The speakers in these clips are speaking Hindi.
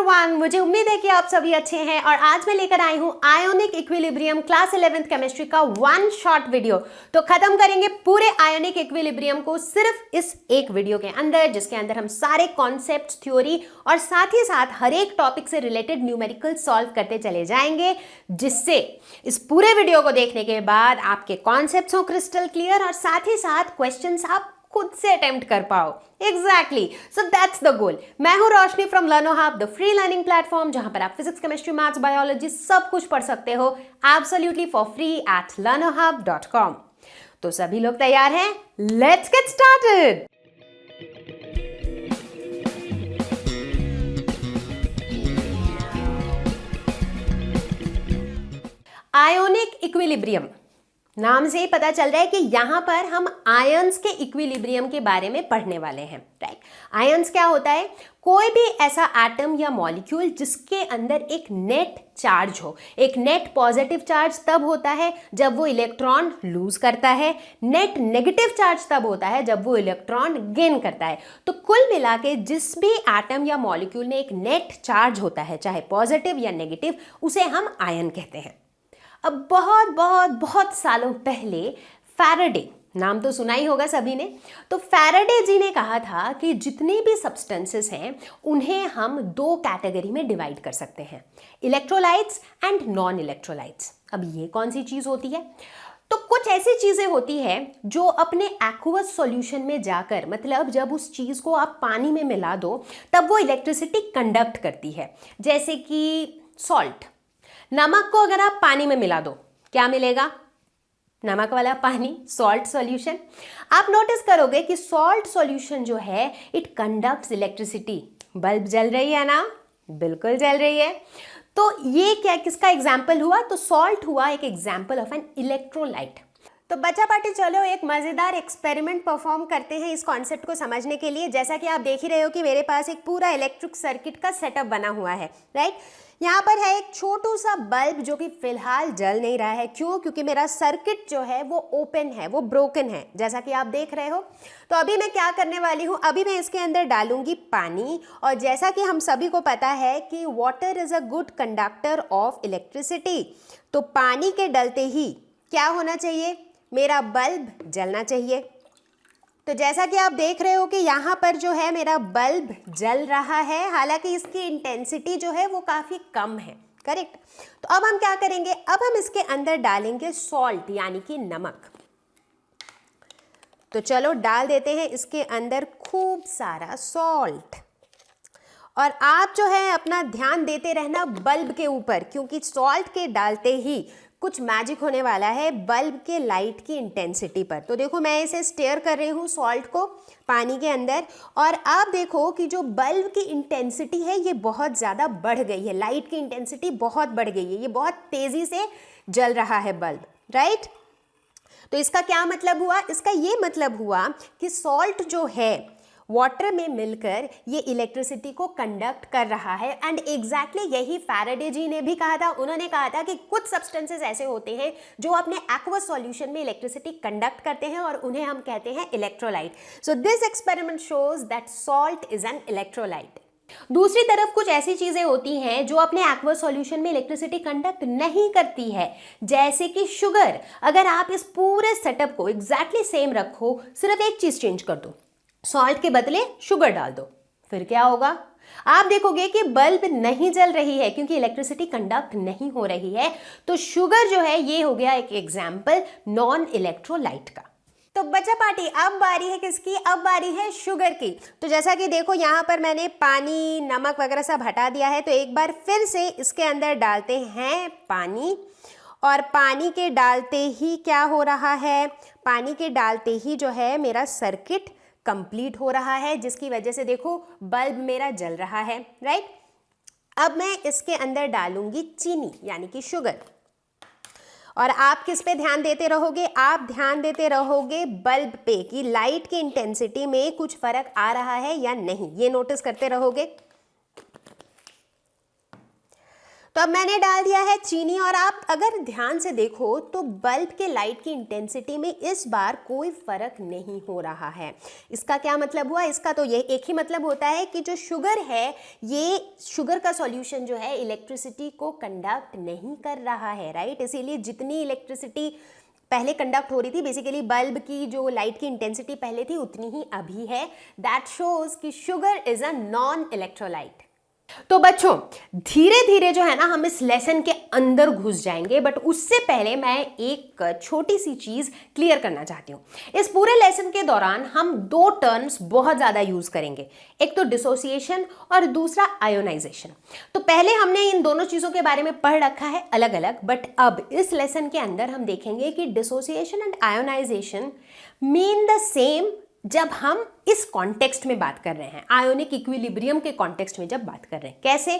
एवरीवन, मुझे उम्मीद है कि आप सभी अच्छे हैं और आज मैं लेकर आई हूं ionic equilibrium class 11th chemistry का वन शॉट वीडियो। तो खत्म करेंगे पूरे आयोनिक इक्विलिब्रियम को सिर्फ इस एक वीडियो के अंदर, जिसके अंदर हम सारे कॉन्सेप्ट्स, थ्योरी और साथ ही साथ हर एक टॉपिक से रिलेटेड न्यूमेरिकल सॉल्व करते चले जाएंगे, जिससे इस पूरे वीडियो को देखने के बाद आपके कॉन्सेप्ट्स हो क्रिस्टल क्लियर और साथ ही साथ क्वेश्चंस आप खुद से अटेम्प्ट कर पाओ। Exactly, so that's the goal. मैं हूं Roshni from Learno Hub, the free learning platform, जहां पर आप फिजिक्स, केमिस्ट्री, मैथ्स, बायोलॉजी सब कुछ पढ़ सकते हो absolutely for free at learnerhub.com। तो सभी लोग तैयार हैं? Let's get started. Ionic equilibrium नाम से ही पता चल रहा है कि यहां पर हम आयंस के इक्विलिब्रियम के बारे में पढ़ने वाले हैं, राइट। आयंस क्या होता है? कोई भी ऐसा एटम या मॉलिक्यूल जिसके अंदर एक नेट चार्ज हो। एक नेट पॉजिटिव चार्ज तब होता है जब वो इलेक्ट्रॉन लूज करता है, नेट नेगेटिव चार्ज तब होता है जब वो इलेक्ट्रॉन गेन करता है। तो कुल मिला के जिस भी एटम या मॉलिक्यूल में एक नेट चार्ज होता है, चाहे पॉजिटिव या नेगेटिव, उसे हम आयन कहते हैं। अब बहुत बहुत बहुत सालों पहले फैराडे, नाम तो सुना ही होगा सभी ने, तो फैराडे जी ने कहा था कि जितनी भी सब्सटेंसेस हैं उन्हें हम दो कैटेगरी में डिवाइड कर सकते हैं, इलेक्ट्रोलाइट्स एंड नॉन इलेक्ट्रोलाइट्स। अब ये कौन सी चीज़ होती है? तो कुछ ऐसी चीज़ें होती हैं जो अपने एक्वस सॉल्यूशन में जाकर, मतलब जब उस चीज़ को आप पानी में मिला दो तब वो इलेक्ट्रिसिटी कंडक्ट करती है। जैसे कि सॉल्ट, नमक को अगर आप पानी में मिला दो, क्या मिलेगा? नमक वाला पानी, सॉल्ट सॉल्यूशन। आप नोटिस करोगे कि सॉल्ट सॉल्यूशन जो है इट कंडक्ट्स इलेक्ट्रिसिटी। बल्ब जल रही है ना? बिल्कुल जल रही है। तो ये क्या, किसका एग्जाम्पल हुआ? तो सॉल्ट हुआ एक एग्जाम्पल ऑफ एन इलेक्ट्रोलाइट। तो बच्चा पार्टी, चलो एक मज़ेदार एक्सपेरिमेंट परफॉर्म करते हैं इस कॉन्सेप्ट को समझने के लिए। जैसा कि आप देख ही रहे हो कि मेरे पास एक पूरा इलेक्ट्रिक सर्किट का सेटअप बना हुआ है, राइट। यहाँ पर है एक छोटू सा बल्ब जो कि फिलहाल जल नहीं रहा है। क्यों? क्योंकि मेरा सर्किट जो है वो ओपन है, वो ब्रोकन है, जैसा कि आप देख रहे हो। तो अभी मैं क्या करने वाली हूँ, अभी मैं इसके अंदर डालूंगी पानी। और जैसा कि हम सभी को पता है कि water is a good conductor of electricity, तो पानी के डलते ही क्या होना चाहिए? मेरा बल्ब जलना चाहिए। तो जैसा कि आप देख रहे हो कि यहाँ पर जो है मेरा बल्ब जल रहा है, हालांकि इसकी इंटेंसिटी जो है वो काफ़ी कम है, करेक्ट। तो अब हम क्या करेंगे, अब हम इसके अंदर डालेंगे सॉल्ट यानी कि नमक। तो चलो डाल देते हैं इसके अंदर खूब सारा सॉल्ट। और आप जो है अपना ध्यान देते रहना बल्ब के ऊपर, क्योंकि सॉल्ट के डालते ही कुछ मैजिक होने वाला है बल्ब के लाइट की इंटेंसिटी पर। तो देखो मैं इसे स्टेयर कर रही हूँ सॉल्ट को पानी के अंदर, और आप देखो कि जो बल्ब की इंटेंसिटी है ये बहुत ज़्यादा बढ़ गई है, लाइट की इंटेंसिटी बहुत बढ़ गई है, ये बहुत तेज़ी से जल रहा है बल्ब, राइट। तो इसका क्या मतलब हुआ? इसका ये मतलब हुआ कि सॉल्ट जो है वाटर में मिलकर ये इलेक्ट्रिसिटी को कंडक्ट कर रहा है। एंड एग्जैक्टली यही फैराडे जी ने भी कहा था। उन्होंने कहा था कि कुछ सब्सटेंसेस ऐसे होते हैं जो अपने एक्वस सॉल्यूशन में इलेक्ट्रिसिटी कंडक्ट करते हैं और उन्हें हम कहते हैं electrolyte. So this experiment shows that salt is an electrolyte. दूसरी तरफ कुछ ऐसी चीजें होती हैं जो अपने एक्वस सॉल्यूशन में इलेक्ट्रिसिटी कंडक्ट नहीं करती है, जैसे कि शुगर। अगर आप इस पूरे सेटअप को एग्जैक्टली सेम रखो, सिर्फ एक चीज चेंज कर दो, सॉल्ट के बदले शुगर डाल दो, फिर क्या होगा? आप देखोगे कि बल्ब नहीं जल रही है क्योंकि इलेक्ट्रिसिटी कंडक्ट नहीं हो रही है। तो शुगर जो है ये हो गया एक एग्जाम्पल नॉन इलेक्ट्रोलाइट का। तो बच्चा पार्टी, अब बारी है किसकी? अब बारी है शुगर की। तो जैसा कि देखो यहाँ पर मैंने पानी, नमक वगैरह सब हटा दिया है, तो एक बार फिर से इसके अंदर डालते हैं पानी। और पानी के डालते ही क्या हो रहा है? पानी के डालते ही जो है मेरा सर्किट कंप्लीट हो रहा है, जिसकी वजह से देखो बल्ब मेरा जल रहा है, राइट। अब मैं इसके अंदर डालूंगी चीनी यानी कि शुगर। और आप किस पे ध्यान देते रहोगे? आप ध्यान देते रहोगे बल्ब पे कि लाइट की इंटेंसिटी में कुछ फर्क आ रहा है या नहीं, ये नोटिस करते रहोगे। तो अब मैंने डाल दिया है चीनी, और आप अगर ध्यान से देखो तो बल्ब के लाइट की इंटेंसिटी में इस बार कोई फर्क नहीं हो रहा है। इसका क्या मतलब हुआ? इसका तो ये एक ही मतलब होता है कि जो शुगर है, ये शुगर का सॉल्यूशन जो है इलेक्ट्रिसिटी को कंडक्ट नहीं कर रहा है, राइट। इसीलिए जितनी इलेक्ट्रिसिटी पहले कंडक्ट हो रही थी, बेसिकली बल्ब की जो लाइट की इंटेंसिटी पहले थी उतनी ही अभी है। दैट शोज कि sugar is a non electrolyte. तो बच्चों धीरे धीरे जो है ना हम इस लेसन के अंदर घुस जाएंगे, बट उससे पहले मैं एक छोटी सी चीज क्लियर करना चाहती हूँ। इस पूरे लेसन के दौरान हम दो टर्म्स बहुत ज्यादा यूज करेंगे, एक तो डिसोसिएशन और दूसरा आयोनाइजेशन। तो पहले हमने इन दोनों चीजों के बारे में पढ़ रखा है अलग अलग, बट अब इस लेसन के अंदर हम देखेंगे कि dissociation and ionization mean the same जब हम इस कॉन्टेक्स्ट में बात कर रहे हैं, आयोनिक इक्विलिब्रियम के कॉन्टेक्स्ट में जब बात कर रहे हैं। कैसे?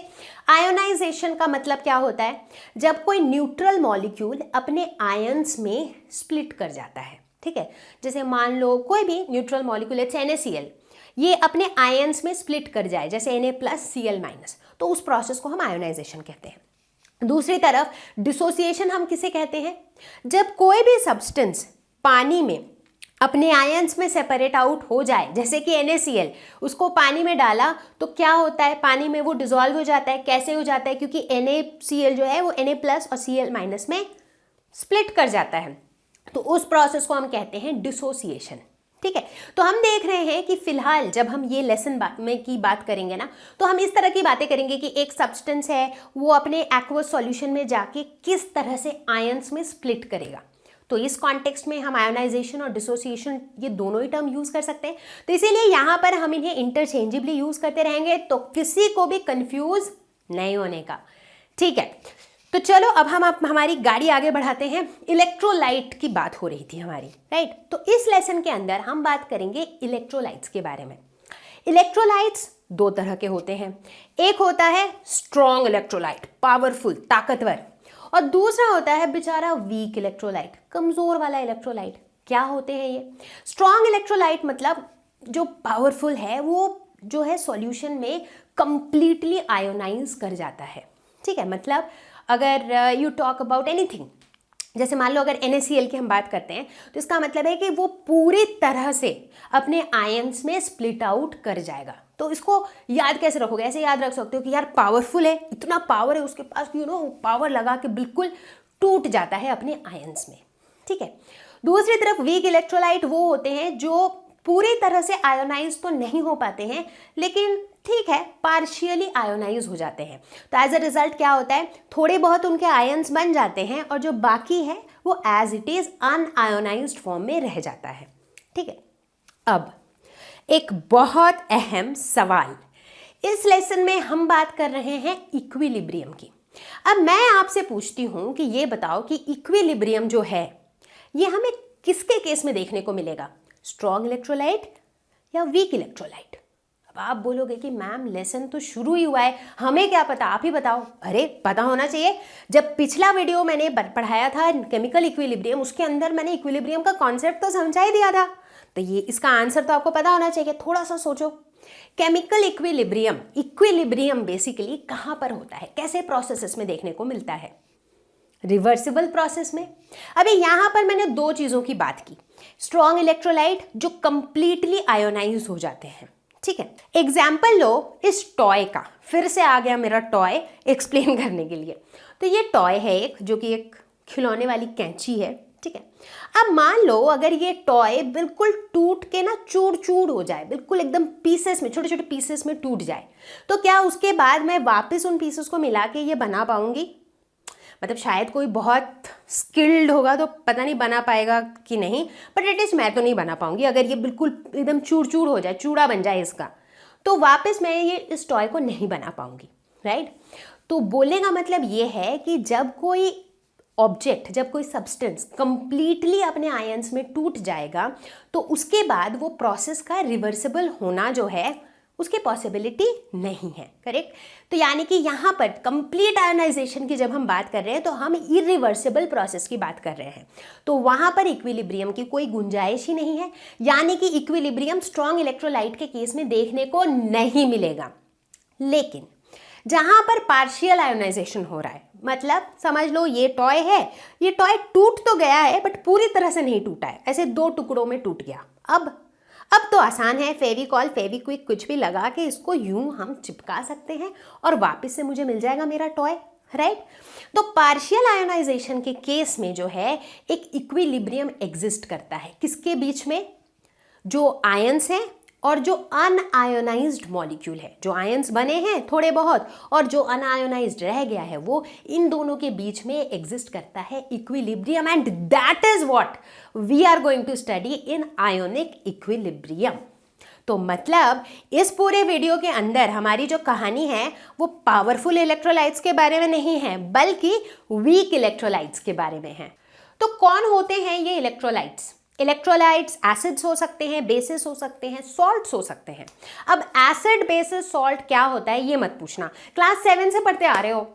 आयोनाइजेशन का मतलब क्या होता है? जब कोई न्यूट्रल मॉलिक्यूल अपने आयंस में स्प्लिट कर जाता है, ठीक है। जैसे मान लो कोई भी न्यूट्रल मॉलिक्यूल है NaCl, ये अपने आयंस में स्प्लिट कर जाए, जैसे Na+Cl-, तो उस प्रोसेस को हम आयोनाइजेशन कहते हैं। दूसरी तरफ डिसोसिएशन हम किसे कहते हैं? जब कोई भी सब्सटेंस पानी में अपने आयंस में सेपरेट आउट हो जाए, जैसे कि NaCl, उसको पानी में डाला तो क्या होता है, पानी में वो डिसॉल्व हो जाता है। कैसे हो जाता है? क्योंकि NaCl जो है वो Na+ और Cl- में स्प्लिट कर जाता है, तो उस प्रोसेस को हम कहते हैं डिसोसिएशन, ठीक है। तो हम देख रहे हैं कि फिलहाल जब हम ये लेसन में की बात करेंगे ना, तो हम इस तरह की बातें करेंगे कि एक सब्सटेंस है वो अपने एक्वस सॉल्यूशन में जाके किस तरह से आयंस में स्प्लिट करेगा। तो इस कॉन्टेक्स्ट में हम आयोनाइजेशन और डिसोसिएशन ये दोनों ही टर्म यूज कर सकते हैं। तो इसीलिए यहाँ पर हम इन्हें इंटरचेंजेबली यूज करते रहेंगे, तो किसी को भी कंफ्यूज नहीं होने का, ठीक है। तो चलो अब हम हमारी गाड़ी आगे बढ़ाते हैं। इलेक्ट्रोलाइट की बात हो रही थी हमारी, राइट। तो इस लेसन के अंदर हम बात करेंगे इलेक्ट्रोलाइट्स के बारे में। इलेक्ट्रोलाइट्स दो तरह के होते हैं, एक होता है स्ट्रॉन्ग इलेक्ट्रोलाइट, पावरफुल, ताकतवर, और दूसरा होता है बेचारा वीक इलेक्ट्रोलाइट, कमजोर वाला इलेक्ट्रोलाइट। क्या होते हैं ये? स्ट्रॉन्ग इलेक्ट्रोलाइट मतलब जो पावरफुल है, वो जो है सॉल्यूशन में कंप्लीटली आयोनाइज कर जाता है, ठीक है। मतलब अगर यू टॉक अबाउट एनीथिंग, जैसे मान लो अगर NaCl की हम बात करते हैं, तो इसका मतलब है कि वो पूरी तरह से अपने आयंस में स्प्लिट आउट कर जाएगा। तो इसको याद कैसे रखोगे? ऐसे याद रख सकते हो कि यार पावरफुल है, इतना पावर है उसके पास, पावर लगा के बिल्कुल टूट जाता है अपने आयंस में, ठीक है। दूसरी तरफ वीक इलेक्ट्रोलाइट वो होते हैं जो पूरी तरह से आयोनाइज तो नहीं हो पाते हैं, लेकिन ठीक है पार्शियली आयोनाइज हो जाते हैं। तो एज अ रिजल्ट क्या होता है, थोड़े बहुत उनके आयंस बन जाते हैं और जो बाकी है वो as it is unionised form में रह जाता है, ठीक है। अब एक बहुत अहम सवाल, इस लेसन में हम बात कर रहे हैं इक्विलिब्रियम की। अब मैं आपसे पूछती हूं कि ये बताओ कि इक्विलिब्रियम जो है ये हमें किसके केस में देखने को मिलेगा, स्ट्रॉन्ग इलेक्ट्रोलाइट या वीक इलेक्ट्रोलाइट? अब आप बोलोगे कि मैम लेसन तो शुरू ही हुआ है, हमें क्या पता, आप ही बताओ। अरे पता होना चाहिए। जब पिछला वीडियो मैंने पढ़ाया था केमिकल इक्विलिब्रियम, उसके अंदर मैंने इक्विलिब्रियम का कॉन्सेप्ट तो समझा ही दिया था, तो ये इसका आंसर तो आपको पता होना चाहिए। थोड़ा सा सोचो, केमिकल इक्विलिब्रियम बेसिकली कहाँ पर होता है, कैसे प्रोसेसेस में देखने को मिलता है? रिवर्सिबल प्रोसेस में। अभी यहां पर मैंने दो चीजों की बात की, स्ट्रॉन्ग इलेक्ट्रोलाइट जो कंप्लीटली आयोनाइज हो जाते हैं, ठीक है। एग्जाम्पल लो इस टॉय का, फिर से आ गया मेरा टॉय एक्सप्लेन करने के लिए। तो ये टॉय है एक, जो कि एक खिलौने वाली कैंची है, ठीक है। अब मान लो अगर ये टॉय बिल्कुल टूट के ना चूर चूर हो जाए, बिल्कुल एकदम पीसेस में, छोटे छोटे पीसेस में टूट जाए, तो क्या उसके बाद मैं वापस उन पीसेस को मिला के ये बना पाऊंगी? मतलब शायद कोई बहुत स्किल्ड होगा तो पता नहीं बना पाएगा कि नहीं, बट एटलीस्ट मैं तो नहीं बना पाऊंगी। अगर ये बिल्कुल एकदम चूर चूर हो जाए, चूड़ा बन जाए इसका, तो वापस मैं ये इस टॉय को नहीं बना पाऊंगी, राइट। तो बोलने का मतलब ये है कि जब कोई ऑब्जेक्ट, जब कोई सब्सटेंस कंप्लीटली अपने आयंस में टूट जाएगा, तो उसके बाद वो प्रोसेस का रिवर्सिबल होना जो है उसकी पॉसिबिलिटी नहीं है, करेक्ट। तो यानी कि यहाँ पर कंप्लीट आयोनाइजेशन की जब हम बात कर रहे हैं तो हम इरिवर्सिबल प्रोसेस की बात कर रहे हैं, तो वहाँ पर इक्विलिब्रियम की कोई गुंजाइश ही नहीं है। यानी कि इक्विलिब्रियम स्ट्रॉन्ग इलेक्ट्रोलाइट के केस में देखने को नहीं मिलेगा। लेकिन जहां पर पार्शियल आयोनाइजेशन हो रहा है। मतलब समझ लो ये टॉय है, ये टॉय टूट तो गया है बट पूरी तरह से नहीं टूटा है, ऐसे 2 टुकड़ों में टूट गया। अब तो आसान है, फेविकॉल फेविक्विक कुछ भी लगा के इसको यूं हम चिपका सकते हैं और वापस से मुझे मिल जाएगा मेरा टॉय, राइट। तो पार्शियल आयोनाइजेशन के केस में जो है एक इक्विलिब्रियम एग्जिस्ट करता है, किसके बीच में, जो आयंस हैं और जो अनआयोनाइज्ड मॉलिक्यूल है। जो आयंस बने हैं थोड़े बहुत और जो अनआयोनाइज्ड रह गया है वो, इन दोनों के बीच में एग्जिस्ट करता है equilibrium, and that is what we are going to study in ionic equilibrium. तो मतलब इस पूरे वीडियो के अंदर हमारी जो कहानी है वो पावरफुल इलेक्ट्रोलाइट्स के बारे में नहीं है, बल्कि वीक इलेक्ट्रोलाइट्स के बारे में है। तो कौन होते हैं ये इलेक्ट्रोलाइट्स? इलेक्ट्रोलाइट्स एसिड्स हो सकते हैं, बेसिस हो सकते हैं, सॉल्ट्स हो सकते हैं। अब एसिड बेसिस सॉल्ट क्या होता है ये मत पूछना, क्लास 7 से पढ़ते आ रहे हो,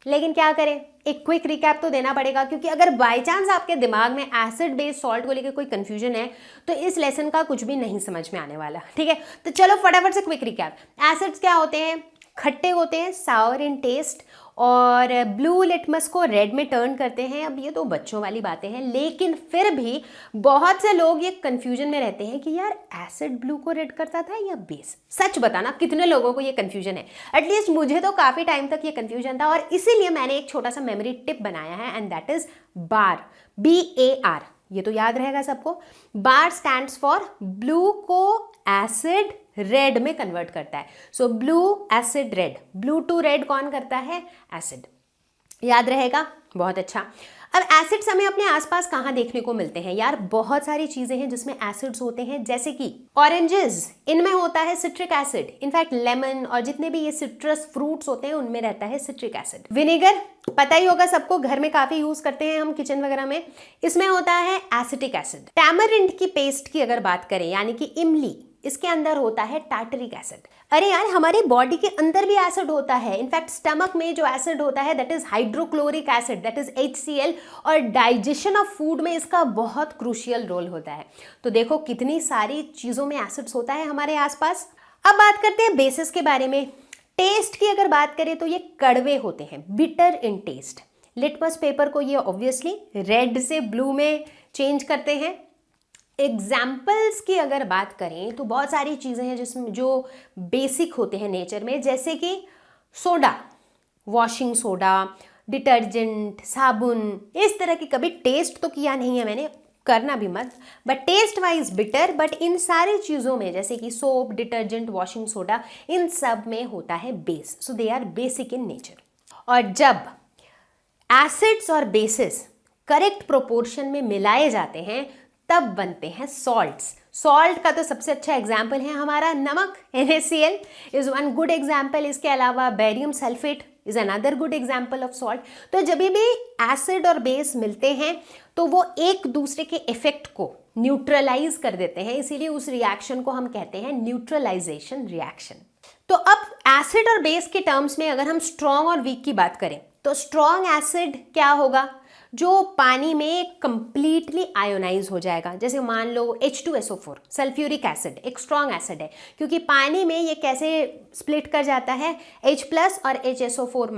लेकिन क्या करें, एक क्विक रिकैप तो देना पड़ेगा, क्योंकि अगर बाय चांस आपके दिमाग में एसिड बेस्ड सॉल्ट को लेकर कोई कंफ्यूजन है तो इस लेसन का कुछ भी नहीं समझ में आने वाला, ठीक है। तो चलो फटाफट से क्विक रिकैप। एसिड्स क्या होते हैं? खट्टे होते हैं, सावर इन टेस्ट, और ब्लू लिटमस को रेड में टर्न करते हैं। अब ये तो बच्चों वाली बातें हैं, लेकिन फिर भी बहुत से लोग ये कंफ्यूजन में रहते हैं कि यार एसिड ब्लू को रेड करता था या बेस। सच बताना कितने लोगों को ये कंफ्यूजन है? एटलीस्ट मुझे तो काफ़ी टाइम तक ये कंफ्यूजन था, और इसीलिए मैंने एक छोटा सा मेमोरी टिप बनाया है, and that is bar, BAR। ये तो याद रहेगा सबको। बार स्टैंड्स फॉर ब्लू को एसिड रेड में कन्वर्ट करता है। So blue acid red, blue to red कौन करता है? एसिड। याद रहेगा, बहुत अच्छा। अब एसिड्स हमें अपने आसपास कहाँ देखने को मिलते हैं यार? बहुत सारी चीजें हैं जिसमें एसिड्स होते हैं, जैसे कि ऑरेंजेस, इनमें होता है सिट्रिक एसिड। इनफैक्ट लेमन और जितने भी ये सिट्रस फ्रूट्स होते हैं उनमें रहता है सिट्रिक एसिड। विनेगर पता ही होगा सबको, घर में काफी यूज करते हैं हम किचन वगैरह में, इसमें होता है एसिटिक एसिड। टैमरिंड की पेस्ट की अगर बात करें, यानी कि इमली, इसके अंदर होता है टार्टरिक एसिड। अरे यार हमारी बॉडी के अंदर भी एसिड होता है। इनफैक्ट स्टमक में जो एसिड होता है that is hydrochloric acid, that is HCl, और डाइजेशन ऑफ फूड में इसका बहुत क्रूशियल रोल होता है। तो देखो कितनी सारी चीज़ों में एसिड्स होता है हमारे आसपास। अब बात करते हैं बेसिस के बारे में। टेस्ट की अगर बात करें तो ये कड़वे होते हैं, bitter in taste. Litmus paper को ये ऑब्वियसली रेड से ब्लू में चेंज करते हैं। एग्जाम्पल्स की अगर बात करें तो बहुत सारी चीज़ें हैं जिसमें जो बेसिक होते हैं नेचर में, जैसे कि सोडा, वॉशिंग सोडा, डिटर्जेंट, साबुन, इस तरह की कभी टेस्ट तो किया नहीं है मैंने, करना भी मत, but taste wise bitter. But इन सारी चीज़ों में जैसे कि सोप, डिटर्जेंट, वॉशिंग सोडा, इन सब में होता है base. So they are basic in nature. और जब एसिड्स और बेसिस करेक्ट प्रोपोर्शन में मिलाए जाते हैं तब बनते हैं सॉल्ट्स। सॉल्ट का तो सबसे अच्छा एग्जाम्पल है हमारा नमक, NaCl is one good example. इसके अलावा barium sulphate is another good example of salt. तो जब भी एसिड और बेस मिलते हैं तो वो एक दूसरे के इफेक्ट को न्यूट्रलाइज कर देते हैं, इसीलिए उस रिएक्शन को हम कहते हैं न्यूट्रलाइजेशन रिएक्शन। तो अब एसिड और बेस के टर्म्स में अगर हम स्ट्रॉन्ग और वीक की बात करें तो स्ट्रॉन्ग एसिड क्या होगा? जो पानी में कंप्लीटली आयोनाइज हो जाएगा। जैसे मान लो H2SO4, सल्फ्यूरिक एसिड एक स्ट्रॉन्ग एसिड है, क्योंकि पानी में ये कैसे स्प्लिट कर जाता है, H+ और HSO4-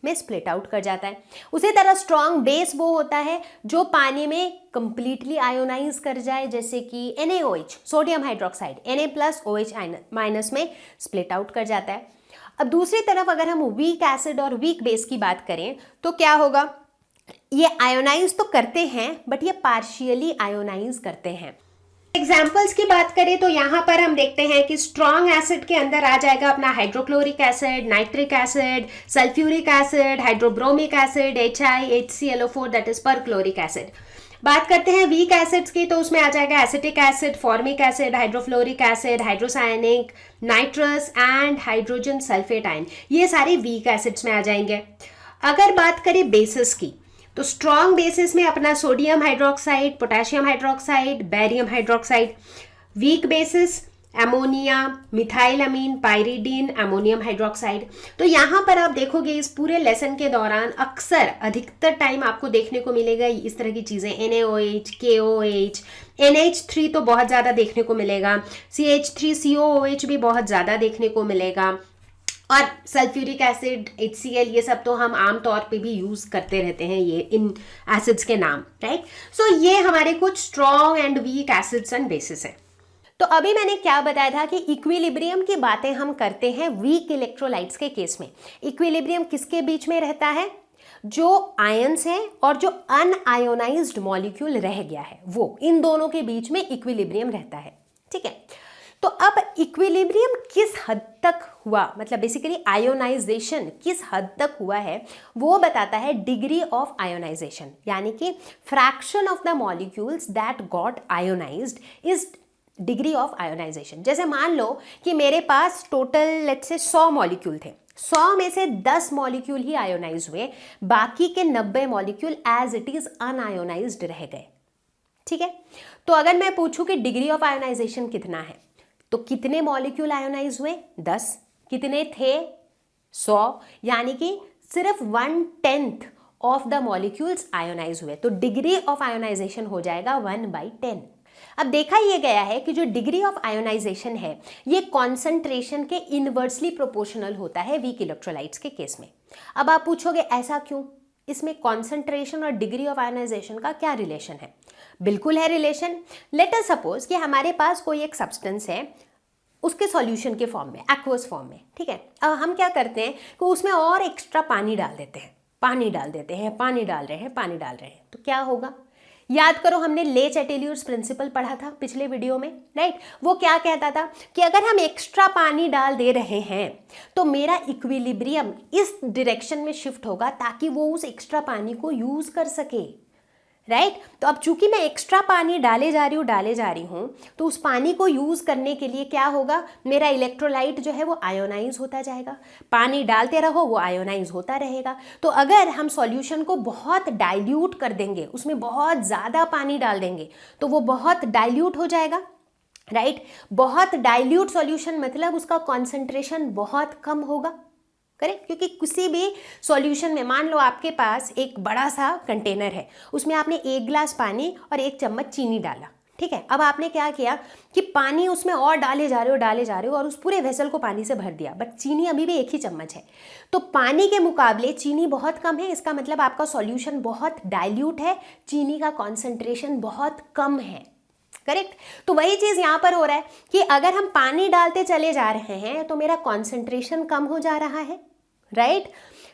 में स्प्लिट आउट कर जाता है। उसी तरह स्ट्रॉन्ग बेस वो होता है जो पानी में कंप्लीटली आयोनाइज कर जाए, जैसे कि NaOH, sodium hydroxide, Na+ OH- में स्प्लिट आउट कर जाता है। अब दूसरी तरफ अगर हम वीक एसिड और वीक बेस की बात करें तो क्या होगा? ये आयोनाइज तो करते हैं बट ये पार्शियली आयोनाइज करते हैं। एग्जाम्पल्स की बात करें तो यहाँ पर हम देखते हैं कि स्ट्रॉन्ग एसिड के अंदर आ जाएगा अपना hydrochloric acid, nitric acid, sulphuric acid, hydrobromic acid, HiHClO4 that is perchloric acid. बात करते हैं वीक एसिड्स की तो उसमें आ जाएगा acetic acid, formic acid, hydrofluoric acid, hydrocyanic, nitrous and hydrogen sulphate ion. ये सारे वीक एसिड्स में आ जाएंगे। अगर बात करें बेसिस की तो स्ट्रॉन्ग बेसिस में अपना sodium hydroxide, potassium hydroxide, barium hydroxide. Weak bases ammonia, methyl amine, pyridine, ammonium hydroxide. तो यहाँ पर आप देखोगे इस पूरे लेसन के दौरान अक्सर अधिकतर टाइम आपको देखने को मिलेगा इस तरह की चीज़ें, NaOH, KOH, NH3 तो बहुत ज़्यादा देखने को मिलेगा, CH3COOH भी बहुत ज़्यादा देखने को मिलेगा, और सल्फ्यूरिक एसिड, HCl, ये सब तो हम आम तौर पे भी यूज करते रहते हैं ये इन एसिड्स के नाम, राइट। सो ये हमारे कुछ strong and weak acids and basis हैं। तो अभी मैंने क्या बताया था कि इक्विलिब्रियम की बातें हम करते हैं वीक इलेक्ट्रोलाइट्स के केस में। इक्विलिब्रियम किसके बीच में रहता है? जो आयंस हैं और जो अनआयोनाइज्ड मॉलिक्यूल रह गया है वो, इन दोनों के बीच में इक्विलिब्रियम रहता है, ठीक है। तो अब इक्विलिब्रियम किस हद तक हुआ, मतलब बेसिकली आयोनाइजेशन किस हद तक हुआ है, वो बताता है डिग्री ऑफ आयोनाइजेशन, यानी कि fraction of the molecules that got ionised is degree of ionisation. जैसे मान लो कि मेरे पास टोटल लेट्स से 100 मॉलिक्यूल थे, 100 में से 10 मॉलिक्यूल ही आयोनाइज हुए, बाकी के 90 molecule as it is unionised रह गए, ठीक है। तो अगर मैं पूछूं कि डिग्री ऑफ आयोनाइजेशन कितना है, तो कितने मॉलिक्यूल आयोनाइज हुए? 10। कितने थे? 100, यानी कि सिर्फ 1/10 ऑफ द मॉलिक्यूल्स आयोनाइज हुए। तो डिग्री ऑफ आयोनाइजेशन हो जाएगा 1/10। अब देखा यह गया है कि जो डिग्री ऑफ आयोनाइजेशन है ये कॉन्सेंट्रेशन के इनवर्सली प्रोपोर्शनल होता है वीक इलेक्ट्रोलाइट्स के केस में। अब आप पूछोगे ऐसा क्यों? इसमें कॉन्सेंट्रेशन और डिग्री ऑफ आयोनाइजेशन का क्या रिलेशन है? बिल्कुल है रिलेशन। लेट अस सपोज कि हमारे पास कोई एक सब्सटेंस है, उसके सॉल्यूशन के फॉर्म में, एक्वस फॉर्म में, ठीक है। अब हम क्या करते हैं कि उसमें और एक्स्ट्रा पानी डाल देते हैं, पानी डाल देते हैं, पानी डाल रहे हैं, पानी डाल रहे हैं, तो क्या होगा? याद करो, हमने ले चैटेलियर्स प्रिंसिपल पढ़ा था पिछले वीडियो में, राइट। वो क्या कहता था कि अगर हम एक्स्ट्रा पानी डाल दे रहे हैं तो मेरा इक्विलिब्रियम इस डायरेक्शन में शिफ्ट होगा ताकि वो उस एक्स्ट्रा पानी को यूज कर सके, राइट। तो अब चूंकि मैं एक्स्ट्रा पानी डाले जा रही हूँ तो उस पानी को यूज करने के लिए क्या होगा? मेरा इलेक्ट्रोलाइट जो है वो आयोनाइज होता जाएगा। पानी डालते रहो, वो आयोनाइज होता रहेगा। तो अगर हम सॉल्यूशन को बहुत डाइल्यूट कर देंगे, उसमें बहुत ज़्यादा पानी डाल देंगे, तो वो बहुत डाइल्यूट हो जाएगा, राइट। बहुत डाइल्यूट सॉल्यूशन मतलब उसका कॉन्सेंट्रेशन बहुत कम होगा, करेक्ट। क्योंकि किसी भी सॉल्यूशन में, मान लो आपके पास एक बड़ा सा कंटेनर है, उसमें आपने 1 गिलास पानी और 1 चम्मच चीनी डाला, ठीक है। अब आपने क्या किया कि पानी उसमें और डाले जा रहे हो और उस पूरे वेसल को पानी से भर दिया, बट चीनी अभी भी 1 ही चम्मच है। तो पानी के मुकाबले चीनी बहुत कम है, इसका मतलब आपका सॉल्यूशन बहुत डाइल्यूट है, चीनी का कॉन्सेंट्रेशन बहुत कम है, करेक्ट। तो वही चीज़ यहाँ पर हो रहा है कि अगर हम पानी डालते चले जा रहे हैं तो मेरा कॉन्सेंट्रेशन कम हो जा रहा है, राइट।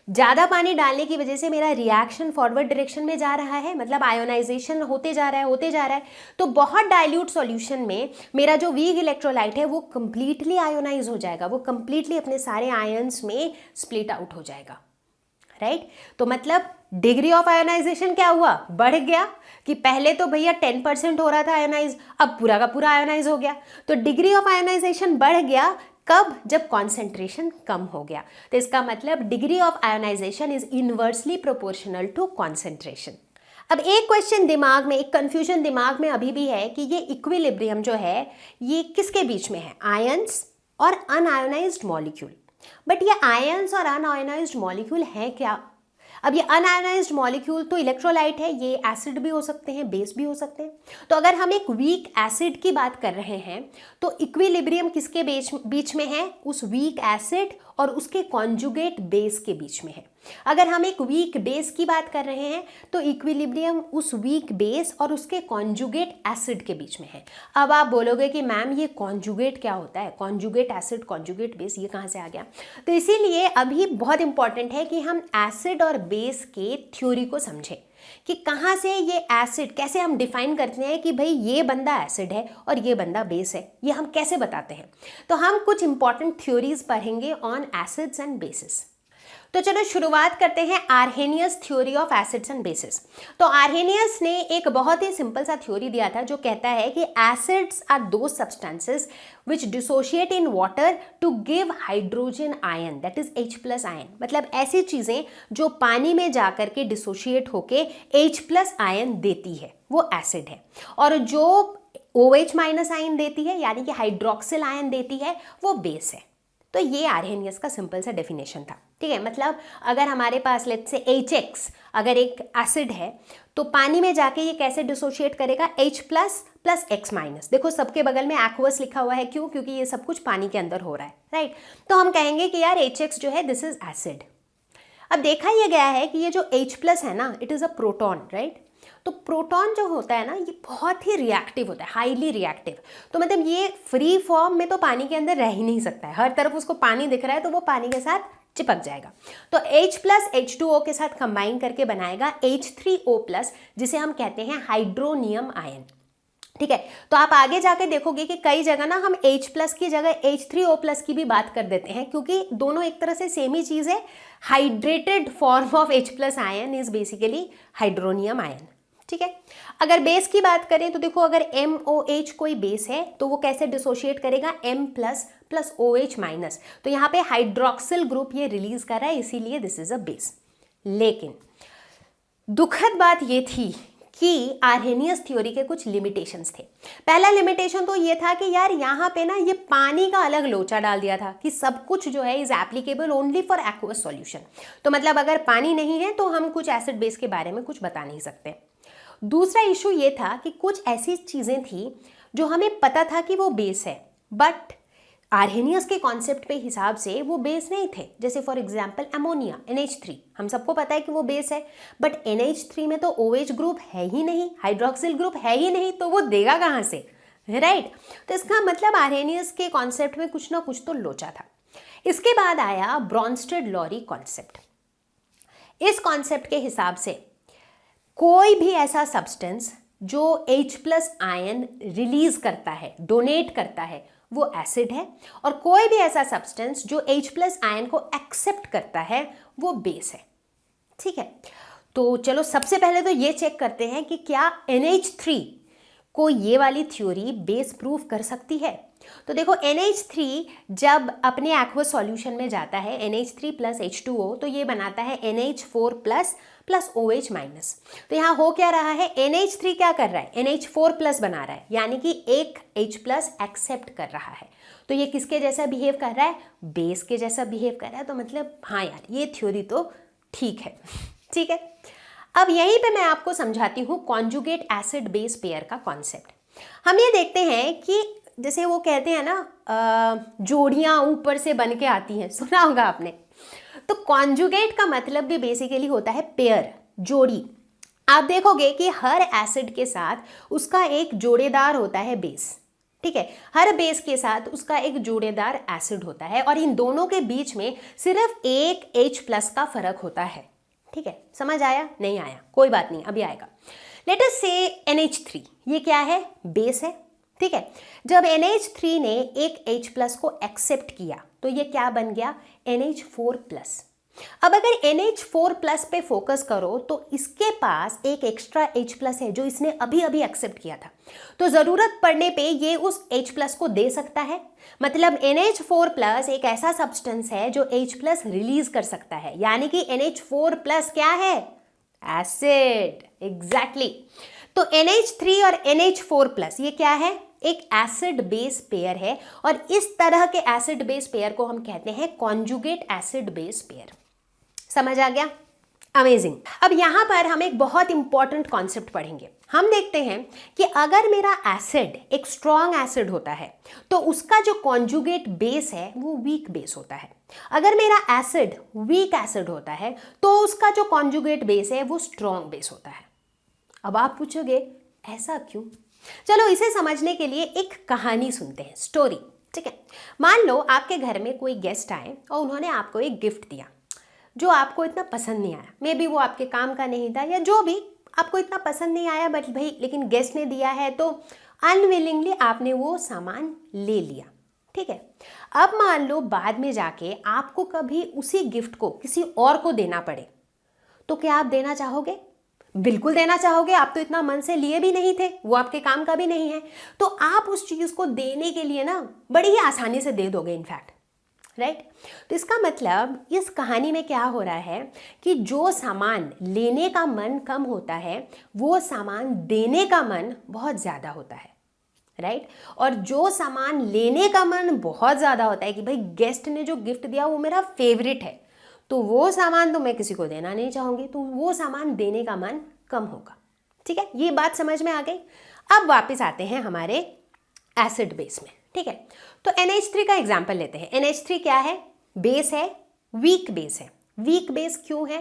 ज़्यादा पानी डालने की वजह से मेरा रिएक्शन फॉरवर्ड डायरेक्शन में जा रहा है, मतलब आयोनाइजेशन होते जा रहा है। तो बहुत डाइल्यूट सॉल्यूशन में मेरा जो वीक इलेक्ट्रोलाइट है वो कंप्लीटली आयोनाइज हो जाएगा, वो कंप्लीटली अपने सारे आयंस में स्प्लिट आउट हो जाएगा, राइट। तो मतलब डिग्री ऑफ आयोनाइजेशन क्या हुआ? बढ़ गया कि पहले तो भैया 10% हो रहा था आयोनाइज, अब पूरा का पूरा आयोनाइज हो गया। तो डिग्री ऑफ आयोनाइजेशन बढ़ गया कब? जब कॉन्सेंट्रेशन कम हो गया। तो इसका मतलब degree of ionisation is inversely proportional to concentration. अब एक क्वेश्चन दिमाग में, एक कंफ्यूजन दिमाग में अभी भी है कि ये इक्विलिब्रियम जो है ये किसके बीच में है? आयंस और अनआयोनाइज्ड मॉलिक्यूल। बट ये आयंस और अनआयोनाइज्ड मॉलिक्यूल है क्या? अब ये अनआयोनाइज्ड मॉलिक्यूल तो इलेक्ट्रोलाइट है, ये एसिड भी हो सकते हैं, बेस भी हो सकते हैं। तो अगर हम एक वीक एसिड की बात कर रहे हैं तो इक्विलिब्रियम किसके बीच में है? उस वीक एसिड और उसके कॉन्जुगेट बेस के बीच में है। अगर हम एक वीक बेस की बात कर रहे हैं तो इक्विलिब्रियम उस वीक बेस और उसके कॉन्जुगेट एसिड के बीच में है। अब आप बोलोगे कि मैम ये कॉन्जुगेट क्या होता है? कॉन्जुगेट एसिड, कॉन्जुगेट बेस, ये कहाँ से आ गया? तो इसीलिए अभी बहुत इंपॉर्टेंट है कि हम एसिड और बेस के थ्योरी को समझें कि कहाँ से ये एसिड, कैसे हम डिफाइन करते हैं कि भाई ये बंदा एसिड है और ये बंदा बेस है, ये हम कैसे बताते हैं। तो हम कुछ इंपॉर्टेंट थ्योरीज पढ़ेंगे ऑन एसिड्स एंड बेसिस। तो चलो शुरुआत करते हैं Arrhenius theory of acids and basis. तो आर्हेनियस ने एक बहुत ही सिंपल सा थ्योरी दिया था जो कहता है कि acids are those substances which dissociate in water to give hydrogen ion, that is H+ ion. मतलब ऐसी चीजें जो पानी में जाकर के डिसोशिएट होके H+ आयन देती है वो एसिड है, और जो OH- आयन देती है यानी कि हाइड्रोक्सिल आयन देती है वो बेस है। तो ये आर्हेनियस का सिंपल सा डेफिनेशन था, ठीक है। मतलब अगर हमारे पास लेट्स से HX अगर एक एसिड है तो पानी में जाके ये कैसे डिसोशिएट करेगा, H plus plus X minus. देखो सबके बगल में एक्वस लिखा हुआ है, क्यों? क्योंकि ये सब कुछ पानी के अंदर हो रहा है, राइट। तो हम कहेंगे कि यार HX जो है दिस इज एसिड। अब देखा यह गया है कि ये जो H प्लस है ना, it is a proton, right. तो प्रोटॉन जो होता है ना, ये बहुत ही रिएक्टिव होता है, हाईली रिएक्टिव। तो मतलब ये फ्री फॉर्म में तो पानी के अंदर रह ही नहीं सकता है, हर तरफ उसको पानी दिख रहा है तो वो पानी के साथ चिपक जाएगा। तो H प्लस H2O के साथ कंबाइन करके बनाएगा H3O प्लस, जिसे हम कहते हैं हाइड्रोनियम आयन, ठीक है। तो आप आगे जाके देखोगे कि कई जगह ना हम H प्लस की जगह H3O प्लस की भी बात कर देते हैं, क्योंकि दोनों एक तरह से सेम ही चीज़ है। Hydrated form of H plus ion is basically hydronium ion, ठीक है। अगर बेस की बात करें तो देखो अगर MOH कोई बेस है तो वो कैसे डिसोशिएट करेगा, M plus plus OH minus. तो यहाँ पे हाइड्रोक्सिल ग्रुप ये रिलीज कर रहा है, इसीलिए दिस इज अ बेस। लेकिन दुखद बात ये थी कि आर्हेनियस थ्योरी के कुछ लिमिटेशंस थे। पहला लिमिटेशन तो ये था कि यार यहाँ पे ना ये पानी का अलग लोचा डाल दिया था कि सब कुछ जो है is applicable only for aqueous solution. तो मतलब अगर पानी नहीं है तो हम कुछ एसिड बेस के बारे में कुछ बता नहीं सकते। दूसरा इशू ये था कि कुछ ऐसी चीज़ें थी जो हमें पता था कि वो बेस है, बट आर्हेनियस के कॉन्सेप्ट पे हिसाब से वो बेस नहीं थे। जैसे फॉर एग्जांपल अमोनिया NH3, हम सबको पता है कि वो बेस है, बट NH3 में तो OH ग्रुप है ही नहीं, हाइड्रोक्सिल ग्रुप है ही नहीं, तो वो देगा कहाँ से, राइट। तो इसका मतलब आर्हेनियस के कॉन्सेप्ट में कुछ ना कुछ तो लोचा था। इसके बाद आया ब्रॉन्स्टेड-लॉरी कॉन्सेप्ट। इस कॉन्सेप्ट के हिसाब से कोई भी ऐसा सब्सटेंस जो H प्लस आयन रिलीज करता है, डोनेट करता है, वो एसिड है, और कोई भी ऐसा सब्सटेंस जो H प्लस आयन को एक्सेप्ट करता है वो बेस है, ठीक है। तो चलो सबसे पहले तो ये चेक करते हैं कि क्या NH3 को ये वाली थ्योरी बेस प्रूफ कर सकती है। तो देखो NH3 जब अपने एक्वस सॉल्यूशन में जाता है NH3 प्लस H2O तो ये बनाता है NH4 plus plus OH minus. तो यहाँ हो क्या रहा है, NH3 क्या कर रहा है, NH4 प्लस बना रहा है, यानी कि एक H प्लस एक्सेप्ट कर रहा है। तो ये किसके जैसा बिहेव कर रहा है, बेस के जैसा बिहेव कर रहा है। तो मतलब हाँ यार ये थ्योरी तो ठीक है, ठीक है। अब यहीं पे मैं आपको समझाती हूँ कॉन्जुगेट एसिड बेस पेयर का कॉन्सेप्ट। हम ये देखते हैं कि जैसे वो कहते हैं ना जोड़ियाँ ऊपर से बन के आती हैं, सुना होगा आपने। तो कॉन्जुगेट का मतलब भी बेसिकली होता है पेयर, जोड़ी। आप देखोगे कि हर एसिड के साथ उसका एक जोड़ेदार होता है बेस, ठीक है। हर बेस के साथ उसका एक जोड़ेदार एसिड होता है, और इन दोनों के बीच में सिर्फ एक H प्लस का फर्क होता है, ठीक है। समझ आया, नहीं आया, कोई बात नहीं, अभी आएगा। लेट अस से NH3, ये क्या है, बेस है, ठीक है। जब NH3 ने एक H प्लस को एक्सेप्ट किया तो ये क्या बन गया, NH4 प्लस। अब अगर NH4 प्लस पे फोकस करो तो इसके पास एक एक्स्ट्रा H प्लस है जो इसने अभी अभी एक्सेप्ट किया था, तो ज़रूरत पड़ने पे ये उस H प्लस को दे सकता है। मतलब NH4 प्लस एक ऐसा सब्सटेंस है जो H प्लस रिलीज कर सकता है, यानी कि NH4 प्लस क्या है, एसिड, एग्जैक्टली। तो NH3 और NH4 प्लस ये क्या है, एक एसिड बेस पेयर है, और इस तरह के एसिड बेस पेयर को हम कहते हैं कॉन्जुगेट एसिड बेस पेयर। समझ आ गया, अमेजिंग। अब यहां पर हम एक बहुत इंपॉर्टेंट कॉन्सेप्ट पढ़ेंगे। हम देखते हैं कि अगर मेरा एसिड एक स्ट्रॉन्ग एसिड होता है तो उसका जो कॉन्जुगेट बेस है वो वीक बेस होता है। अगर मेरा एसिड वीक एसिड होता है तो उसका जो कॉन्जुगेट बेस है वो स्ट्रॉन्ग बेस होता है। अब आप पूछोगे ऐसा क्यों? चलो इसे समझने के लिए एक कहानी सुनते हैं, स्टोरी, ठीक है। मान लो आपके घर में कोई गेस्ट आए और उन्होंने आपको एक गिफ्ट दिया जो आपको इतना पसंद नहीं आया। मे बी वो आपके काम का नहीं था या जो भी, आपको इतना पसंद नहीं आया, बट भाई लेकिन गेस्ट ने दिया है तो अनविलिंगली आपने वो सामान ले लिया, ठीक है। अब मान लो बाद में जाके आपको कभी उसी गिफ्ट को किसी और को देना पड़े तो क्या आप देना चाहोगे? बिल्कुल देना चाहोगे, आप तो इतना मन से लिए भी नहीं थे, वो आपके काम का भी नहीं है, तो आप उस चीज को देने के लिए ना बड़ी ही आसानी से दे दोगे इनफैक्ट, राइट। तो इसका मतलब इस कहानी में क्या हो रहा है कि जो सामान लेने का मन कम होता है वो सामान देने का मन बहुत ज्यादा होता है, राइट और जो सामान लेने का मन बहुत ज़्यादा होता है कि भाई गेस्ट ने जो गिफ्ट दिया वो मेरा फेवरेट है, तो वो सामान तो मैं किसी को देना नहीं चाहूँगी, तो वो सामान देने का मन कम होगा। ठीक है, ये बात समझ में आ गई। अब वापस आते हैं हमारे एसिड बेस में। ठीक है, तो NH3 का एग्जाम्पल लेते हैं। NH3 क्या है? बेस है, वीक बेस है। वीक बेस क्यों है?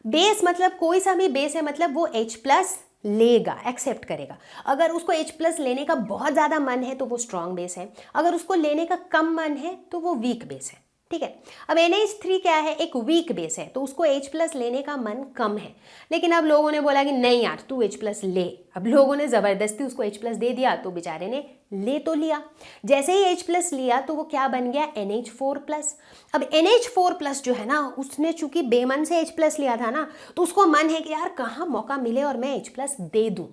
बेस मतलब कोई सा भी बेस है, मतलब वो H प्लस लेगा, एक्सेप्ट करेगा। अगर उसको H प्लस लेने का बहुत ज़्यादा मन है तो वो स्ट्रॉन्ग बेस है, अगर उसको लेने का कम मन है तो वो वीक बेस है। ठीक है, अब NH3 क्या है? एक वीक बेस है, तो उसको H प्लस लेने का मन कम है, लेकिन अब लोगों ने बोला कि नहीं यार तू H प्लस ले। अब लोगों ने ज़बरदस्ती उसको H प्लस दे दिया, तो बेचारे ने ले तो लिया। जैसे ही H प्लस लिया तो वो क्या बन गया? NH4 plus. अब NH4 प्लस जो है ना, उसने चूंकि बेमन से H प्लस लिया था ना, तो उसको मन है कि यार कहाँ मौका मिले और मैं H प्लस दे दूँ,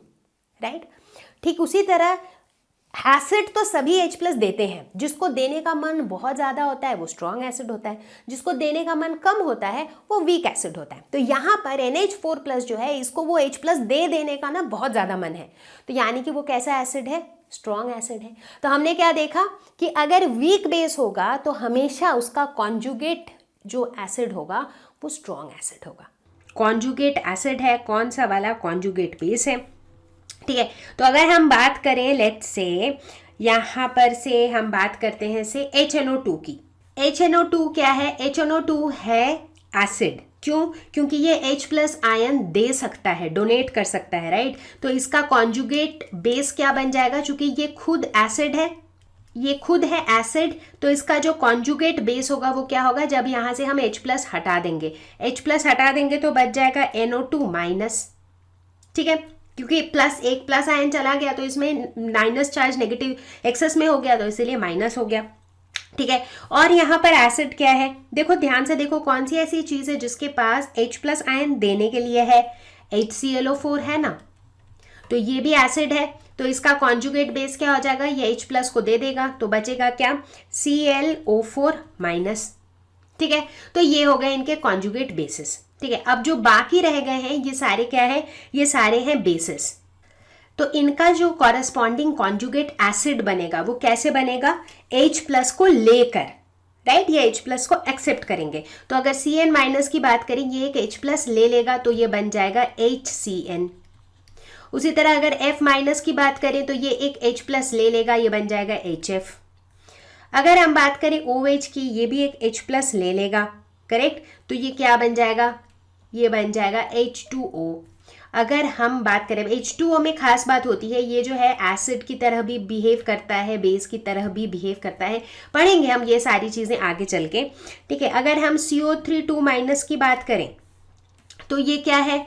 राइट। ठीक उसी तरह एसिड तो सभी H प्लस देते हैं, जिसको देने का मन बहुत ज़्यादा होता है वो स्ट्रॉन्ग एसिड होता है, जिसको देने का मन कम होता है वो वीक एसिड होता है। तो यहाँ पर NH4 प्लस जो है, इसको वो H प्लस दे देने का ना बहुत ज़्यादा मन है, तो यानी कि वो कैसा एसिड है? स्ट्रॉन्ग एसिड है। तो हमने क्या देखा कि अगर वीक बेस होगा तो हमेशा उसका कॉन्जुगेट जो एसिड होगा वो स्ट्रॉन्ग एसिड होगा। कॉन्जुगेट एसिड है, कौन सा वाला? कॉन्जुगेट बेस है। ठीक है, तो अगर हम बात करें लेट्स से यहाँ पर से हम बात करते हैं से HNO2 की। HNO2 क्या है? HNO2 है एसिड। क्यों? क्योंकि ये H प्लस आयन दे सकता है, डोनेट कर सकता है, राइट। तो इसका कॉन्जुगेट बेस क्या बन जाएगा? चूंकि ये खुद एसिड है, ये खुद है एसिड, तो इसका जो कॉन्जुगेट बेस होगा वो क्या होगा? जब यहाँ से हम H प्लस हटा देंगे, H प्लस हटा देंगे तो बच जाएगा NO2 माइनस। ठीक है, क्योंकि प्लस एक प्लस आयन चला गया तो इसमें माइनस चार्ज नेगेटिव एक्सेस में हो गया, तो इसीलिए माइनस हो गया। ठीक है, और यहाँ पर एसिड क्या है? देखो ध्यान से देखो, कौन सी ऐसी चीज़ है जिसके पास H प्लस आयन देने के लिए है? HClO4 है ना, तो ये भी एसिड है, तो इसका कॉन्जुगेट बेस क्या हो जाएगा? ये H प्लस को दे देगा, तो बचेगा क्या? ClO4 minus. ठीक है, तो ये हो गए इनके कॉन्जुगेट बेसिस। ठीक है, अब जो बाकी रह गए हैं ये सारे क्या है? ये सारे हैं बेसिस। तो इनका जो कॉरेस्पॉन्डिंग कॉन्जुगेट एसिड बनेगा वो कैसे बनेगा? H प्लस को लेकर, राइट, ये H प्लस को एक्सेप्ट करेंगे। तो अगर Cn माइनस की बात करें, ये एक H प्लस ले लेगा तो ये बन जाएगा HCN। उसी तरह अगर F माइनस की बात करें तो ये एक H प्लस ले लेगा, ये बन जाएगा HF। अगर हम बात करें OH की, ये भी एक H प्लस ले लेगा, करेक्ट, तो ये क्या बन जाएगा? ये बन जाएगा H2O। अगर हम बात करें H2O में खास बात होती है, ये जो है एसिड की तरह भी बिहेव करता है, बेस की तरह भी बिहेव करता है, पढ़ेंगे हम ये सारी चीज़ें आगे चल के। ठीक है, अगर हम CO3 2 माइनस की बात करें तो ये क्या है?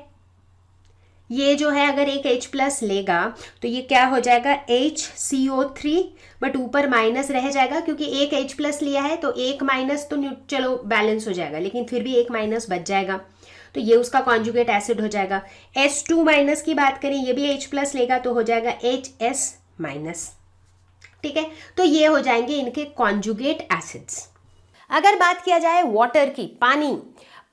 ये जो है अगर एक H प्लस लेगा तो ये क्या हो जाएगा? HCO3, बट ऊपर माइनस रह जाएगा क्योंकि एक H प्लस लिया है, तो एक माइनस तो चलो बैलेंस हो जाएगा, लेकिन फिर भी एक माइनस बच जाएगा, तो ये उसका कॉन्जुगेट एसिड हो जाएगा। S2 माइनस की बात करें, ये भी H प्लस लेगा तो हो जाएगा HS माइनस। ठीक है, तो ये हो जाएंगे इनके कॉन्जुगेट एसिड्स। अगर बात किया जाए वाटर की,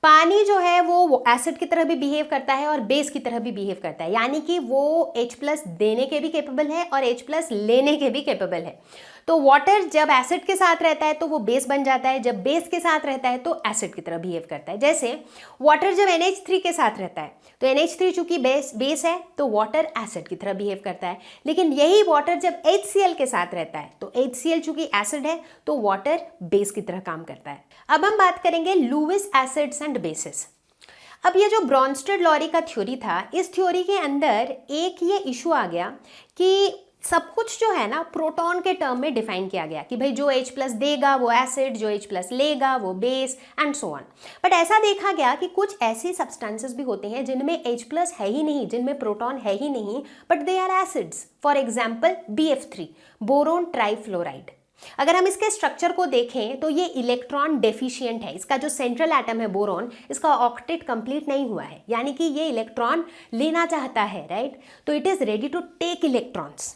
पानी जो है वो एसिड की तरह भी बिहेव करता है और बेस की तरह भी बिहेव करता है, यानी कि वो H प्लस देने के भी कैपेबल है और H प्लस लेने के भी कैपेबल है। तो वाटर जब एसिड के साथ रहता है तो वो बेस बन जाता है, जब बेस के साथ रहता है तो एसिड की तरह बिहेव करता है। जैसे वाटर जब NH3 के साथ रहता है तो NH3 चूंकि बेस है तो वाटर एसिड की तरह बिहेव करता है, लेकिन यही वाटर जब HCl के साथ रहता है तो HCl चूंकि एसिड है तो वाटर बेस की तरह काम करता है। अब हम बात करेंगे लुईस एसिड्स एंड बेसिस। अब ये जो ब्रॉन्स्टेड-लॉरी का थ्योरी था, इस थ्योरी के अंदर एक ये इशू आ गया कि सब कुछ जो है ना प्रोटॉन के टर्म में डिफाइन किया गया कि भाई जो H प्लस देगा वो एसिड, जो H प्लस लेगा वो base and so on. But ऐसा देखा गया कि कुछ ऐसी सब्सटेंसेस भी होते हैं जिनमें H प्लस है ही नहीं, जिनमें प्रोटॉन है ही नहीं, but they are acids. For example BF3, boron trifluoride. अगर हम इसके स्ट्रक्चर को देखें तो ये इलेक्ट्रॉन डेफिशिएंट है, इसका जो सेंट्रल एटम है बोरोन, इसका ऑक्टेट कंप्लीट नहीं हुआ है, यानी कि ये इलेक्ट्रॉन लेना चाहता है, राइट। तो it is ready to take electrons,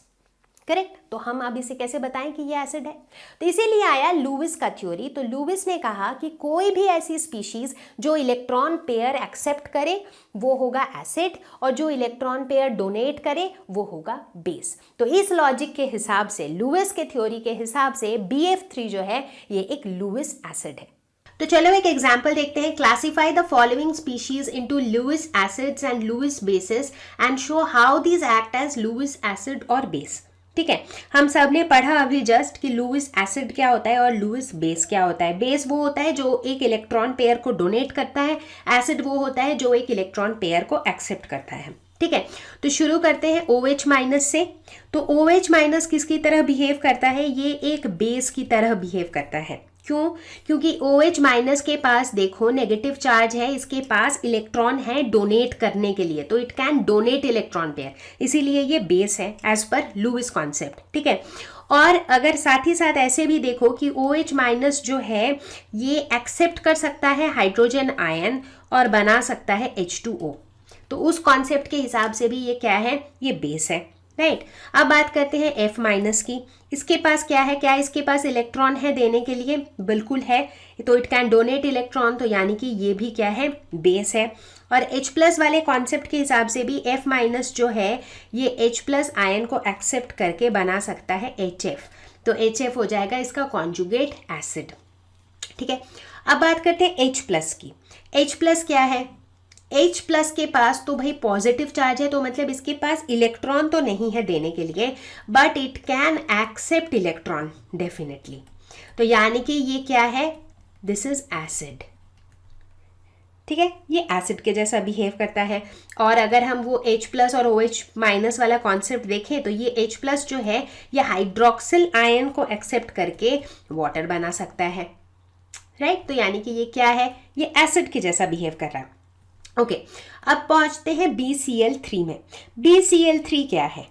correct. तो हम अब इसे कैसे बताएं कि ये एसिड है? तो इसीलिए आया लुईस का थ्योरी। तो लुईस ने कहा कि कोई भी ऐसी स्पीशीज जो इलेक्ट्रॉन पेयर एक्सेप्ट करे वो होगा एसिड, और जो इलेक्ट्रॉन पेयर डोनेट करे वो होगा बेस। तो इस लॉजिक के हिसाब से, लुईस के थ्योरी के हिसाब से BF3 जो है ये एक लुईस एसिड है। तो चलो एक एग्जाम्पल देखते हैं। Classify the following species into Lewis acids and Lewis bases and show how these act as Lewis acid और बेस। ठीक है, हम सब ने पढ़ा अभी जस्ट कि लुईस एसिड क्या होता है और लुईस बेस क्या होता है। बेस वो होता है जो एक इलेक्ट्रॉन पेयर को डोनेट करता है, एसिड वो होता है जो एक इलेक्ट्रॉन पेयर को एक्सेप्ट करता है। ठीक है, तो शुरू करते हैं OH माइनस से। तो OH माइनस किसकी तरह बिहेव करता है? ये एक बेस की तरह बिहेव करता है। क्यों? क्योंकि OH माइनस के पास देखो नेगेटिव चार्ज है, इसके पास इलेक्ट्रॉन है डोनेट करने के लिए, तो it can donate electron pair, इसीलिए ये बेस है एज पर लुईस कॉन्सेप्ट। ठीक है, और अगर साथ ही साथ ऐसे भी देखो कि OH माइनस जो है ये एक्सेप्ट कर सकता है हाइड्रोजन आयन और बना सकता है H2O, तो उस कॉन्सेप्ट के हिसाब से भी ये क्या है? ये बेस है। राइट, अब बात करते हैं F माइनस की। इसके पास क्या है? क्या इसके पास इलेक्ट्रॉन है देने के लिए? बिल्कुल है, तो इट कैन डोनेट इलेक्ट्रॉन, तो यानी कि ये भी क्या है? बेस है। और H प्लस वाले कॉन्सेप्ट के हिसाब से भी F माइनस जो है ये H प्लस आयन को एक्सेप्ट करके बना सकता है HF, तो HF हो जाएगा इसका कॉन्जुगेट एसिड। ठीक है, अब बात करते हैं H प्लस की। H प्लस क्या है? H प्लस के पास तो भाई पॉजिटिव चार्ज है, तो मतलब इसके पास इलेक्ट्रॉन तो नहीं है देने के लिए, but it can accept electron definitely, तो यानी कि ये क्या है? This is acid. ठीक है, ये एसिड के जैसा बिहेव करता है। और अगर हम वो H प्लस और OH माइनस वाला कॉन्सेप्ट देखें तो ये H प्लस जो है ये हाइड्रोक्सिल आयन को एक्सेप्ट करके वाटर बना सकता है। राइट, तो यानी कि ये क्या है? ये एसिड के जैसा बिहेव कर रहा है। ओके, अब पहुंचते हैं BCl3 में। BCl3 क्या है?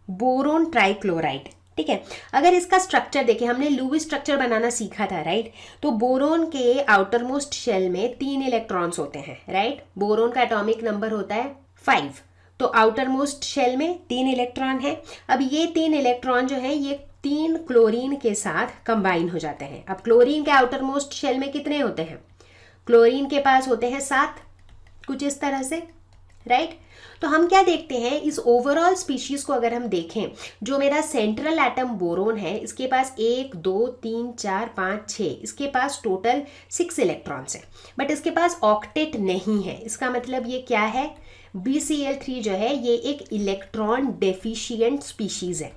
Boron trichloride. ठीक है, अगर इसका स्ट्रक्चर देखें, हमने लुईस स्ट्रक्चर बनाना सीखा था, राइट? तो बोरोन के आउटर मोस्ट शेल में 3 इलेक्ट्रॉन्स होते हैं, राइट? बोरोन का एटॉमिक नंबर होता है 5, तो आउटर मोस्ट शेल में 3 इलेक्ट्रॉन है। अब ये 3 इलेक्ट्रॉन जो है ये 3 क्लोरीन के साथ कंबाइन हो जाते हैं। अब क्लोरीन के आउटर मोस्ट शेल में कितने होते हैं? क्लोरीन के पास होते हैं 7, कुछ इस तरह से, राइट? तो हम क्या देखते हैं, इस ओवरऑल स्पीशीज को अगर हम देखें, जो मेरा सेंट्रल एटम बोरोन है इसके पास 1 2 3 4 5 6, इसके पास टोटल 6 इलेक्ट्रॉन्स है, बट इसके पास ऑक्टेट नहीं है। इसका मतलब ये क्या है? BCl3 जो है ये एक इलेक्ट्रॉन डेफिशिएंट स्पीशीज है,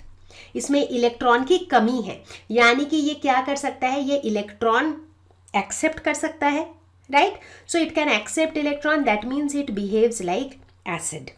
इसमें इलेक्ट्रॉन की कमी है, यानी कि ये क्या कर सकता है? ये इलेक्ट्रॉन एक्सेप्ट कर सकता है, right? So it can accept electron, that means it behaves like acid.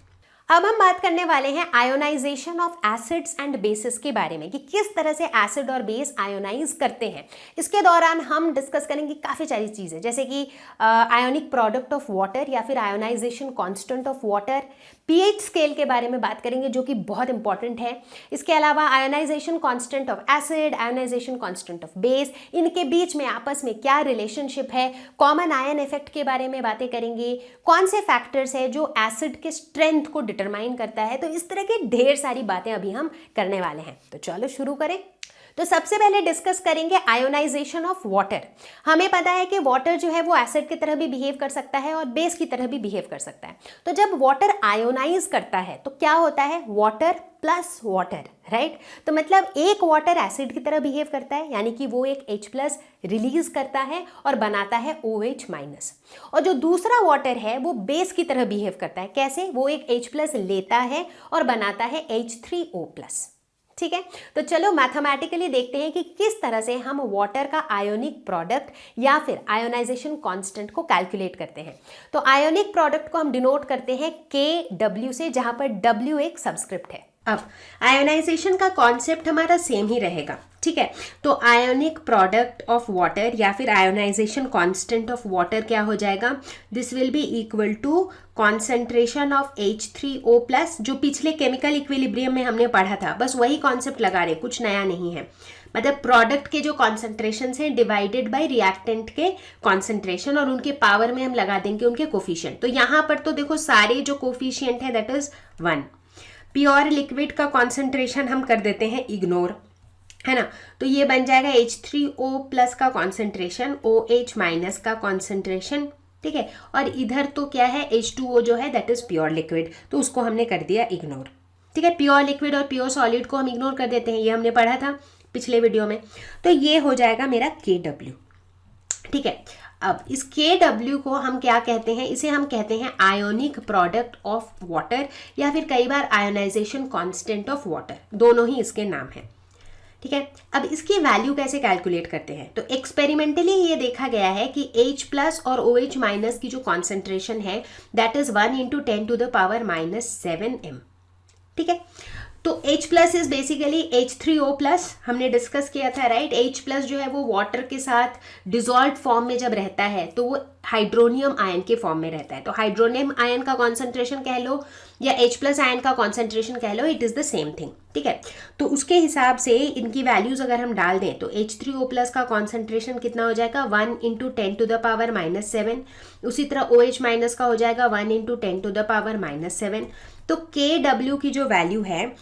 अब हम बात करने वाले हैं ionisation of acids and bases के बारे में, कि किस तरह से एसिड और बेस आयोनाइज करते हैं। इसके दौरान हम डिस्कस करेंगे काफ़ी सारी चीज़ें, जैसे कि आयोनिक प्रोडक्ट ऑफ वाटर या फिर ionisation constant of water, pH scale के बारे में बात करेंगे जो कि बहुत इंपॉर्टेंट है। इसके अलावा ionisation constant of acid, ionisation constant of base, इनके बीच में आपस में क्या रिलेशनशिप है, कॉमन आयन इफेक्ट के बारे में बातें करेंगे, कौन से फैक्टर्स है जो एसिड के स्ट्रेंथ को डिटरमाइन करता है। तो इस तरह की ढेर सारी बातें अभी हम करने वाले हैं, तो चलो शुरू करें। तो सबसे पहले डिस्कस करेंगे आयोनाइजेशन ऑफ वाटर। हमें पता है कि वाटर जो है वो एसिड की तरह भी बिहेव कर सकता है और बेस की तरह भी बिहेव कर सकता है। तो जब वाटर आयोनाइज करता है तो क्या होता है? Water plus water, right? तो मतलब एक वाटर एसिड की तरह बिहेव करता है, यानी कि वो एक H प्लस रिलीज करता है और बनाता है OH माइनस, और जो दूसरा वाटर है वो बेस की तरह बिहेव करता है। कैसे? वो एक H प्लस लेता है और बनाता है H3O प्लस। ठीक है, तो चलो मैथमेटिकली देखते हैं कि किस तरह से हम वाटर का आयोनिक प्रोडक्ट या फिर आयोनाइजेशन कांस्टेंट को कैलकुलेट करते हैं। तो आयोनिक प्रोडक्ट को हम डिनोट करते हैं KW से, जहां पर W एक सबस्क्रिप्ट है। अब आयोनाइजेशन का कॉन्सेप्ट हमारा सेम ही रहेगा, ठीक है? तो आयोनिक प्रोडक्ट ऑफ वाटर या फिर आयोनाइजेशन कांस्टेंट ऑफ वाटर क्या हो जाएगा? This will be equal to concentration of H3O plus, जो पिछले केमिकल इक्विलिब्रियम में हमने पढ़ा था, बस वही कॉन्सेप्ट लगा रहे, कुछ नया नहीं है। मतलब प्रोडक्ट के जो कॉन्सेंट्रेशन हैं डिवाइडेड बाय रिएक्टेंट के कॉन्सेंट्रेशन, और उनके पावर में हम लगा देंगे उनके कोफिशिएंट। तो यहाँ पर तो देखो सारे जो कोफिशिएंट है दैट इज 1। प्योर लिक्विड का कॉन्सेंट्रेशन हम कर देते हैं इग्नोर, है ना। तो ये बन जाएगा H3O प्लस का कॉन्सेंट्रेशन, OH माइनस का कॉन्सेंट्रेशन, ठीक है। और इधर तो क्या है, H2O जो है दैट इज प्योर लिक्विड, तो उसको हमने कर दिया इग्नोर, ठीक है। प्योर लिक्विड और प्योर सॉलिड को हम इग्नोर कर देते हैं, ये हमने पढ़ा था पिछले वीडियो में। तो ये हो जाएगा मेरा KW, ठीक है। अब इस KW को हम क्या कहते हैं, इसे हम कहते हैं आयोनिक प्रोडक्ट ऑफ वाटर, या फिर कई बार आयोनाइजेशन कांस्टेंट ऑफ वाटर, दोनों ही इसके नाम हैं, ठीक है। अब इसकी वैल्यू कैसे कैलकुलेट करते हैं, तो एक्सपेरिमेंटली ये देखा गया है कि H प्लस और OH माइनस की जो कॉन्सेंट्रेशन है दैट इज 1 × 10⁻⁻7 m, ठीक है। तो H plus is basically H3O plus, हमने डिस्कस किया था, राइट। H प्लस जो है वो वाटर के साथ डिजॉल्व फॉर्म में जब रहता है तो वो हाइड्रोनियम आयन के फॉर्म में रहता है, तो हाइड्रोनियम आयन का कॉन्सेंट्रेशन कह लो या H प्लस आयन का कॉन्सेंट्रेशन कह लो, it is the same thing, ठीक है। तो उसके हिसाब से इनकी वैल्यूज अगर हम डाल दें तो H3O प्लस का कॉन्सेंट्रेशन कितना हो जाएगा, 1 × 10⁻⁻7, उसी तरह OH माइनस का हो जाएगा 1 × 10⁻⁻7। तो KW की जो वैल्यू है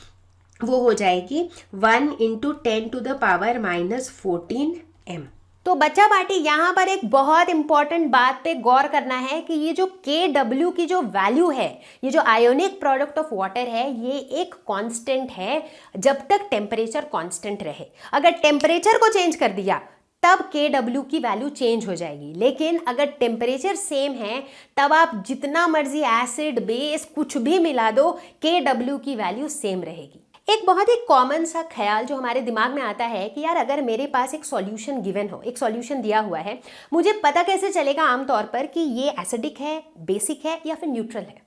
वो हो जाएगी 1 × 10⁻⁻14 m। तो बच्चा पार्टी यहाँ पर एक बहुत इंपॉर्टेंट बात पे गौर करना है कि ये जो KW की जो वैल्यू है, ये जो आयोनिक प्रोडक्ट ऑफ वाटर है, ये एक कांस्टेंट है जब तक टेम्परेचर कांस्टेंट रहे। अगर टेम्परेचर को चेंज कर दिया तब KW की वैल्यू चेंज हो जाएगी, लेकिन अगर टेम्परेचर सेम है तब आप जितना मर्जी एसिड बेस कुछ भी मिला दो, KW की वैल्यू सेम रहेगी। एक बहुत ही कॉमन सा ख्याल जो हमारे दिमाग में आता है कि यार अगर मेरे पास एक सॉल्यूशन गिवन हो, एक सॉल्यूशन दिया हुआ है, मुझे पता कैसे चलेगा आमतौर पर कि ये एसिडिक है, बेसिक है या फिर न्यूट्रल है।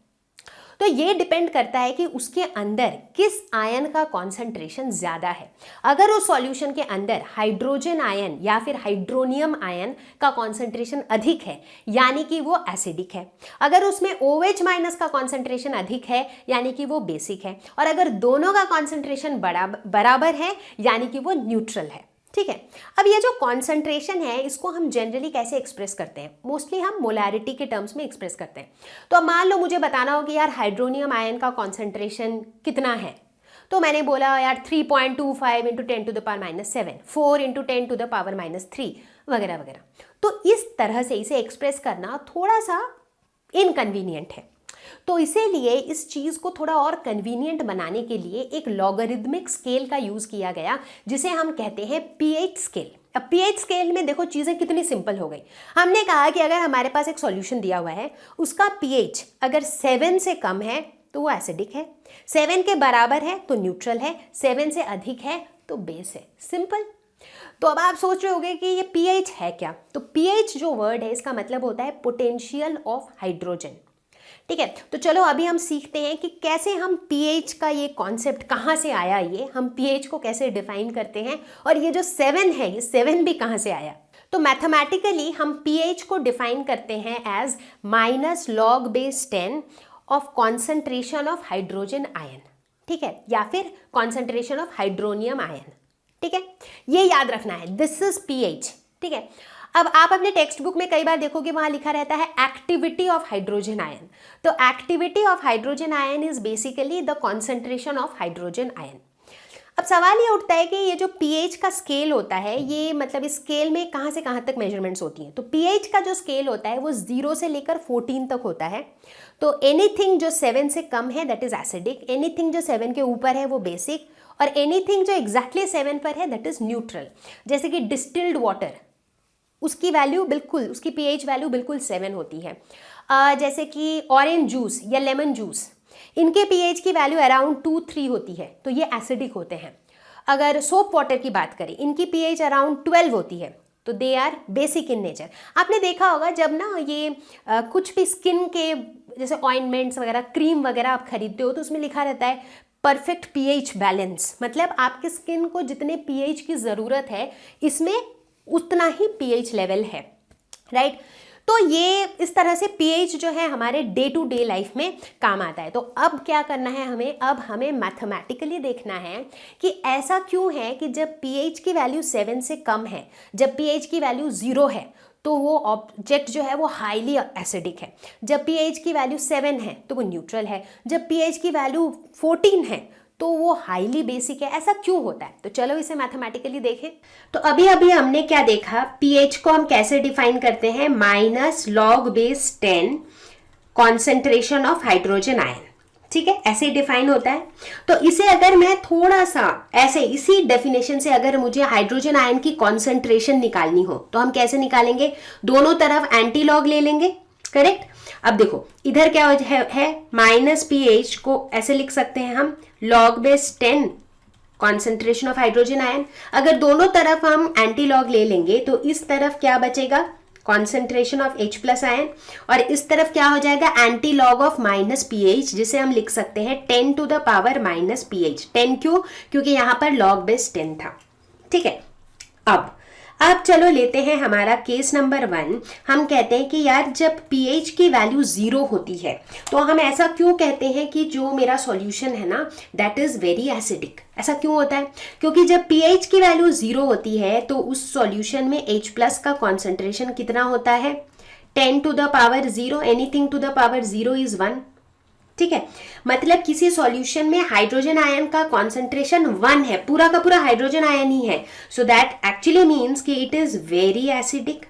तो ये डिपेंड करता है कि उसके अंदर किस आयन का कॉन्सेंट्रेशन ज़्यादा है। अगर उस सॉल्यूशन के अंदर हाइड्रोजन आयन या फिर हाइड्रोनियम आयन का कॉन्सेंट्रेशन अधिक है यानी कि वो एसिडिक है, अगर उसमें OH माइनस का कॉन्सेंट्रेशन अधिक है यानी कि वो बेसिक है, और अगर दोनों का कॉन्सेंट्रेशन बराबर है यानी कि वो न्यूट्रल है, ठीक है। अब ये जो कॉन्सेंट्रेशन है इसको हम जनरली कैसे एक्सप्रेस करते हैं, मोस्टली हम मोलैरिटी के टर्म्स में एक्सप्रेस करते हैं। तो अब मान लो मुझे बताना हो कि यार हाइड्रोनियम आयन का कॉन्सेंट्रेशन कितना है, तो मैंने बोला यार 3.25 × 10⁻⁻7, 4 × 10⁻³ वगैरह वगैरह। तो इस तरह से इसे एक्सप्रेस करना थोड़ा सा इनकन्वीनियंट है, तो इसीलिए इस चीज़ को थोड़ा और कन्वीनियंट बनाने के लिए एक लॉगरिदमिक स्केल का यूज़ किया गया जिसे हम कहते हैं pH स्केल। अब pH स्केल में देखो चीज़ें कितनी सिंपल हो गई। हमने कहा कि अगर हमारे पास एक सॉल्यूशन दिया हुआ है, उसका pH अगर 7 से कम है तो वो एसिडिक है, 7 के बराबर है तो न्यूट्रल है, 7 से अधिक है तो बेस है, सिंपल। तो अब आप सोच रहे होंगे कि ये pH है क्या, तो pH जो वर्ड है इसका मतलब होता है पोटेंशियल ऑफ हाइड्रोजन, ठीक है। तो चलो अभी हम सीखते हैं कि कैसे हम pH का ये कॉन्सेप्ट कहाँ से आया, ये हम pH को कैसे डिफाइन करते हैं, और ये जो 7 है ये 7 भी कहाँ से आया। तो मैथमेटिकली हम pH को डिफाइन करते हैं as -log⁻10 of concentration of hydrogen ion, ठीक है, या फिर कॉन्सेंट्रेशन ऑफ हाइड्रोनियम आयन, ठीक है। ये याद रखना है, दिस इज pH, ठीक है। अब आप अपने टेक्स्ट बुक में कई बार देखोगे वहां लिखा रहता है एक्टिविटी ऑफ हाइड्रोजन आयन। तो activity of hydrogen ion is basically the concentration of hydrogen ion. अब सवाल ये उठता है कि ये जो pH का स्केल होता है, ये मतलब इस स्केल में कहाँ से कहाँ तक मेजरमेंट्स होती हैं। तो pH का जो स्केल होता है वो 0 से लेकर 14 तक होता है। तो एनीथिंग जो 7 से कम है दैट इज एसिडिक, एनीथिंग जो 7 के ऊपर है वो बेसिक, और एनीथिंग जो एग्जैक्टली 7 पर है दैट इज न्यूट्रल। जैसे कि डिस्टिल्ड वाटर, उसकी वैल्यू बिल्कुल, उसकी pH वैल्यू बिल्कुल 7 होती है। जैसे कि ऑरेंज जूस या लेमन जूस, इनके pH की वैल्यू अराउंड 2-3 होती है, तो ये एसिडिक होते हैं। अगर सोप वाटर की बात करें, इनकी pH अराउंड 12 होती है, तो they are basic in nature. आपने देखा होगा जब ना ये कुछ भी स्किन के जैसे ऑइंटमेंट्स वगैरह, क्रीम वगैरह आप खरीदते हो तो उसमें लिखा रहता है परफेक्ट pH बैलेंस, मतलब आपके स्किन को जितने pH की ज़रूरत है इसमें उतना ही pH लेवल है, राइट। तो ये इस तरह से pH जो है हमारे डे टू डे लाइफ में काम आता है। तो अब क्या करना है हमें, अब हमें मैथमेटिकली देखना है कि ऐसा क्यों है कि जब pH की वैल्यू 7 से कम है, जब pH की वैल्यू 0 है, तो वो ऑब्जेक्ट जो है वो हाईली एसिडिक है। जब pH की वैल्यू 7 है तो वो न्यूट्रल है, जब pH की वैल्यू 14 है तो वो हाईली बेसिक है। ऐसा क्यों होता है? तो चलो इसे मैथमेटिकली देखें। तो अभी अभी हमने क्या देखा, pH को हम कैसे डिफाइन करते हैं, -log-10 concentration of hydrogen ion, ठीक है, ऐसे डिफाइन होता है। तो इसे अगर मैं थोड़ा सा ऐसे इसी डेफिनेशन से अगर मुझे हाइड्रोजन आयन की कॉन्सेंट्रेशन निकालनी हो तो हम कैसे निकालेंगे, दोनों तरफ एंटी लॉग ले लेंगे, करेक्ट। अब देखो इधर क्या है -pH को ऐसे लिख सकते हैं हम log-10 concentration of hydrogen ion. अगर दोनों तरफ हम एंटी लॉग ले लेंगे तो इस तरफ क्या बचेगा, concentration of H plus ion, और इस तरफ क्या हो जाएगा, एंटी लॉग ऑफ -pH, जिसे हम लिख सकते हैं 10 टू द पावर -pH। 10 क्यों, क्योंकि यहां पर log-10 था, ठीक है। अब चलो लेते हैं हमारा केस नंबर 1। हम कहते हैं कि यार जब pH की वैल्यू 0 होती है तो हम ऐसा क्यों कहते हैं कि जो मेरा सॉल्यूशन है ना दैट इज वेरी एसिडिक। ऐसा क्यों होता है, क्योंकि जब pH की वैल्यू 0 होती है तो उस सॉल्यूशन में H प्लस का कॉन्सेंट्रेशन कितना होता है, 10 to the power 0, anything to the power 0 is 1, ठीक है। मतलब किसी सॉल्यूशन में हाइड्रोजन आयन का कॉन्सेंट्रेशन 1 है, पूरा का पूरा हाइड्रोजन आयन ही है, सो दैट एक्चुअली मीन्स कि इट इज वेरी एसिडिक।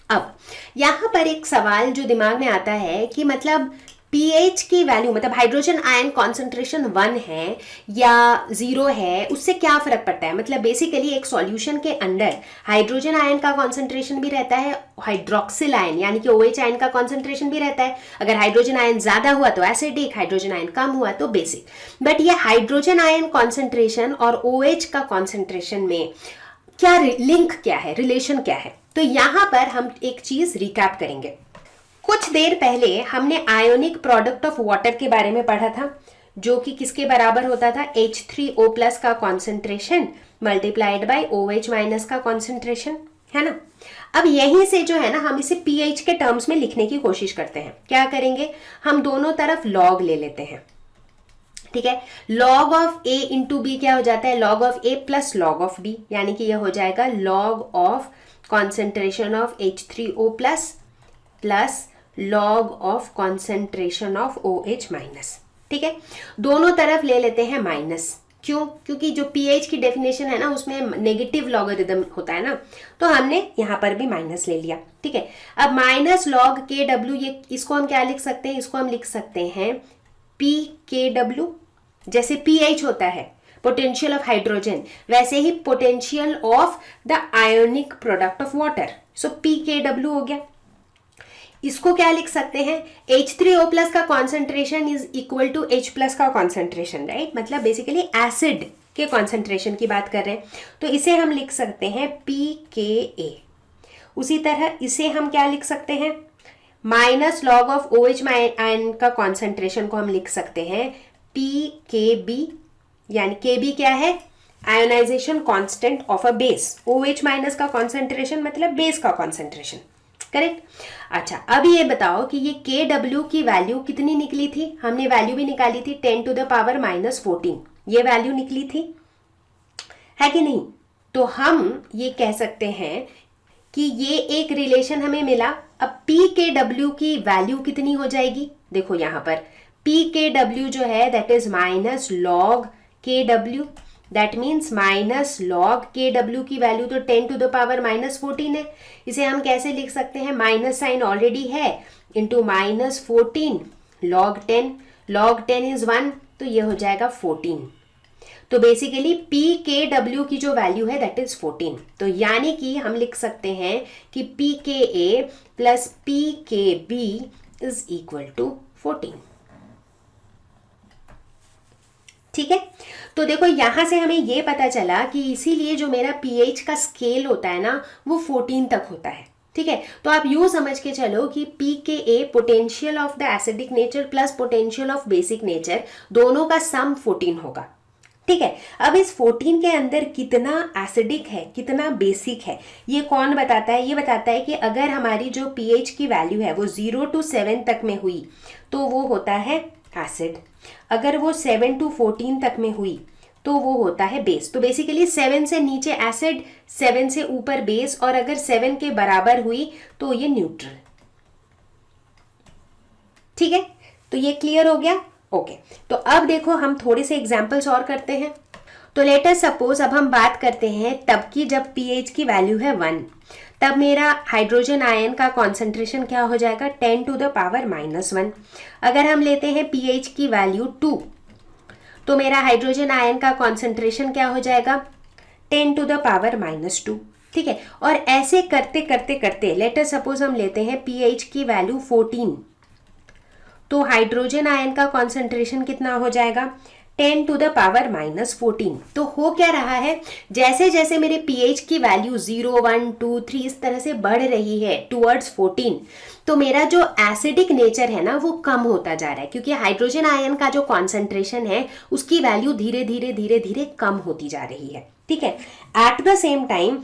अब यहां पर एक सवाल जो दिमाग में आता है कि मतलब pH की वैल्यू, मतलब हाइड्रोजन आयन कॉन्सेंट्रेशन 1 है या 0 है, उससे क्या फर्क पड़ता है। मतलब बेसिकली एक सॉल्यूशन के अंदर हाइड्रोजन आयन का कॉन्सेंट्रेशन भी रहता है, हाइड्रोक्सिल आयन यानी कि OH आयन का कॉन्सेंट्रेशन भी रहता है। अगर हाइड्रोजन आयन ज्यादा हुआ तो एसिडिक, हाइड्रोजन आयन कम हुआ तो बेसिक। बट ये हाइड्रोजन आयन कॉन्सेंट्रेशन और OH का कॉन्सेंट्रेशन में क्या लिंक, क्या है, रिलेशन क्या है। तो यहां पर हम एक चीज रिकैप करेंगे। कुछ देर पहले हमने आयोनिक प्रोडक्ट ऑफ वाटर के बारे में पढ़ा था, जो कि किसके बराबर होता था, H3O प्लस का concentration multiplied by OH minus का कॉन्सेंट्रेशन, है ना। अब यहीं से जो है ना हम इसे pH के टर्म्स में लिखने की कोशिश करते हैं। क्या करेंगे, हम दोनों तरफ लॉग ले लेते हैं, ठीक है। Log of A into b क्या हो जाता है, log of A plus log of B, यानी कि यह हो जाएगा log of concentration of H3O plus plus log of concentration of OH minus, ठीक है। दोनों तरफ ले लेते हैं माइनस, क्यों, क्योंकि जो pH की डेफिनेशन है ना उसमें नेगेटिव लॉगरिथम होता है ना, तो हमने यहां पर भी माइनस ले लिया, ठीक है। अब माइनस लॉग KW, ये इसको हम क्या लिख सकते हैं, इसको हम लिख सकते हैं PKW। जैसे pH होता है पोटेंशियल ऑफ हाइड्रोजन, वैसे ही potential of the ionic product of water, so PKW हो गया। इसको क्या लिख सकते हैं, H3O प्लस का concentration is equal to H plus का कॉन्सेंट्रेशन, राइट। मतलब बेसिकली एसिड के कॉन्सेंट्रेशन की बात कर रहे हैं, तो इसे हम लिख सकते हैं pKa। उसी तरह इसे हम क्या लिख सकते हैं, minus log of OH ion का कॉन्सेंट्रेशन को हम लिख सकते हैं pKb, यानी Kb क्या है, ionisation constant of a base. OH minus का कॉन्सेंट्रेशन मतलब बेस का कॉन्सेंट्रेशन, करेक्ट। अच्छा अब ये बताओ कि ये KW की वैल्यू कितनी निकली थी, हमने वैल्यू भी निकाली थी 10 टू द पावर -14, ये वैल्यू निकली थी, है कि नहीं। तो हम ये कह सकते हैं कि ये एक रिलेशन हमें मिला। अब PKW की वैल्यू कितनी हो जाएगी, देखो यहां पर PKW जो है that is minus log KW, that means minus log KW की वैल्यू तो 10 टू द पावर -14 है। इसे हम कैसे लिख सकते हैं, माइनस साइन ऑलरेडी है, इंटू -14 लॉग 10 इज 1, तो ये हो जाएगा 14। तो बेसिकली PKW की जो वैल्यू है दैट इज 14। तो यानी कि हम लिख सकते हैं कि PKa plus PKb is equal to 14, ठीक है। तो देखो यहां से हमें यह पता चला कि इसीलिए जो मेरा pH का स्केल होता है ना वो 14 तक होता है, ठीक है। तो आप यूं समझ के चलो कि PKa potential of the acidic nature plus potential of basic nature, दोनों का सम 14 होगा, ठीक है। अब इस 14 के अंदर कितना एसिडिक है कितना बेसिक है ये कौन बताता है, ये बताता है कि अगर हमारी जो pH की वैल्यू है वो 0 to 7 तक में हुई तो वो होता है एसिड, अगर वो 7 to 14 तक में हुई तो वो होता है बेस। तो बेसिकली 7 से नीचे एसिड, 7 से ऊपर बेस, और अगर 7 के बराबर हुई तो ये न्यूट्रल। ठीक है, तो ये क्लियर हो गया। ओके, तो अब देखो हम थोड़े से एग्जाम्पल्स और करते हैं। तो लेट अस सपोज अब हम बात करते हैं तब की जब pH की वैल्यू है 1, तब मेरा हाइड्रोजन आयन का कॉन्सेंट्रेशन क्या हो जाएगा 10 टू द पावर -1। अगर हम लेते हैं pH की वैल्यू 2, तो मेरा हाइड्रोजन आयन का कॉन्सेंट्रेशन क्या हो जाएगा 10 टू द पावर -2। ठीक है, और ऐसे करते करते करते लेट अस सपोज हम लेते हैं pH की वैल्यू 14, तो हाइड्रोजन आयन का कॉन्सेंट्रेशन कितना हो जाएगा 10 टू द पावर -14। तो हो क्या रहा है, जैसे जैसे मेरे pH की वैल्यू 0, 1, 2, 3 इस तरह से बढ़ रही है टूवर्ड्स 14, तो मेरा जो एसिडिक नेचर है ना वो कम होता जा रहा है, क्योंकि हाइड्रोजन आयन का जो कॉन्सेंट्रेशन है उसकी वैल्यू धीरे धीरे धीरे धीरे कम होती जा रही है। ठीक है, एट द सेम टाइम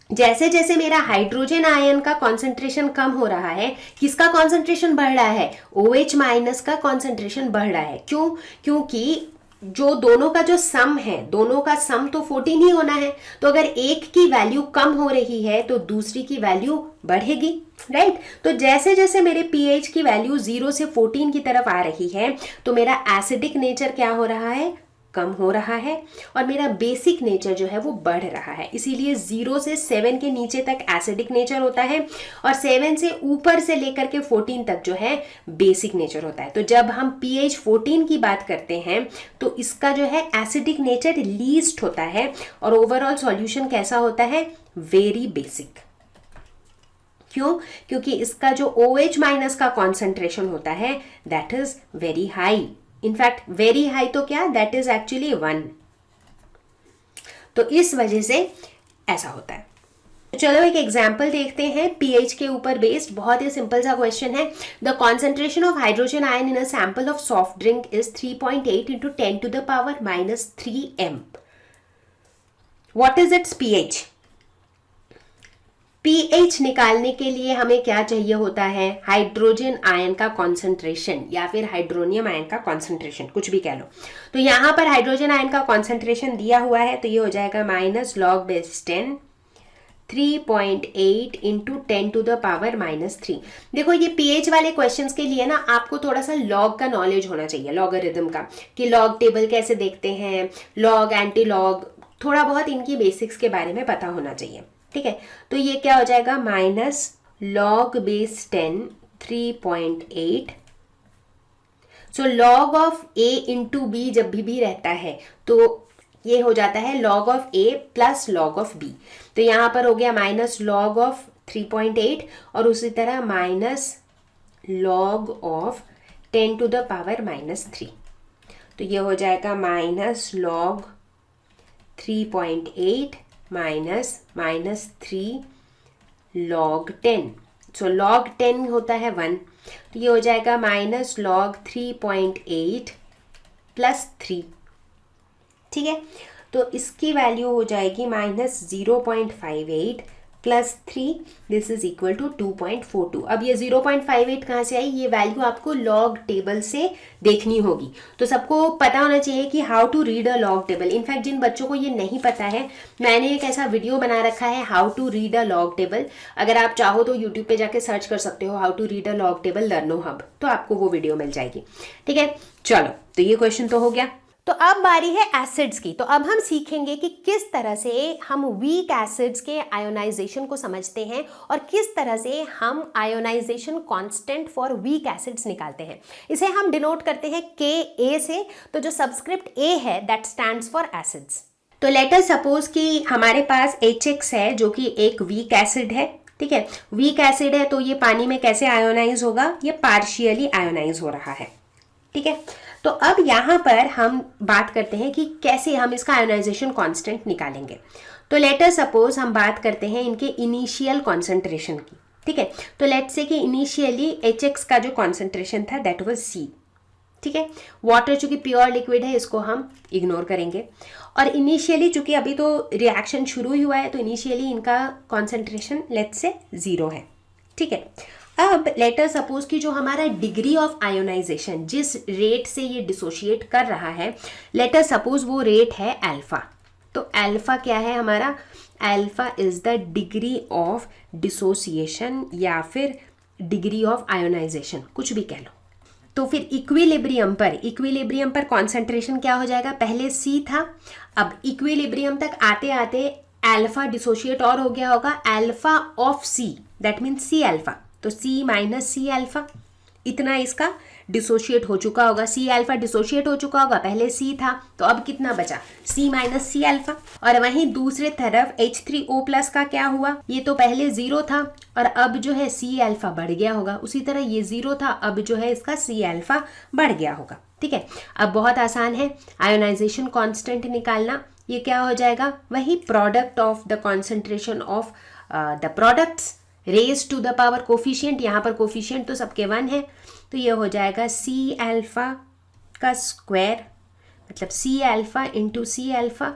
जैसे जैसे मेरा हाइड्रोजन आयन का कॉन्सेंट्रेशन कम हो रहा है, किसका कॉन्सेंट्रेशन बढ़ रहा है OH माइनस का कॉन्सेंट्रेशन बढ़ रहा है। क्यों? क्योंकि जो दोनों का जो सम है, दोनों का सम तो 14 ही होना है, तो अगर एक की वैल्यू कम हो रही है तो दूसरी की वैल्यू बढ़ेगी, राइट। तो जैसे जैसे मेरे pH की वैल्यू 0 से 14 की तरफ आ रही है तो मेरा एसिडिक नेचर क्या हो रहा है कम हो रहा है, और मेरा बेसिक नेचर जो है वो बढ़ रहा है। इसीलिए 0 से 7 के नीचे तक एसिडिक नेचर होता है और 7 से ऊपर से लेकर के 14 तक जो है बेसिक नेचर होता है। तो जब हम pH 14 की बात करते हैं तो इसका जो है एसिडिक नेचर लीस्ट होता है और ओवरऑल सॉल्यूशन कैसा होता है वेरी बेसिक। क्यों? क्योंकि इसका जो OH माइनस का कॉन्सेंट्रेशन होता है that is very high. In fact very high तो क्या, दैट इज एक्चुअली 1। तो इस वजह से ऐसा होता है। चलो एक एग्जाम्पल देखते हैं pH के ऊपर बेस्ड। बहुत ही सिंपल सा क्वेश्चन है। The concentration of hydrogen ion in a sample of soft drink is 3.8 into 10 to the power -3m। What is its pH? pH निकालने के लिए हमें क्या चाहिए होता है, हाइड्रोजन आयन का कॉन्सेंट्रेशन या फिर हाइड्रोनियम आयन का कॉन्सेंट्रेशन, कुछ भी कह लो। तो यहाँ पर हाइड्रोजन आयन का कॉन्सेंट्रेशन दिया हुआ है, तो ये हो जाएगा -log-10 3.8 into 10 to the power -3। देखो ये pH वाले क्वेश्चंस के लिए ना आपको थोड़ा सा लॉग का नॉलेज होना चाहिए, लॉगरिथम का, कि लॉग टेबल कैसे देखते हैं, लॉग एंटी लॉग, थोड़ा बहुत इनकी बेसिक्स के बारे में पता होना चाहिए। ठीक है, तो ये क्या हो जाएगा -log-10 3.8। So log of A into B जब भी रहता है तो ये हो जाता है log of A plus log of B। तो यहाँ पर हो गया -log ऑफ 3.8 और उसी तरह -log of 10 to the power -3। तो ये हो जाएगा -log 3.8 -3 log 10। सो log 10 होता है 1, तो ये हो जाएगा -log 3.8 प्लस 3। ठीक है, तो इसकी वैल्यू हो जाएगी -0.58 plus 3, this is equal to 2.42। अब ये 0.58 कहाँ से आई, ये वैल्यू आपको लॉग टेबल से देखनी होगी। तो सबको पता होना चाहिए कि how to read a log table. In fact जिन बच्चों को ये नहीं पता है, मैंने एक ऐसा वीडियो बना रखा है how to read a log table. अगर आप चाहो तो यूट्यूब पे जाके सर्च कर सकते हो how to read a log table LearnoHub, तो आपको वो वीडियो मिल जाएगी। ठीक है, चलो तो ये क्वेश्चन तो हो गया। तो अब बारी है एसिड्स की। तो अब हम सीखेंगे कि किस तरह से हम वीक एसिड्स के आयोनाइजेशन को समझते हैं और किस तरह से हम ionization constant for weak acids निकालते हैं। इसे हम डिनोट करते हैं Ka से। तो जो सबस्क्रिप्ट A है दैट स्टैंड्स फॉर एसिड्स। तो लेट अस सपोज कि हमारे पास HX है जो कि एक वीक एसिड है। ठीक है, वीक एसिड है तो ये पानी में कैसे आयोनाइज होगा, ये पार्शियली आयोनाइज हो रहा है। ठीक है, तो अब यहाँ पर हम बात करते हैं कि कैसे हम इसका आयोनाइजेशन कांस्टेंट निकालेंगे। तो लेट अस सपोज हम बात करते हैं इनके इनिशियल कॉन्सेंट्रेशन की। ठीक है, तो लेट्स से कि इनिशियली HX का जो कॉन्सेंट्रेशन था दैट वाज C। ठीक है, वाटर चूंकि प्योर लिक्विड है इसको हम इग्नोर करेंगे, और इनिशियली चूंकि अभी तो रिएक्शन शुरू ही हुआ है तो इनिशियली इनका कॉन्सेंट्रेशन लेट्स से 0 है। ठीक है, अब लेटर सपोज कि जो हमारा डिग्री ऑफ आयोनाइजेशन, जिस रेट से ये डिसोशिएट कर रहा है, लेटर सपोज वो रेट है अल्फा। तो अल्फा क्या है हमारा? Alpha is the degree of dissociation या फिर डिग्री ऑफ आयोनाइजेशन, कुछ भी कह लो। तो फिर इक्विलिब्रियम पर कॉन्सेंट्रेशन क्या हो जाएगा? पहले C था, अब इक्विलिब्रियम तक आते आते अल्फा डिसोशिएट और हो गया होगा, alpha of C, that means C alpha. तो C माइनस C अल्फा, इतना इसका डिसोशिएट हो चुका होगा। C अल्फा डिसोशिएट हो चुका होगा, पहले C था, तो अब कितना बचा? C minus C alpha. और वहीं दूसरे तरफ H3O प्लस का क्या हुआ? ये तो पहले 0 था और अब जो है C अल्फा बढ़ गया होगा। उसी तरह ये 0 था, अब जो है इसका C अल्फा बढ़ गया होगा। ठीक है, अब बहुत आसान है आयोनाइजेशन कांस्टेंट निकालना। ये क्या हो जाएगा? वही product of the concentration of the products raise to the power coefficient. यहाँ पर कोफिशिएंट तो सबके 1 है, तो ये हो जाएगा C अल्फा का स्क्वायर, मतलब C alpha into C alpha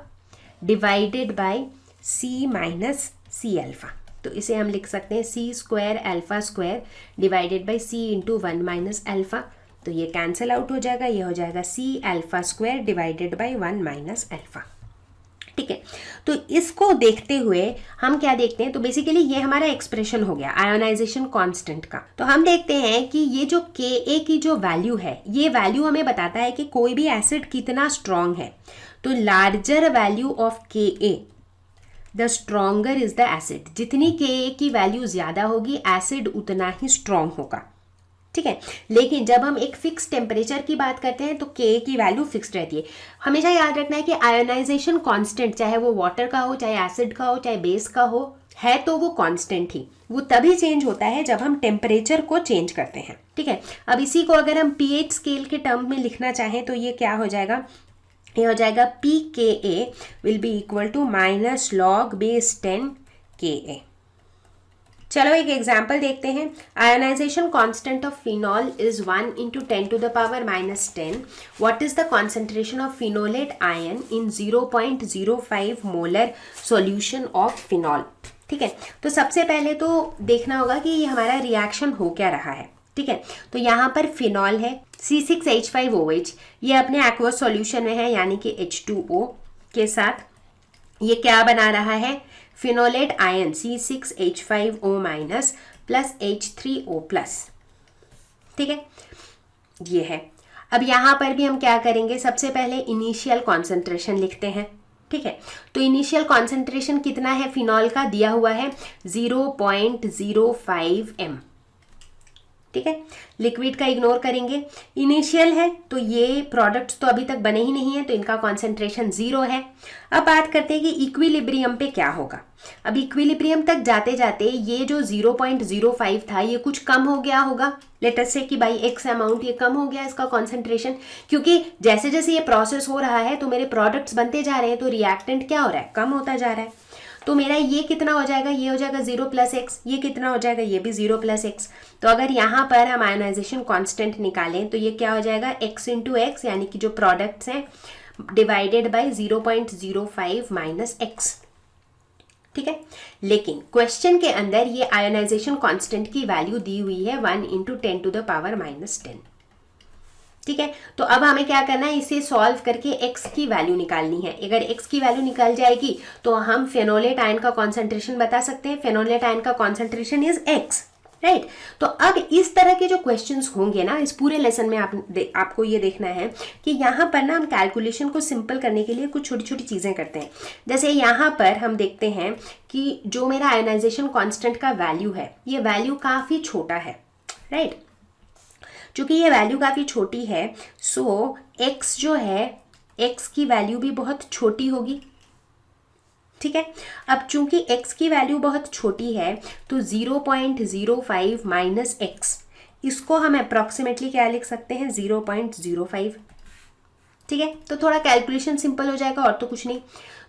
divided by C minus C alpha. तो इसे हम लिख सकते हैं C square alpha square divided bye C into 1 minus alpha. तो ये कैंसिल आउट हो जाएगा, ये हो जाएगा C alpha square divided by 1 minus alpha. ठीक है, तो इसको देखते हुए हम क्या देखते हैं? तो बेसिकली ये हमारा एक्सप्रेशन हो गया आयोनाइजेशन कांस्टेंट का। तो हम देखते हैं कि ये जो Ka की जो वैल्यू है, ये वैल्यू हमें बताता है कि कोई भी एसिड कितना स्ट्रॉन्ग है। तो larger value of Ka the stronger is the acid. जितनी Ka की वैल्यू ज्यादा होगी, एसिड उतना ही स्ट्रॉन्ग होगा। ठीक है, लेकिन जब हम एक फिक्स टेम्परेचर की बात करते हैं तो Ka की वैल्यू फिक्स्ड रहती है। हमेशा याद रखना है कि आयोनाइजेशन कांस्टेंट, चाहे वो वाटर का हो, चाहे एसिड का हो, चाहे बेस का हो, है तो वो कांस्टेंट ही। वो तभी चेंज होता है जब हम टेम्परेचर को चेंज करते हैं। ठीक है, अब इसी को अगर हम pH स्केल के टर्म में लिखना चाहें तो ये क्या हो जाएगा? ये हो जाएगा pKa will be equal to minus log base 10 Ka। चलो एक एग्जाम्पल देखते हैं। Ionisation constant of phenol is 1 into 10 to the power minus 10। What is the concentration of phenolate ion in 0.05 molar solution of phenol? ठीक है, तो सबसे पहले तो देखना होगा कि ये हमारा रिएक्शन हो क्या रहा है। ठीक है, तो यहाँ पर फिनॉल है C6H5OH, ये अपने एक्वस सॉल्यूशन में है यानी कि H2O के साथ ये क्या बना रहा है? Phenolate ion C6H5O minus plus H3O plus. ठीक है, ये है। अब यहाँ पर भी हम क्या करेंगे? सबसे पहले इनिशियल कॉन्सेंट्रेशन लिखते हैं। ठीक है, तो इनिशियल कॉन्सेंट्रेशन कितना है फिनॉल का? दिया हुआ है 0.05 m। ठीक है, लिक्विड का इग्नोर करेंगे, इनिशियल है तो ये प्रोडक्ट्स तो अभी तक बने ही नहीं है, तो इनका कॉन्सेंट्रेशन 0 है। अब बात करते हैं कि इक्विलिब्रियम पे क्या होगा। अब इक्विलिब्रियम तक जाते जाते ये जो 0.05 था ये कुछ कम हो गया होगा। लेट अस से कि भाई x अमाउंट ये कम हो गया इसका कॉन्सेंट्रेशन, क्योंकि जैसे जैसे ये प्रोसेस हो रहा है तो मेरे प्रोडक्ट्स बनते जा रहे हैं, तो रिएक्टेंट क्या हो रहा है? कम होता जा रहा है। तो मेरा ये कितना हो जाएगा? ये हो जाएगा 0 प्लस एक्स। ये कितना हो जाएगा? ये भी 0 प्लस एक्स। तो अगर यहाँ पर हम आयोनाइजेशन कांस्टेंट निकालें तो ये क्या हो जाएगा? x इंटू एक्स, यानी कि जो प्रोडक्ट्स हैं डिवाइडेड बाई 0.05 माइनस एक्स। ठीक है, लेकिन क्वेश्चन के अंदर ये आयोनाइजेशन कांस्टेंट की वैल्यू दी हुई है 1 into 10 to the power minus 10। ठीक है, तो अब हमें क्या करना है? इसे सॉल्व करके x की वैल्यू निकालनी है। अगर x की वैल्यू निकल जाएगी तो हम फेनोलेट आयन का कॉन्सेंट्रेशन बता सकते हैं। फेनोलेट आयन का कॉन्सेंट्रेशन इज x, राइट। तो अब इस तरह के जो क्वेश्चंस होंगे ना इस पूरे लेसन में आपको ये देखना है कि यहाँ पर ना हम कैलकुलेशन को सिंपल करने के लिए कुछ छोटी छोटी चीज़ें करते हैं। जैसे यहाँ पर हम देखते हैं कि जो मेरा आयोनाइजेशन कांस्टेंट का वैल्यू है ये वैल्यू काफ़ी छोटा है, राइट। चूँकि ये वैल्यू काफ़ी छोटी है सो x जो है x की वैल्यू भी बहुत छोटी होगी। ठीक है, अब चूंकि x की वैल्यू बहुत छोटी है तो 0.05 माइनस एक्स, इसको हम अप्रॉक्सीमेटली क्या लिख सकते हैं? 0.05। ठीक है, तो थोड़ा कैलकुलेशन सिंपल हो जाएगा और तो कुछ नहीं।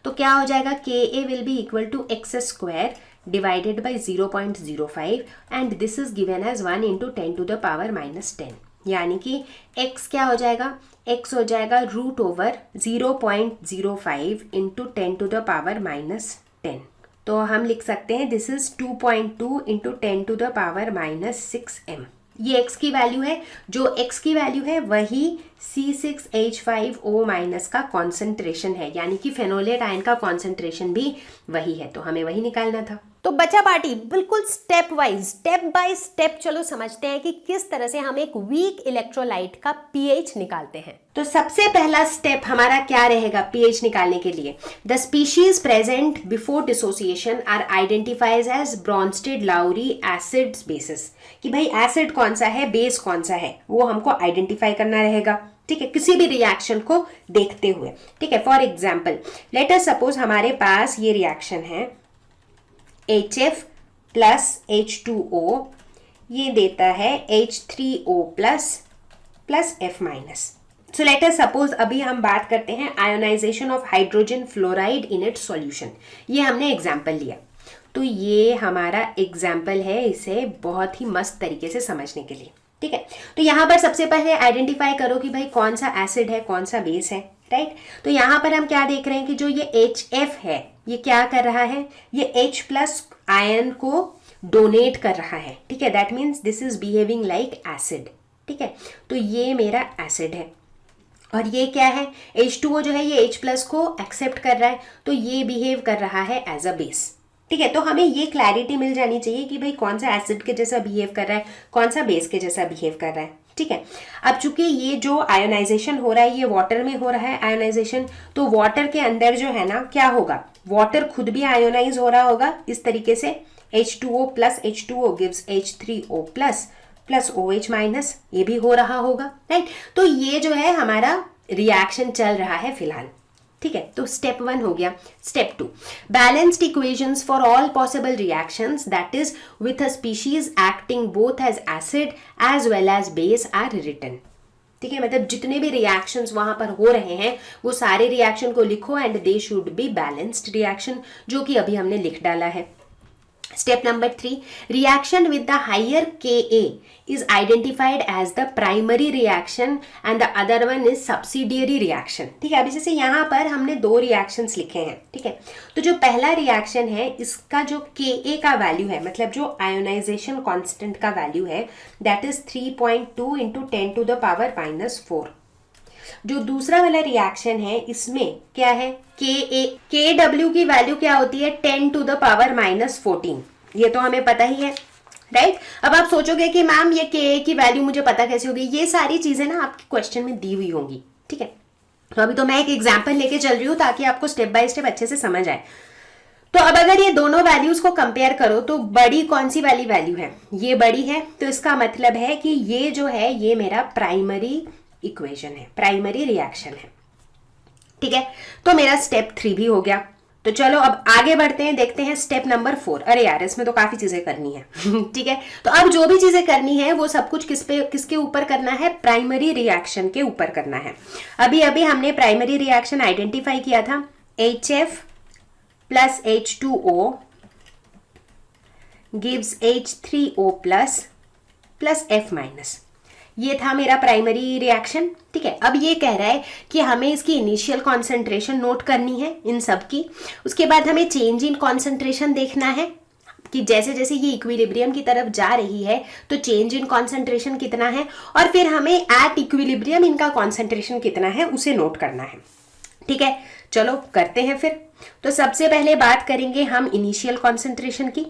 तो क्या हो जाएगा? Ka will be equal to x square divided by 0.05 and this is given as 1 into 10 to the power minus 10, यानी कि x क्या हो जाएगा? x हो जाएगा root over 0.05 into 10 to the power minus 10। तो हम लिख सकते हैं दिस इज 2.2 इंटू 10⁻⁻⁶ m। ये x की वैल्यू है, जो x की वैल्यू है वही C6H5O- का कॉन्सेंट्रेशन है, यानी कि फेनोलेट आयन का कॉन्सेंट्रेशन भी वही है, तो हमें वही निकालना था। तो बच्चा पार्टी बिल्कुल स्टेप बाय स्टेप चलो समझते हैं कि किस तरह से हम एक वीक इलेक्ट्रोलाइट का pH निकालते हैं। तो सबसे पहला स्टेप हमारा क्या रहेगा pH निकालने के लिए? The species present before dissociation are identifies as Bronsted Lowry acids bases, कि भाई एसिड कौन सा है, बेस कौन सा है, वो हमको आइडेंटिफाई करना रहेगा। ठीक है, किसी भी रिएक्शन को देखते हुए। ठीक है, for example let us suppose हमारे पास ये रिएक्शन है HF प्लस H2O, ये देता है H3O plus F minus. So let us suppose अभी हम बात करते हैं ionisation of hydrogen fluoride in its solution. ये हमने एग्जाम्पल लिया, तो ये हमारा एग्जाम्पल है, इसे बहुत ही मस्त तरीके से समझने के लिए। ठीक है, तो यहाँ पर सबसे पहले आइडेंटिफाई करो कि भाई कौन सा एसिड है, कौन सा बेस है, राइट। तो यहाँ पर हम क्या देख रहे हैं कि जो ये HF है ये क्या कर रहा है, ये H प्लस आयन को डोनेट कर रहा है। ठीक है, that means this is behaving like acid. ठीक है, तो ये मेरा एसिड है, और ये क्या है, H2O जो है ये H प्लस को एक्सेप्ट कर रहा है, तो ये बिहेव कर रहा है एज अ बेस। ठीक है, तो हमें ये क्लैरिटी मिल जानी चाहिए कि भाई कौन सा एसिड के जैसा बिहेव कर रहा है, कौन सा बेस के जैसा बिहेव कर रहा है। ठीक है, अब चूंकि ये जो आयोनाइजेशन हो रहा है ये वाटर में हो रहा है आयोनाइजेशन, तो वाटर के अंदर जो है ना क्या होगा, वाटर खुद भी आयोनाइज हो रहा होगा इस तरीके से, H2O plus H2O gives H3O plus OH minus, ये भी हो रहा होगा, राइट। तो ये जो है हमारा रिएक्शन चल रहा है फिलहाल। ठीक है, तो स्टेप 1 हो गया। Step 2, balanced equations for all possible reactions that is with a species acting both as acid as well as base are written. ठीक है, मतलब जितने भी रिएक्शंस वहां पर हो रहे हैं वो सारे रिएक्शन को लिखो and they should be balanced reaction, जो कि अभी हमने लिख डाला है। Step number 3, reaction with the higher Ka is identified as the primary reaction and the other one is subsidiary reaction। ठीक है, अभी जैसे यहाँ पर हमने 2 रिएक्शंस लिखे हैं। ठीक है, तो जो पहला रिएक्शन है इसका जो Ka का वैल्यू है, मतलब जो आयोनाइजेशन कांस्टेंट का वैल्यू है, दैट इज 3.2 इंटू 10⁻⁻⁴। जो दूसरा वाला रिएक्शन है इसमें क्या है, Kw की वैल्यू क्या होती है, 10⁻⁻14। ये तो हमें पता ही है, राइट। अब आप सोचोगे कि मैम ये Ka की वैल्यू मुझे पता कैसे होगी, ये सारी चीजें ना आपके क्वेश्चन में दी हुई होंगी। ठीक है, तो अभी तो मैं एक एग्जाम्पल लेके चल रही हूँ ताकि आपको स्टेप बाय स्टेप अच्छे से समझ आए। तो अब अगर ये दोनों वैल्यूज को कंपेयर करो तो बड़ी कौन सी वाली वैल्यू है, ये बड़ी है, तो इसका मतलब है कि ये जो है ये मेरा प्राइमरी इक्वेशन है, प्राइमरी रिएक्शन है। ठीक है, तो मेरा स्टेप 3 भी हो गया। तो चलो अब आगे बढ़ते हैं, देखते हैं स्टेप नंबर 4। अरे यार इसमें तो काफी चीजें करनी है। ठीक है, तो अब जो भी चीजें करनी है वो सब कुछ किसके ऊपर करना है, प्राइमरी रिएक्शन के ऊपर करना है। अभी हमने प्राइमरी रिएक्शन आइडेंटिफाई किया था, HF plus H2O gives H3O plus F minus, ये था मेरा प्राइमरी रिएक्शन। ठीक है, अब ये कह रहा है कि हमें इसकी इनिशियल कॉन्सेंट्रेशन नोट करनी है इन सब की, उसके बाद हमें चेंज इन कॉन्सेंट्रेशन देखना है कि जैसे जैसे ये इक्विलिब्रियम की तरफ जा रही है तो चेंज इन कॉन्सेंट्रेशन कितना है, और फिर हमें एट इक्विलिब्रियम इनका कॉन्सेंट्रेशन कितना है उसे नोट करना है। ठीक है, चलो करते हैं फिर। तो सबसे पहले बात करेंगे हम इनिशियल कॉन्सेंट्रेशन की।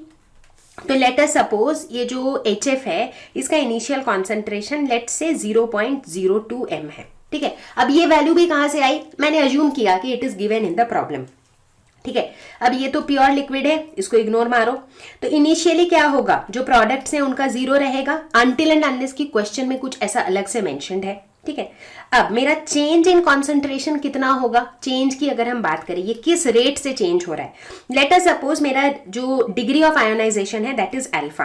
तो लेट अस सपोज ये जो HF है इसका इनिशियल कॉन्सेंट्रेशन लेट से 0.02 m है। ठीक है, अब ये वैल्यू भी कहां से आई, मैंने अज्यूम किया कि it is given in the problem. ठीक है, अब ये तो प्योर लिक्विड है, इसको इग्नोर मारो। तो इनिशियली क्या होगा, जो प्रोडक्ट्स हैं उनका 0 रहेगा अनटिल एंड अनलेस की क्वेश्चन में कुछ ऐसा अलग से मेंशन्ड है। ठीक है, अब मेरा चेंज इन कॉन्सेंट्रेशन कितना होगा, चेंज की अगर हम बात करें ये किस रेट से चेंज हो रहा है, लेट अस सपोज मेरा जो डिग्री ऑफ आयोनाइजेशन है दैट इज अल्फा।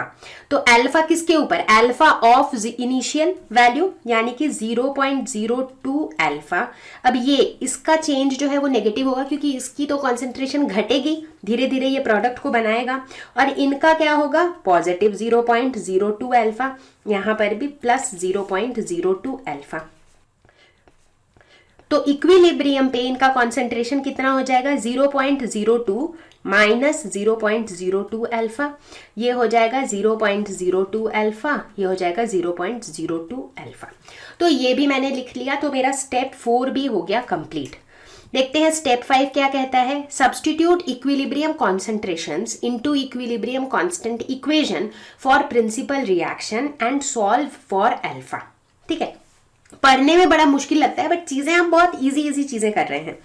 तो अल्फा किसके ऊपर, अल्फा ऑफ इनिशियल वैल्यू यानी कि 0.02 अल्फा। अब ये इसका चेंज जो है वो नेगेटिव होगा क्योंकि इसकी तो कॉन्सेंट्रेशन घटेगी, धीरे धीरे ये प्रोडक्ट को बनाएगा, और इनका क्या होगा पॉजिटिव 0.02 अल्फा, यहाँ पर भी प्लस 0.02 अल्फा। तो इक्विलिब्रियम पे इनका कॉन्सेंट्रेशन कितना हो जाएगा 0.02 माइनस 0.02 अल्फा, ये हो जाएगा 0.02 अल्फा, ये हो जाएगा 0.02 अल्फा। तो ये भी मैंने लिख लिया, तो मेरा स्टेप 4 भी हो गया कंप्लीट। देखते हैं स्टेप 5 क्या कहता है। Substitute equilibrium concentrations into equilibrium constant equation for principal reaction and solve for alpha. ठीक है, पढ़ने में बड़ा मुश्किल लगता है बट चीजें हम बहुत इजी चीजें कर रहे हैं।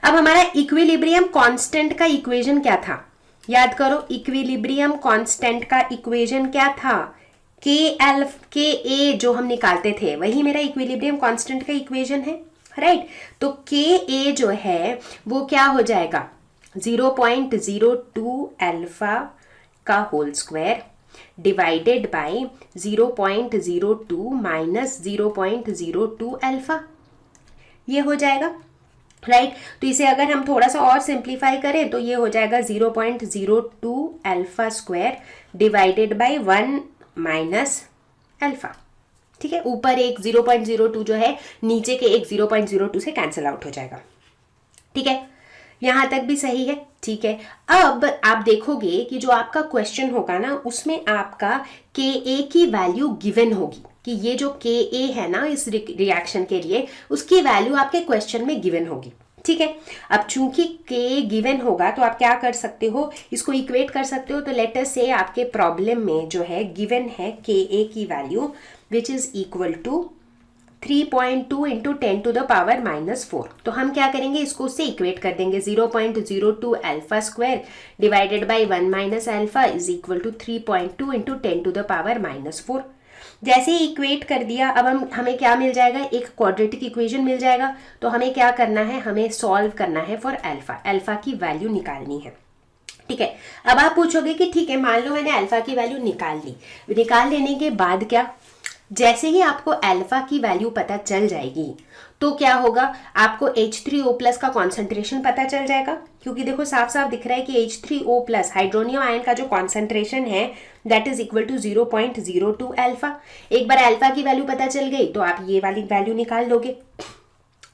अब हमारा इक्विलिब्रियम कांस्टेंट का इक्वेशन क्या था, याद करो। इक्विलिब्रियम कांस्टेंट का इक्वेशन क्या था, के ए जो हम निकालते थे वही मेरा इक्विलिब्रियम कांस्टेंट का इक्वेशन है, राइट। तो के ए जो है वो क्या हो जाएगा, 0.02 अल्फा का whole square divided by 0.02 minus 0.02 alpha, ये हो जाएगा, राइट। तो इसे अगर हम थोड़ा सा और सिंप्लीफाई करें तो ये हो जाएगा 0.02 alpha square divided by 1 minus alpha. ठीक है, ऊपर एक 0.02 जो है नीचे के एक 0.02 से कैंसिल आउट हो जाएगा। ठीक है, यहां तक भी सही है। ठीक है, अब आप देखोगे कि जो आपका क्वेश्चन होगा ना उसमें आपका के ए की वैल्यू गिवन होगी कि ये जो के ए है ना इस रिएक्शन के लिए उसकी वैल्यू आपके क्वेश्चन में गिवन होगी। ठीक है, अब चूंकि के गिवन होगा तो आप क्या कर सकते हो, इसको इक्वेट कर सकते हो। तो लेट अस से आपके प्रॉब्लम में जो है गिवन है के ए की value which is equal to 3.2 into 10 to the power -4। तो हम क्या करेंगे, इसको उससे इक्वेट कर देंगे। 0.02 alpha square divided by 1 minus alpha is equal to 3.2 into 10 to the power -4। जैसे ही इक्वेट कर दिया, अब हमें क्या मिल जाएगा, एक क्वाड्रेटिक इक्वेशन मिल जाएगा। तो हमें क्या करना है, हमें सॉल्व करना है फॉर अल्फा, अल्फा की वैल्यू निकालनी है। ठीक है, अब आप पूछोगे कि ठीक है मान लो मैंने अल्फा की वैल्यू निकाल ली, निकाल लेने के बाद क्या, जैसे ही आपको अल्फा की वैल्यू पता चल जाएगी तो क्या होगा, आपको H3O+ का कॉन्सेंट्रेशन पता चल जाएगा। क्योंकि देखो साफ साफ दिख रहा है कि H3O+ हाइड्रोनियम आयन का जो कॉन्सेंट्रेशन है that is equal to 0.02 alpha. एक बार अल्फा की वैल्यू पता चल गई तो आप ये वाली वैल्यू निकाल लोगे।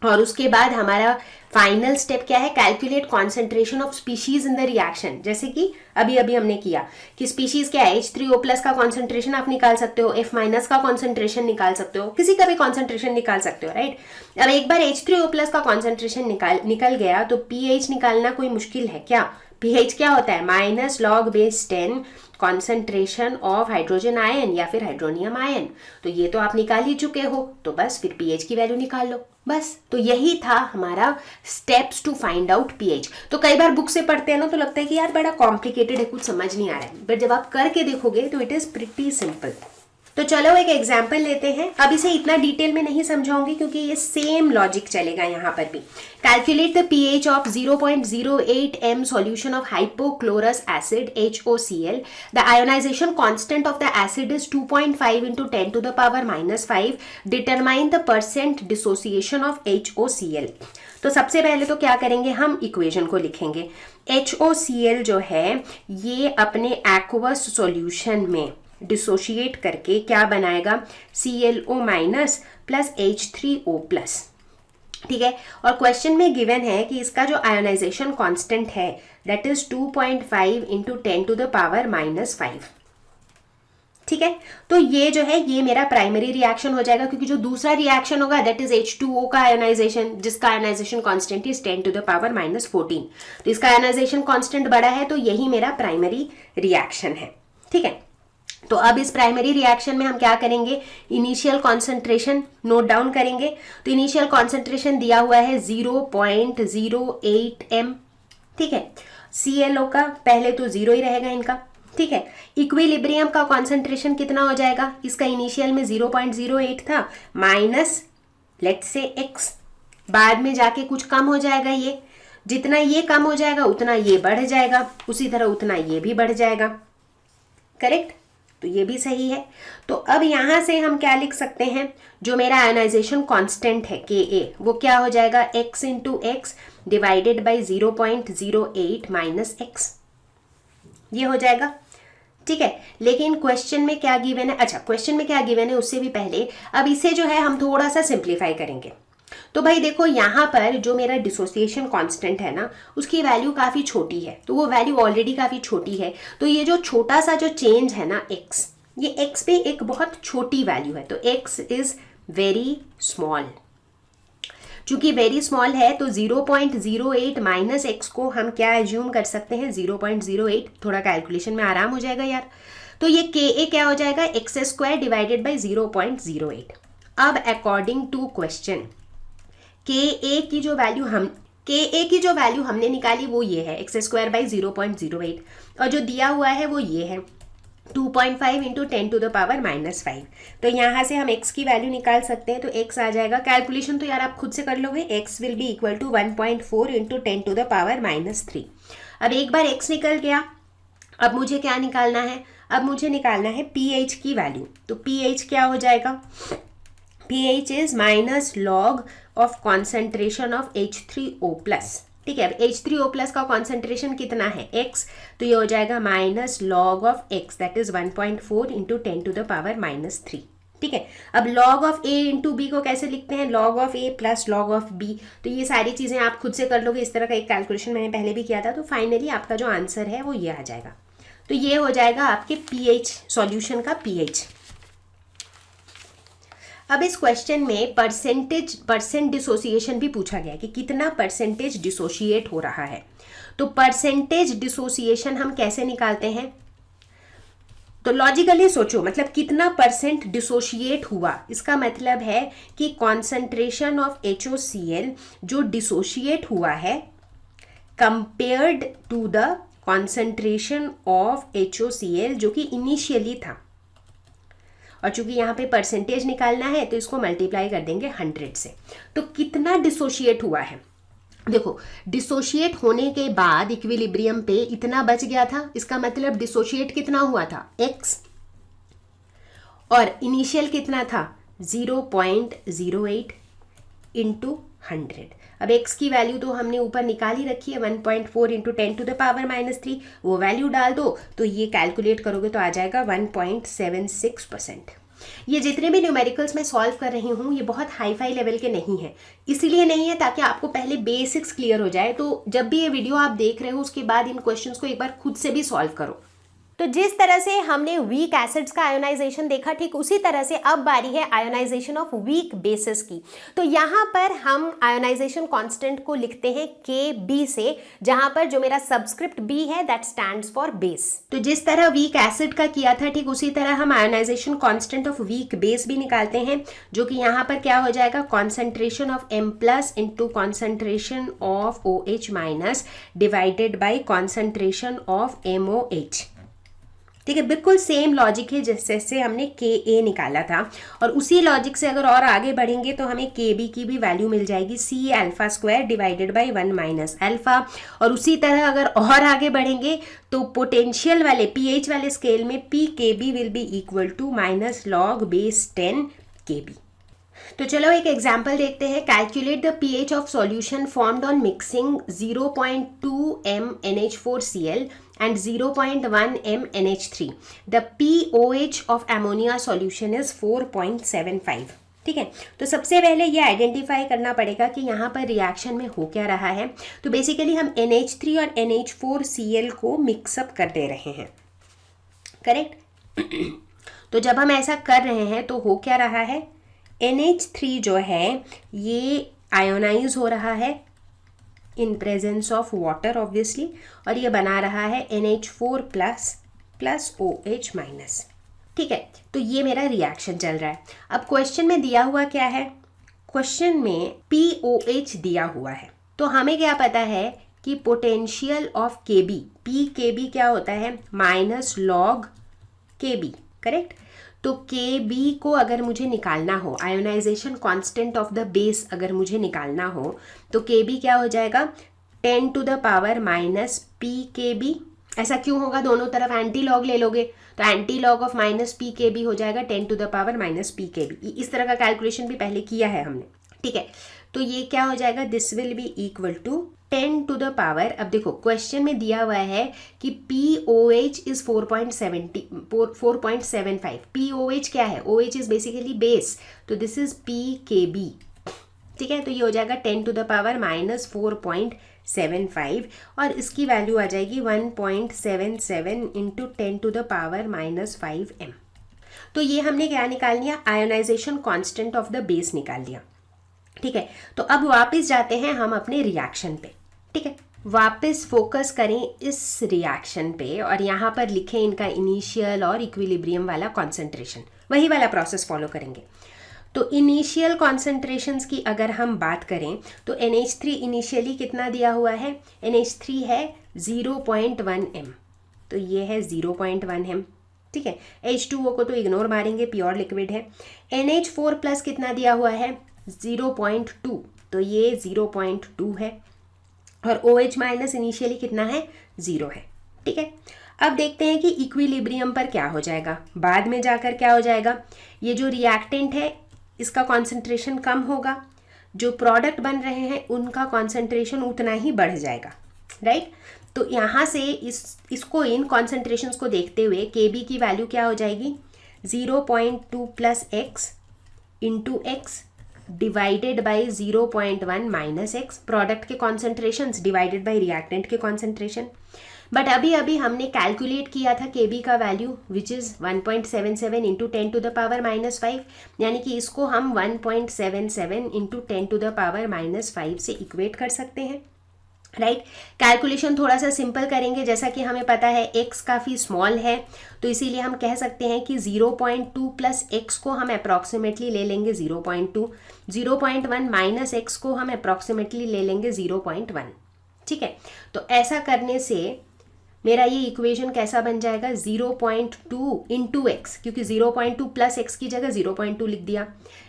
और उसके बाद हमारा फाइनल स्टेप क्या है, calculate concentration of species in the reaction. जैसे कि अभी हमने किया कि स्पीशीज क्या है, H3O+ का कॉन्सेंट्रेशन आप निकाल सकते हो, F- का कॉन्सेंट्रेशन निकाल सकते हो, किसी का भी कॉन्सेंट्रेशन निकाल सकते हो, राइट। अब एक बार H3O+ का कॉन्सेंट्रेशन निकल गया तो pH निकालना कोई मुश्किल है क्या। pH क्या होता है, -log/10 concentration of hydrogen ion या फिर हाइड्रोनियम आयन। तो ये तो आप निकाल ही चुके हो, तो बस फिर pH की वैल्यू निकाल लो, बस। तो यही था हमारा steps to find out pH। तो कई बार बुक से पढ़ते हैं ना तो लगता है कि यार बड़ा कॉम्प्लिकेटेड है, कुछ समझ नहीं आ रहा है, बट जब आप करके देखोगे तो इट इज प्रिटी सिंपल। तो चलो एक एग्जाम्पल लेते हैं। अब इसे इतना डिटेल में नहीं समझाऊंगी क्योंकि ये सेम लॉजिक चलेगा यहाँ पर भी। Calculate the pH of 0.08 m solution of hypochlorous acid HOCl. The ionization constant of the acid is 2.5 into 10 to the power -5. Determine the percent dissociation of HOCl. तो सबसे पहले तो क्या करेंगे, हम इक्वेशन को लिखेंगे। HOCl जो है ये अपने एक्वस सॉल्यूशन में डिसोशिएट करके क्या बनाएगा, ClO- प्लस H3O+। ठीक है, और क्वेश्चन में गिवन है कि इसका जो आयोनाइजेशन कांस्टेंट है that is 2.5 into 10 to the power -5। ठीक है, तो ये जो है ये मेरा प्राइमरी रिएक्शन हो जाएगा क्योंकि जो दूसरा रिएक्शन होगा दैट इज H2O का आयोनाइजेशन, जिसका ionization constant is 10 to the power -14। तो इसका आयोनाइजेशन कांस्टेंट बड़ा है तो यही मेरा प्राइमरी रिएक्शन है। ठीक है, तो अब इस प्राइमरी रिएक्शन में हम क्या करेंगे, इनिशियल कॉन्सेंट्रेशन नोट डाउन करेंगे। तो इनिशियल कॉन्सेंट्रेशन दिया हुआ है 0.08 m। ठीक है, ClO का पहले तो 0 ही रहेगा इनका। ठीक है, इक्विलिब्रियम का कॉन्सेंट्रेशन कितना हो जाएगा, इसका इनिशियल में 0.08 था माइनस लेट्स से x, बाद में जाके कुछ कम हो जाएगा, ये जितना ये कम हो जाएगा उतना ये बढ़ जाएगा, उसी तरह उतना ये भी बढ़ जाएगा, करेक्ट। तो ये भी सही है। तो अब यहां से हम क्या लिख सकते हैं, जो मेरा आयोनाइजेशन कांस्टेंट है Ka वो क्या हो जाएगा, x into x divided by 0.08 minus x, ये हो जाएगा। ठीक है, लेकिन क्वेश्चन में क्या गिवन है, अच्छा क्वेश्चन में क्या गिवन है उससे भी पहले अब इसे जो है हम थोड़ा सा सिंप्लीफाई करेंगे। तो भाई देखो यहाँ पर जो मेरा डिसोसिएशन कांस्टेंट है ना, उसकी वैल्यू काफ़ी छोटी है, तो वो वैल्यू ऑलरेडी काफ़ी छोटी है, तो ये जो छोटा सा जो चेंज है ना x, ये x पे एक बहुत छोटी वैल्यू है, तो x इज़ वेरी स्मॉल। चूंकि वेरी स्मॉल है तो 0.08 माइनस एक्स को हम क्या एज्यूम कर सकते हैं, 0.08। थोड़ा कैलकुलेशन में आराम हो जाएगा यार। तो ये के ए क्या हो जाएगा, एक्स स्क्वायर डिवाइडेड बाई 0.08। अब अकॉर्डिंग टू क्वेश्चन के ए की जो वैल्यू हमने निकाली वो ये है, एक्स स्क्वायर बाई 0.08, और जो दिया हुआ है वो ये है 2.5 इंटू 10 टू द पावर -5। तो यहाँ से हम x की वैल्यू निकाल सकते हैं, तो x आ जाएगा, कैलकुलेशन तो यार आप खुद से कर लोगे, x will be equal to 1.4 into 10 to the power -3। अब एक बार x निकल गया, अब मुझे क्या निकालना है, अब मुझे निकालना है pH की वैल्यू। तो pH क्या हो जाएगा, pH is minus log of concentration of H3O+। ठीक है, अब H3O+ का कॉन्सेंट्रेशन कितना है, x, तो ये हो जाएगा minus log of x, that is 1.4 into 10 to the power -3। ठीक है, अब log of a into b को कैसे लिखते हैं, log of a plus log of b। तो ये सारी चीज़ें आप खुद से कर लोगे, इस तरह का एक कैलकुलेशन मैंने पहले भी किया था। तो फाइनली आपका जो आंसर है वो ये आ जाएगा। तो ये हो जाएगा आपके pH, सॉल्यूशन का pH। अब इस क्वेश्चन में परसेंट डिसोसिएशन भी पूछा गया कि कितना परसेंटेज डिसोशिएट हो रहा है। तो परसेंटेज डिसोसिएशन हम कैसे निकालते हैं, तो लॉजिकली सोचो, मतलब कितना परसेंट डिसोशिएट हुआ, इसका मतलब है कि कॉन्सेंट्रेशन ऑफ HOCl जो डिसोशिएट हुआ है compared to the concentration of HOCl जो कि इनिशियली था। और चूंकि यहाँ पे परसेंटेज निकालना है तो इसको मल्टीप्लाई कर देंगे 100 से। तो कितना डिसोशिएट हुआ है, देखो डिसोशिएट होने के बाद इक्विलिब्रियम पे इतना बच गया था, इसका मतलब डिसोशिएट कितना हुआ था, x, और इनिशियल कितना था 0.08 इंटू 100। अब x की वैल्यू तो हमने ऊपर निकाल ही रखी है 1.4 इंटू 10 टू द पावर -3, वो वैल्यू डाल दो तो ये कैलकुलेट करोगे तो आ जाएगा 1.76%। ये जितने भी न्यूमेरिकल्स मैं सॉल्व कर रही हूँ ये बहुत हाई फाई लेवल के नहीं है, इसीलिए नहीं है ताकि आपको पहले बेसिक्स क्लियर हो जाए। तो जब भी ये वीडियो आप देख रहे हो उसके बाद इन क्वेश्चंस को एक बार खुद से भी सॉल्व करो। तो जिस तरह से हमने वीक एसिड्स का आयोनाइजेशन देखा, ठीक उसी तरह से अब बारी है आयोनाइजेशन ऑफ वीक बेसिस की। तो यहाँ पर हम आयोनाइजेशन कांस्टेंट को लिखते हैं Kb से, जहाँ पर जो मेरा सबस्क्रिप्ट B है दैट स्टैंड्स फॉर बेस। तो जिस तरह वीक एसिड का किया था ठीक उसी तरह हम ionization constant of weak base भी निकालते हैं, जो कि यहाँ पर क्या हो जाएगा, concentration of M+ into concentration of OH- divided by concentration of MOH। ठीक है, बिल्कुल सेम लॉजिक है जैसे हमने Ka निकाला था, और उसी लॉजिक से अगर और आगे बढ़ेंगे तो हमें Kb की भी वैल्यू मिल जाएगी C∝² डिवाइडेड बाई 1 - अल्फा। और उसी तरह अगर और आगे बढ़ेंगे तो पोटेंशियल वाले pH वाले स्केल में Pkb will be equal to minus log base 10 Kb। तो चलो एक एग्जाम्पल देखते हैं। Calculate the pH of solution formed on mixing 0.2 m NH4Cl and 0.1 m NH3. The pOH of ammonia solution is 4.75. ठीक है, तो सबसे पहले ये आइडेंटिफाई करना पड़ेगा कि यहाँ पर रिएक्शन में हो क्या रहा है। तो बेसिकली हम NH3 और NH4Cl को मिक्सअप कर दे रहे हैं, करेक्ट। तो जब हम ऐसा कर रहे हैं तो हो क्या रहा है, NH3 जो है ये आयोनाइज हो रहा है in presence of water obviously, और ये बना रहा है NH4+ प्लस OH-। ठीक है, तो ये मेरा रिएक्शन चल रहा है। अब क्वेश्चन में दिया हुआ क्या है, क्वेश्चन में POH दिया हुआ है, तो हमें क्या पता है कि पोटेंशियल ऑफ Kb, Pkb क्या होता है, माइनस लॉग Kb, करेक्ट। तो Kb को अगर मुझे निकालना हो, ionization constant of the base अगर मुझे निकालना हो, तो Kb क्या हो जाएगा 10 टू द पावर -Pkb। ऐसा क्यों होगा, दोनों तरफ एंटी लॉग ले लोगे तो एंटी लॉग ऑफ -Pkb हो जाएगा 10 टू द पावर -Pkb। इस तरह का कैलकुलेशन भी पहले किया है हमने, ठीक है। तो ये क्या हो जाएगा, this will be equal to 10 to the power, अब देखो क्वेश्चन में दिया हुआ है कि POH इज 4.75। POH क्या है, OH इज बेसिकली बेस, तो दिस इज PKB। ठीक है, तो ये हो जाएगा 10 टू द पावर माइनस 4.75 और इसकी वैल्यू आ जाएगी 1.77 into 10 to the power minus 5 m। तो ये हमने क्या निकाल लिया, ionization constant of the base निकाल लिया। ठीक है, तो अब वापस जाते हैं हम अपने रिएक्शन पे। ठीक है, वापस फोकस करें इस रिएक्शन पे और यहाँ पर लिखें इनका इनिशियल और इक्विलिब्रियम वाला कॉन्सेंट्रेशन, वही वाला प्रोसेस फॉलो करेंगे। तो इनिशियल कॉन्सेंट्रेशंस की अगर हम बात करें तो NH3 इनिशियली कितना दिया हुआ है, NH3 है 0.1 m, तो ये है 0.1 m। ठीक है, H2O को तो इग्नोर मारेंगे, प्योर लिक्विड है। NH4 प्लस कितना दिया हुआ है 0.2, तो ये 0.2 है और OH माइनस इनिशियली कितना है 0 है। ठीक है, अब देखते हैं कि इक्विलिब्रियम पर क्या हो जाएगा, बाद में जाकर क्या हो जाएगा। ये जो रिएक्टेंट है इसका कॉन्सेंट्रेशन कम होगा, जो प्रोडक्ट बन रहे हैं उनका कॉन्सेंट्रेशन उतना ही बढ़ जाएगा, राइट। तो यहाँ से इसको इन कॉन्सेंट्रेशंस को देखते हुए KB की वैल्यू क्या हो जाएगी 0.2 plus x into x divided by 0.1 minus x, product के कॉन्सेंट्रेशंस डिवाइडेड बाई रिएक्टेंट के कॉन्सेंट्रेशन। बट अभी हमने कैलकुलेट किया था KB का value which is 1.77 into 10 to the power minus 5, यानी कि इसको हम 1.77 into 10 to the power minus 5 से इक्वेट कर सकते हैं, राइट। कैलकुलेशन थोड़ा सा सिंपल करेंगे, जैसा कि हमें पता है x काफ़ी स्मॉल है, तो इसीलिए हम कह सकते हैं कि 0.2 प्लस x को हम अप्रॉक्सीमेटली ले लेंगे 0.2, 0.1 माइनस x को हम अप्रॉक्सीमेटली ले लेंगे 0.1। ठीक है, तो ऐसा करने से मेरा ये इक्वेशन कैसा बन जाएगा 0.2 इंटू एक्स, क्योंकि 0.2 प्लस एक्स की जगह 0.2 लिख दिया,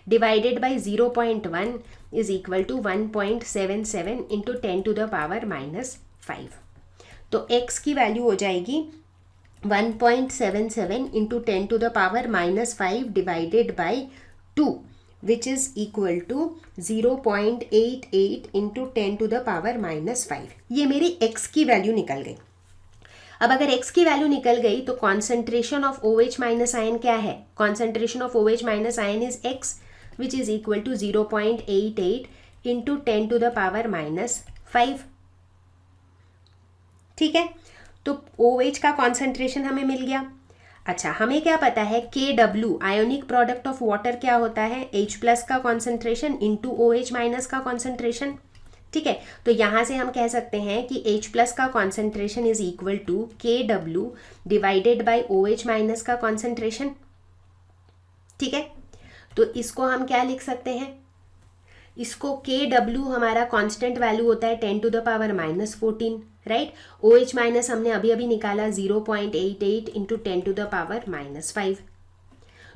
divided by 0.1 is equal to 1.77 into 10 to the power minus 5। तो x की वैल्यू हो जाएगी 1.77 into 10 to the power minus 5 divided by 2 which is equal to 0.88 into 10 to the power minus 5। ये मेरी x की वैल्यू निकल गई। अब अगर x की वैल्यू निकल गई तो concentration of OH minus ion क्या है, concentration of OH minus ion is x which is equal to 0.88 into 10 to the power minus 5। ठीक है, तो OH का कॉन्सेंट्रेशन हमें मिल गया। अच्छा, हमें क्या पता है KW ionic product of water क्या होता है, H प्लस का कॉन्सेंट्रेशन इंटू OH माइनस का कॉन्सेंट्रेशन। ठीक है, तो यहाँ से हम कह सकते हैं कि H प्लस का concentration is equal to KW divided by OH minus का कॉन्सेंट्रेशन। ठीक है, तो इसको हम क्या लिख सकते हैं, इसको KW हमारा कांस्टेंट वैल्यू होता है 10 to the power minus 14, right. OH minus हमने अभी निकाला 0.88 into 10 to the power minus 5,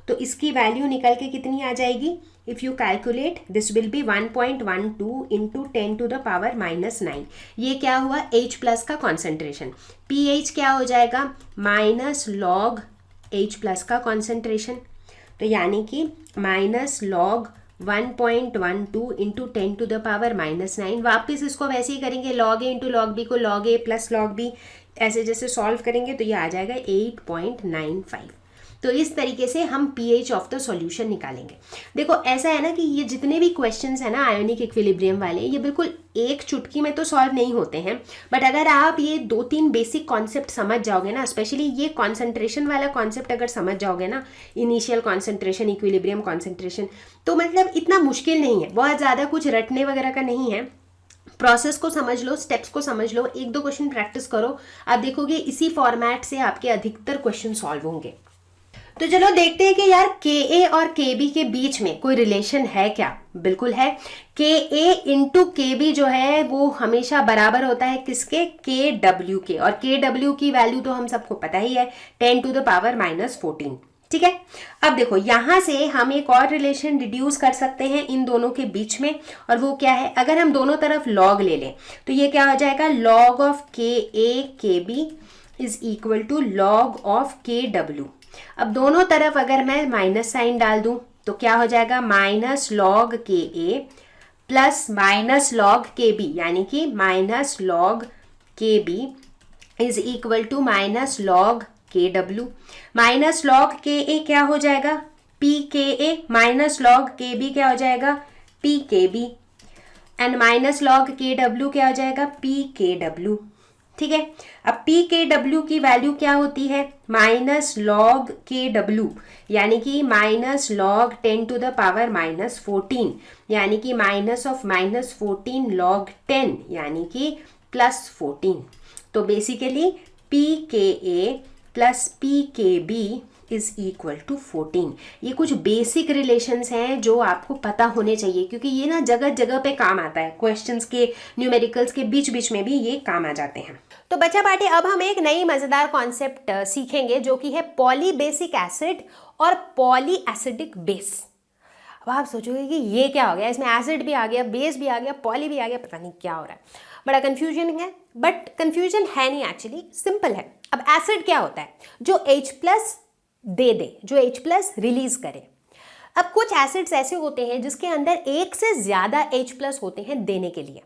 तो इसकी वैल्यू निकल के कितनी आ जाएगी, if you calculate this will be 1.12 into 10 to the power minus 9। ये क्या हुआ H प्लस का कॉन्सेंट्रेशन, pH क्या हो जाएगा माइनस लॉग H प्लस का कॉन्सेंट्रेशन, तो यानी कि minus log 1.12 into 10 to the power minus 9। वापिस इसको वैसे ही करेंगे, log a into log b को log a plus log b ऐसे जैसे सॉल्व करेंगे तो ये आ जाएगा 8.95। तो इस तरीके से हम pH ऑफ द सॉल्यूशन निकालेंगे। देखो ऐसा है ना कि ये जितने भी क्वेश्चंस है ना आयोनिक इक्विलिब्रियम वाले, ये बिल्कुल एक चुटकी में तो सॉल्व नहीं होते हैं, बट अगर आप ये 2-3 बेसिक कॉन्सेप्ट समझ जाओगे ना, स्पेशली ये कॉन्सेंट्रेशन वाला कॉन्सेप्ट अगर समझ जाओगे ना, इनिशियल कॉन्सेंट्रेशन, इक्विलिब्रियम कॉन्सेंट्रेशन, तो मतलब इतना मुश्किल नहीं है, बहुत ज़्यादा कुछ रटने वगैरह का नहीं है। प्रोसेस को समझ लो, स्टेप्स को समझ लो, 1-2 क्वेश्चन प्रैक्टिस करो, आप देखोगे इसी फॉर्मेट से आपके अधिकतर क्वेश्चन सॉल्व होंगे। तो चलो देखते हैं कि यार Ka और Kb के बीच में कोई रिलेशन है क्या। बिल्कुल है, Ka इंटू Kb जो है वो हमेशा बराबर होता है किसके, Kw के, और Kw की वैल्यू तो हम सबको पता ही है 10 टू द पावर माइनस 14। ठीक है, अब देखो यहां से हम एक और रिलेशन डिड्यूस कर सकते हैं इन दोनों के बीच में, और वो क्या है, अगर हम दोनों तरफ लॉग ले लें तो ये क्या हो जाएगा, log of Ka Kb is equal to log of Kw। अब दोनों तरफ अगर मैं माइनस साइन डाल दूं तो क्या हो जाएगा, minus log Ka plus minus log Kb, यानी कि minus log Kb is equal to minus log Kw। Minus log Ka क्या हो जाएगा, Pka, माइनस लॉग Kb क्या हो जाएगा, PKB and minus log KW क्या हो जाएगा, PKW। ठीक है, अब PKW की वैल्यू क्या होती है, माइनस लॉग KW, यानी कि minus log 10 to the power -14, यानी कि माइनस ऑफ -14 लॉग 10, यानी कि +14। तो basically PKA plus PKB is equal to 14। ये कुछ बेसिक रिलेशंस हैं जो आपको पता होने चाहिए, क्योंकि ये ना जगह जगह पे काम आता है, क्वेश्चंस के न्यूमेरिकल्स के बीच बीच में भी ये काम आ जाते हैं। तो बच्चा पार्टी, अब हम एक नई मजेदार कॉन्सेप्ट सीखेंगे जो कि है पॉलीबेसिक एसिड और पॉली एसिडिक बेस। अब आप सोचोगे कि ये क्या हो गया, इसमें एसिड भी आ गया, बेस भी आ गया, पॉली भी आ गया, पता नहीं क्या हो रहा है, बड़ा कंफ्यूजन है। बट कंफ्यूजन है नहीं, एक्चुअली सिंपल है। अब एसिड क्या होता है, जो H+ दे, जो H+ रिलीज करे। अब कुछ एसिड्स ऐसे होते हैं जिसके अंदर एक से ज्यादा H+ होते हैं देने के लिए,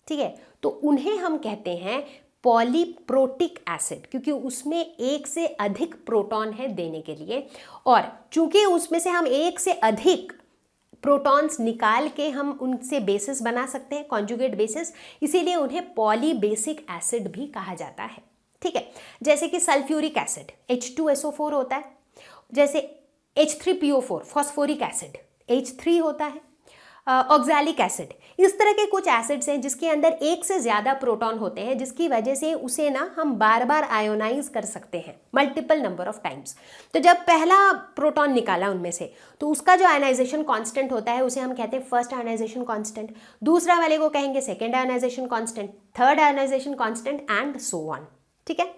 ठीक है, तो उन्हें हम कहते हैं पॉलीप्रोटिक एसिड, क्योंकि उसमें एक से अधिक प्रोटॉन है देने के लिए, और चूंकि उसमें से हम एक से अधिक प्रोटॉन्स निकाल के हम उनसे बेसिस बना सकते हैं, कॉन्जुगेट बेसिस, इसीलिए उन्हें पॉलीबेसिक एसिड भी कहा जाता है। ठीक है, जैसे कि सल्फ्यूरिक एसिड H2SO4 होता है, जैसे H3PO4 फॉस्फोरिक एसिड H3 होता है, ऑक्सैलिक एसिड, इस तरह के कुछ एसिड्स हैं जिसके अंदर एक से ज़्यादा प्रोटॉन होते हैं, जिसकी वजह से उसे ना हम बार बार आयोनाइज कर सकते हैं मल्टीपल नंबर ऑफ टाइम्स। तो जब पहला प्रोटॉन निकाला उनमें से, तो उसका जो आयोनाइजेशन कांस्टेंट होता है उसे हम कहते हैं फर्स्ट आयोनाइजेशन कांस्टेंट, दूसरा वाले को कहेंगे second ionization constant, third ionization constant and so on. ठीक है,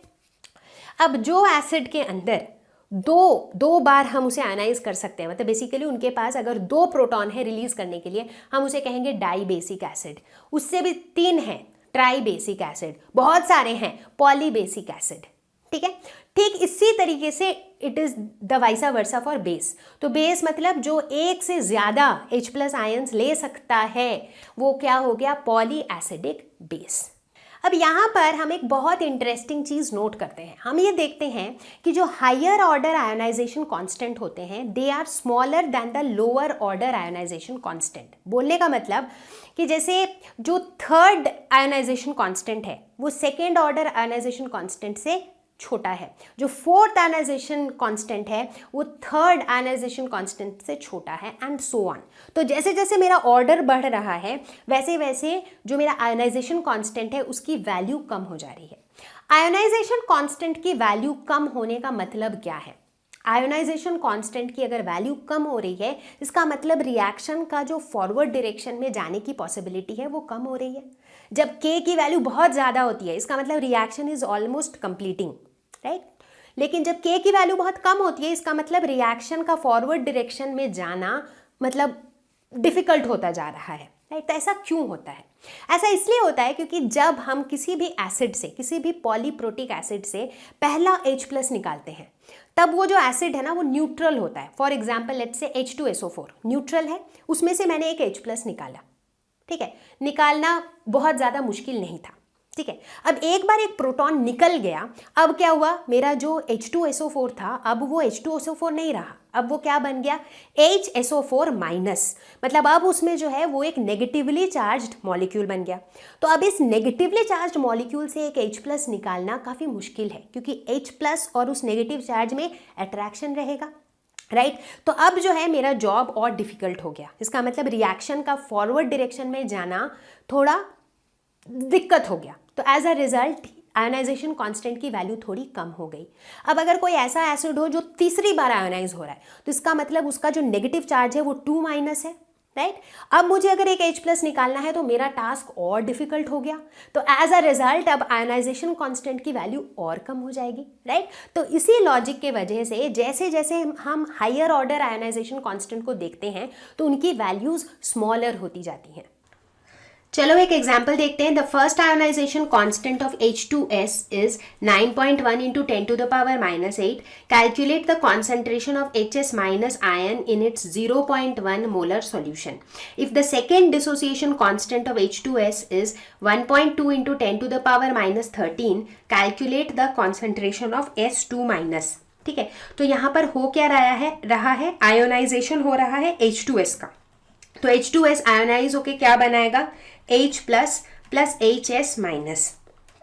अब जो एसिड के अंदर दो बार हम उसे आयनाइज कर सकते हैं, मतलब बेसिकली उनके पास अगर 2 प्रोटॉन है रिलीज करने के लिए, हम उसे कहेंगे डाइबेसिक एसिड। उससे भी 3 है ट्राइबेसिक एसिड, बहुत सारे हैं पॉलीबेसिक एसिड। ठीक है, ठीक इसी तरीके से it is the वाइसा versa for base. तो बेस मतलब जो एक से ज्यादा H+ आयंस ले सकता है, वो क्या हो गया, पॉली एसिडिक बेस। अब यहाँ पर हम एक बहुत इंटरेस्टिंग चीज़ नोट करते हैं। हम ये देखते हैं कि जो हायर ऑर्डर आयोनाइजेशन कांस्टेंट होते हैं, they are smaller than the lower order ionization constant. बोलने का मतलब कि जैसे जो थर्ड आयोनाइजेशन कांस्टेंट है वो सेकेंड ऑर्डर आयोनाइजेशन कांस्टेंट से छोटा है, जो फोर्थ आयोनाइजेशन कांस्टेंट है वो थर्ड आयोनाइजेशन कांस्टेंट से छोटा है, एंड सो ऑन। तो जैसे जैसे मेरा ऑर्डर बढ़ रहा है वैसे वैसे जो मेरा आयोनाइजेशन कांस्टेंट है उसकी वैल्यू कम हो जा रही है। आयोनाइजेशन कांस्टेंट की वैल्यू कम होने का मतलब क्या है, आयोनाइजेशन कांस्टेंट की अगर वैल्यू कम हो रही है, इसका मतलब रिएक्शन का जो फॉरवर्ड डायरेक्शन में जाने की पॉसिबिलिटी है वो कम हो रही है। जब K की वैल्यू बहुत ज़्यादा होती है, इसका मतलब reaction is almost completing, right. लेकिन जब K की वैल्यू बहुत कम होती है, इसका मतलब रिएक्शन का फॉरवर्ड डायरेक्शन में जाना मतलब डिफिकल्ट होता जा रहा है, राइट। तो ऐसा क्यों होता है? ऐसा इसलिए होता है क्योंकि जब हम किसी भी एसिड से, किसी भी पॉलीप्रोटिक एसिड से पहला H+ निकालते हैं, तब वो जो एसिड है ना वो न्यूट्रल होता है। For example let's say H2SO4 neutral है, उसमें से मैंने एक H+ निकाला। ठीक है, निकालना बहुत ज़्यादा मुश्किल नहीं था। ठीक है, अब एक बार एक प्रोटॉन निकल गया, अब क्या हुआ, मेरा जो H2SO4 था अब वो H2SO4 नहीं रहा, अब वो क्या बन गया, HSO4 माइनस। मतलब अब उसमें जो है वो एक नेगेटिवली चार्ज्ड मॉलिक्यूल बन गया। तो अब इस नेगेटिवली चार्ज्ड मॉलिक्यूल से एक H+ निकालना काफ़ी मुश्किल है, क्योंकि H+ और उस नेगेटिव चार्ज में अट्रैक्शन रहेगा, राइट। तो अब जो है मेरा जॉब और डिफिकल्ट हो गया। इसका मतलब रिएक्शन का फॉरवर्ड डायरेक्शन में जाना थोड़ा दिक्कत हो गया। तो as a result ionization constant की वैल्यू थोड़ी कम हो गई। अब अगर कोई ऐसा एसिड हो जो तीसरी बार आयोनाइज हो रहा है, तो इसका मतलब उसका जो नेगेटिव चार्ज है वो 2- है, राइट। अब मुझे अगर एक H+ निकालना है तो मेरा टास्क और डिफिकल्ट हो गया। तो एज अ रिजल्ट अब आयोनाइजेशन कांस्टेंट की वैल्यू और कम हो जाएगी, राइट। तो इसी लॉजिक के वजह से जैसे जैसे हम हायर ऑर्डर आयोनाइजेशन कांस्टेंट को देखते हैं तो उनकी वैल्यूज स्मॉलर होती जाती हैं। चलो एक एग्जाम्पल देखते हैं। The first ionization constant of H2S is 9.1 into 10 to the power -8. Calculate the concentration of HS- ion in its 0.1 molar solution. If the second dissociation constant of H2S is 1.2 into 10 to the power -13, calculate the concentration of S2-. ठीक है, तो यहाँ पर हो क्या रहा है आयोनाइजेशन हो रहा है H2S का। तो H2S आयोनाइज होके क्या बनाएगा, H plus plus HS minus.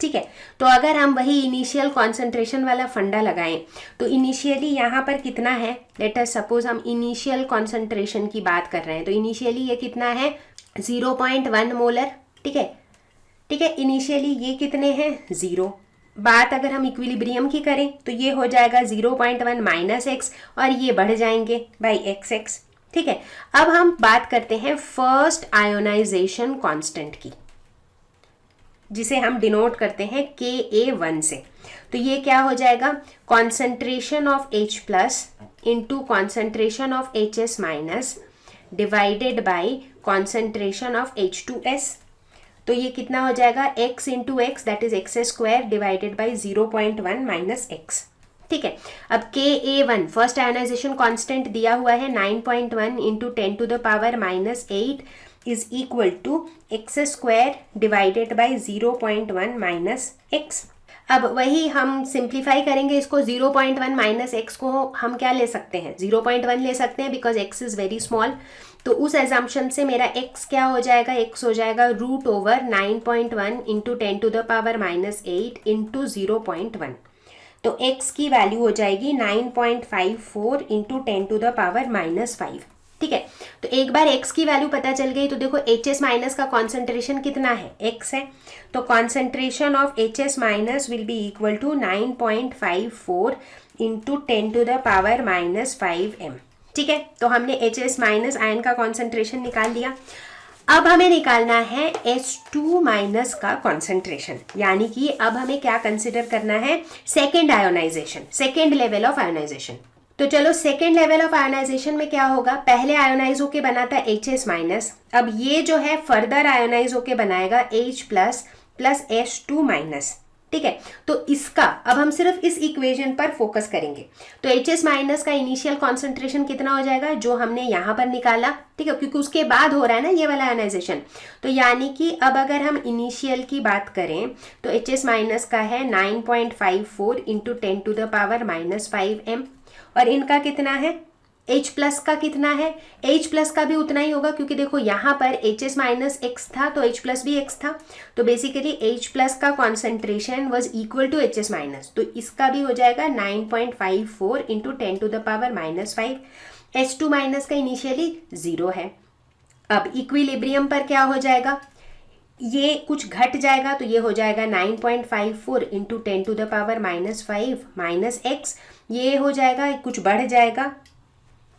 ठीक है, तो अगर हम वही इनिशियल कॉन्सेंट्रेशन वाला फंडा लगाएं तो इनिशियली यहाँ पर कितना है, लेट अस सपोज हम इनिशियल कॉन्सेंट्रेशन की बात कर रहे हैं, तो इनिशियली ये कितना है 0.1 मोलर। ठीक है, ठीक है, इनिशियली ये कितने हैं 0। बात अगर हम इक्विलिब्रियम की करें तो ये हो जाएगा 0.1 माइनस एक्स और ये बढ़ जाएंगे बाई एक्स। ठीक है, अब हम बात करते हैं फर्स्ट आयोनाइजेशन कांस्टेंट की, जिसे हम डिनोट करते हैं Ka1 से। तो ये क्या हो जाएगा, concentration of H plus into concentration of HS minus divided by concentration of H2S। तो ये कितना हो जाएगा, x into x that is x square divided by 0.1 minus x. ठीक है, अब Ka1 फर्स्ट आयोनाइजेशन कांस्टेंट दिया हुआ है 9.1 into 10 to the power minus 8 is equal to x square divided by 0.1 minus x. अब वही हम सिंप्लीफाई करेंगे इसको, 0.1 माइनस एक्स को हम क्या ले सकते हैं, 0.1 ले सकते हैं because x is very small. तो उस एजम्पशन से मेरा x क्या हो जाएगा, x हो जाएगा root over 9.1 into 10 to the power minus 8 into 0.1। तो x की वैल्यू हो जाएगी 9.54 into 10 to the power minus 5। ठीक है, तो एक बार x की वैल्यू पता चल गई तो देखो HS माइनस का कॉन्सेंट्रेशन कितना है, x है, तो concentration of HS minus will be equal to 9.54 into 10 to the power minus 5m। ठीक है, तो हमने HS माइनस आयन का कॉन्सेंट्रेशन निकाल लिया। अब हमें निकालना है H2 माइनस का कॉन्सेंट्रेशन, यानी कि अब हमें क्या कंसिडर करना है, second ionization, second level of ionization. तो चलो सेकेंड लेवल ऑफ आयोनाइजेशन में क्या होगा, पहले आयोनाइज होके बना था HS माइनस, अब ये जो है फर्दर आयोनाइज होके बनाएगा H plus plus H2 minus. ठीक है, तो इसका अब हम सिर्फ इस इक्वेशन पर फोकस करेंगे। तो HS माइनस का इनिशियल कॉन्सेंट्रेशन कितना हो जाएगा, जो हमने यहाँ पर निकाला। ठीक है, क्योंकि उसके बाद हो रहा है ना ये वाला आयोनाइजेशन, तो यानी कि अब अगर हम इनिशियल की बात करें तो HS माइनस का है 9.54 into 10 to the power minus 5m, और इनका कितना है, H प्लस का कितना है, H प्लस का भी उतना ही होगा, क्योंकि देखो यहाँ पर HS माइनस एक्स था तो H प्लस भी x था, तो बेसिकली H प्लस का concentration was equal to HS minus, तो इसका भी हो जाएगा 9.54 into 10 to the power minus 5। H2 minus का इनिशियली 0 है। अब इक्विलिब्रियम पर क्या हो जाएगा, ये कुछ घट जाएगा तो ये हो जाएगा 9.54 into 10 to the power minus 5 minus x, ये हो जाएगा कुछ बढ़ जाएगा।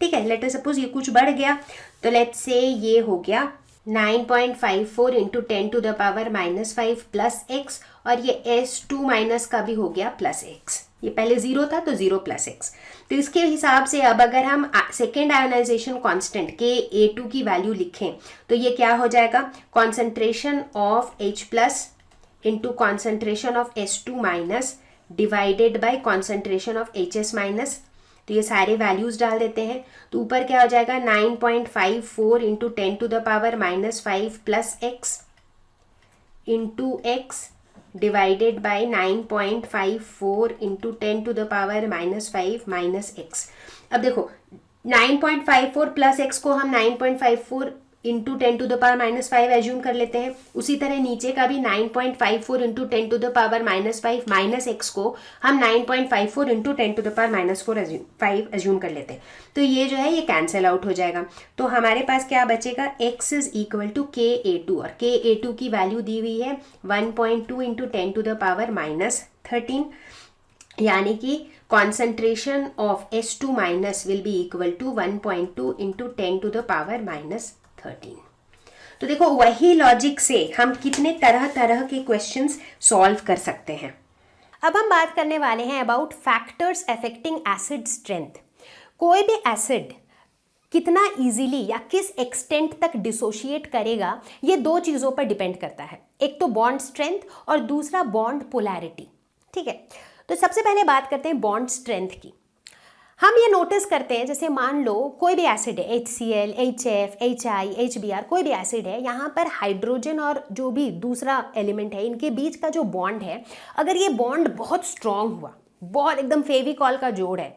ठीक है, लेट अस सपोज ये कुछ बढ़ गया, तो लेट्स से ये हो गया 9.54 into 10 to the power minus 5 plus x, और ये S2 माइनस का भी हो गया प्लस एक्स, ये पहले 0 था तो 0 प्लस एक्स। तो इसके हिसाब से अब अगर हम सेकेंड आयोनाइजेशन कांस्टेंट Ka2 की वैल्यू लिखें तो ये क्या हो जाएगा, concentration of H plus into concentration of S2 minus divided by concentration of HS minus. तो ये सारे वैल्यूज डाल देते हैं, तो ऊपर क्या हो जाएगा 9.54 into 10 to the power minus 5 plus x into x divided by 9.54 into 10 to the power minus 5 minus x. अब देखो 9.54 प्लस एक्स को हम 9.54 into 10 to the power minus 5 assume कर लेते हैं, उसी तरह नीचे का भी 9.54 into 10 to the power minus 5 minus x को हम 9.54 into 10 to the power minus 5 assume कर लेते हैं। तो ये जो है ये कैंसिल आउट हो जाएगा, तो हमारे पास क्या बचेगा, x is equal to Ka2, और Ka2 की वैल्यू दी हुई है 1.2 into 10 to the power minus 13, यानी कि concentration of S2 minus will be equal to 1.2 into 10 to the power minus 13। तो देखो वही लॉजिक से हम कितने तरह तरह के क्वेश्चंस सॉल्व कर सकते हैं। अब हम बात करने वाले हैं about factors affecting acid strength. कोई भी एसिड कितना इजीली या किस एक्सटेंट तक डिसोशिएट करेगा, ये दो चीज़ों पर डिपेंड करता है, एक तो बॉन्ड स्ट्रेंथ और दूसरा बॉन्ड पोलैरिटी। ठीक है, तो सबसे पहले बात करते हैं बॉन्ड स्ट्रेंथ की। हम ये नोटिस करते हैं, जैसे मान लो कोई भी एसिड है, HCl, HF, HI, HBr, कोई भी एसिड है, यहाँ पर हाइड्रोजन और जो भी दूसरा एलिमेंट है इनके बीच का जो बॉन्ड है, अगर ये बॉन्ड बहुत स्ट्रांग हुआ, बहुत एकदम फेविकॉल का जोड़ है,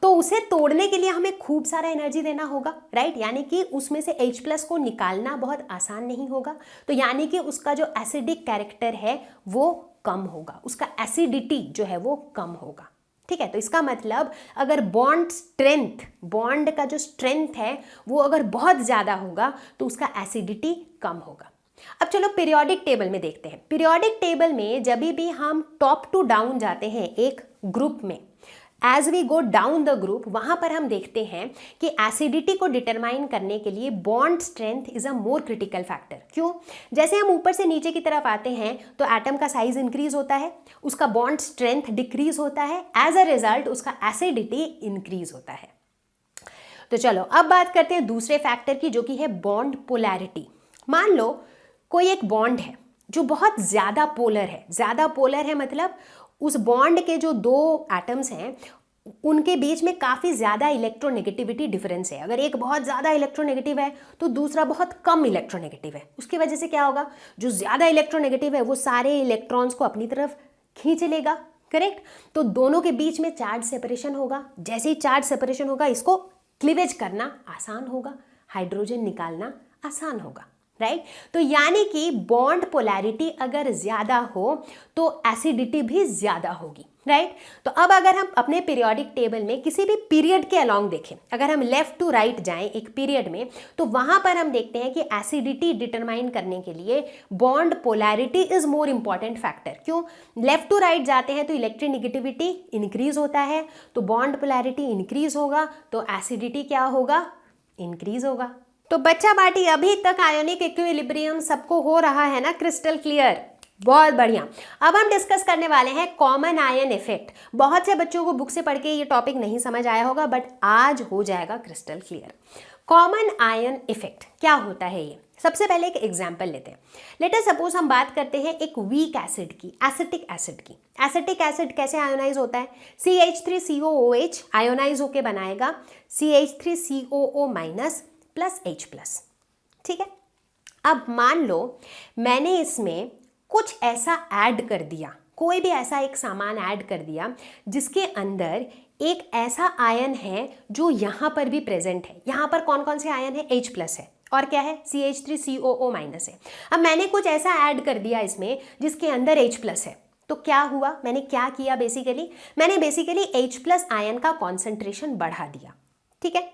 तो उसे तोड़ने के लिए हमें खूब सारा एनर्जी देना होगा, राइट। यानी कि उसमें से H+ को निकालना बहुत आसान नहीं होगा, तो यानी कि उसका जो एसिडिक कैरेक्टर है वो कम होगा, उसका एसिडिटी जो है वो कम होगा, ठीक है। तो इसका मतलब अगर बॉन्ड स्ट्रेंथ, बॉन्ड का जो स्ट्रेंथ है वो अगर बहुत ज़्यादा होगा तो उसका एसिडिटी कम होगा। अब चलो पीरियोडिक टेबल में देखते हैं। पीरियोडिक टेबल में जब भी हम टॉप टू डाउन जाते हैं एक ग्रुप में, as we go down the group, वहां पर हम देखते हैं कि एसिडिटी को डिटरमाइन करने के लिए bond strength is a more critical factor. क्यों? जैसे हम ऊपर से नीचे की तरफ आते हैं तो एटम का साइज इंक्रीज होता है, उसका बॉन्ड स्ट्रेंथ डिक्रीज होता है, एज अ रिजल्ट उसका एसिडिटी इंक्रीज होता है। तो चलो अब बात करते हैं दूसरे फैक्टर की, जो कि है बॉन्ड पोलैरिटी। मान लो कोई एक बॉन्ड है जो बहुत ज़्यादा पोलर है। ज़्यादा पोलर है मतलब उस बॉन्ड के जो दो एटम्स हैं उनके बीच में काफ़ी ज़्यादा इलेक्ट्रोनेगेटिविटी डिफरेंस है। अगर एक बहुत ज़्यादा इलेक्ट्रोनेगेटिव है तो दूसरा बहुत कम इलेक्ट्रोनेगेटिव है, उसकी वजह से क्या होगा, जो ज़्यादा इलेक्ट्रोनेगेटिव है वो सारे इलेक्ट्रॉन्स को अपनी तरफ खींच लेगा, करेक्ट। तो दोनों के बीच में चार्ज सेपरेशन होगा। जैसे ही चार्ज सेपरेशन होगा इसको क्लीवेज करना आसान होगा, हाइड्रोजन निकालना आसान होगा, राइट। तो यानी कि बॉन्ड पोलैरिटी अगर ज़्यादा हो तो एसिडिटी भी ज़्यादा होगी, राइट। तो अब अगर हम अपने पीरियोडिक टेबल में किसी भी पीरियड के अलोंग देखें, अगर हम लेफ्ट टू राइट जाएं एक पीरियड में, तो वहां पर हम देखते हैं कि एसिडिटी डिटरमाइन करने के लिए bond polarity is more important factor. क्यों? लेफ्ट टू राइट जाते हैं तो इलेक्ट्रोनेगेटिविटी इंक्रीज होता है, तो बॉन्ड पोलैरिटी इंक्रीज होगा, तो एसिडिटी क्या होगा, इंक्रीज होगा। तो बच्चा बाटी अभी तक आयोनिक इक्विलिब्रियम सबको हो रहा है ना क्रिस्टल क्लियर? बहुत बढ़िया। अब हम डिस्कस करने वाले हैं कॉमन आयन इफेक्ट। बहुत से बच्चों को बुक से पढ़ के ये टॉपिक नहीं समझ आया होगा, बट आज हो जाएगा crystal clear. Common ion effect क्या होता है ये? सबसे पहले एक एग्जाम्पल लेते हैं। लेट अस सपोज हम बात करते हैं एक वीक एसिड की, एसिटिक एसिड की। एसिटिक एसिड कैसे आयोनाइज होता है? CH3COOH आयोनाइज होके बनाएगा CH3COO- प्लस H+, ठीक है। अब मान लो मैंने इसमें कुछ ऐसा ऐड कर दिया, कोई भी ऐसा एक सामान ऐड कर दिया जिसके अंदर एक ऐसा आयन है जो यहाँ पर भी प्रेजेंट है। यहाँ पर कौन कौन से आयन है? H+ है और क्या है? CH3COO- है। अब मैंने कुछ ऐसा ऐड कर दिया इसमें जिसके अंदर H+ है, तो क्या हुआ? मैंने क्या किया बेसिकली? मैंने बेसिकली H+ आयन का कॉन्सेंट्रेशन बढ़ा दिया, ठीक है।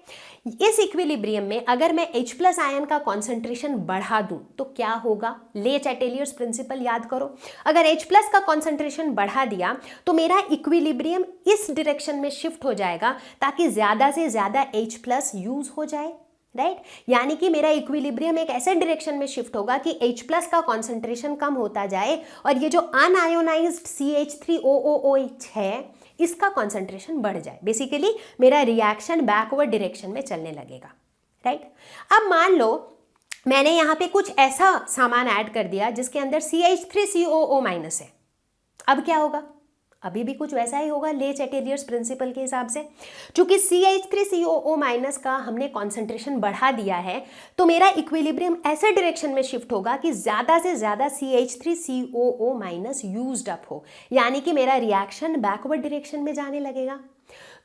इस इक्विलिब्रियम में अगर मैं H+ आयन का कॉन्सेंट्रेशन बढ़ा दूं तो क्या होगा? ले चैटेलियर्स प्रिंसिपल याद करो। अगर H+ का कॉन्सेंट्रेशन बढ़ा दिया तो मेरा इक्विलिब्रियम इस डायरेक्शन में शिफ्ट हो जाएगा ताकि ज़्यादा से ज़्यादा H+ यूज हो जाए, राइट। यानी कि मेरा इक्विलिब्रियम एक ऐसे डायरेक्शन में शिफ्ट होगा कि H+ का कॉन्सेंट्रेशन कम होता जाए और ये जो अनआयोनाइज्ड CH3OOH है इसका कॉन्सेंट्रेशन बढ़ जाए। बेसिकली मेरा रिएक्शन बैकवर्ड डायरेक्शन में चलने लगेगा, राइट। अब मान लो मैंने यहाँ पे कुछ ऐसा सामान ऐड कर दिया जिसके अंदर CH3COO- है। अब क्या होगा? अभी भी कुछ वैसा ही होगा ले चैटेलियर्स प्रिंसिपल के हिसाब से। चूंकि CH3COO- का हमने कॉन्सेंट्रेशन बढ़ा दिया है तो मेरा इक्विलिब्रियम ऐसे डायरेक्शन में शिफ्ट होगा कि ज़्यादा से ज़्यादा CH3COO- यूज्ड अप हो, यानी कि मेरा रिएक्शन बैकवर्ड डायरेक्शन में जाने लगेगा।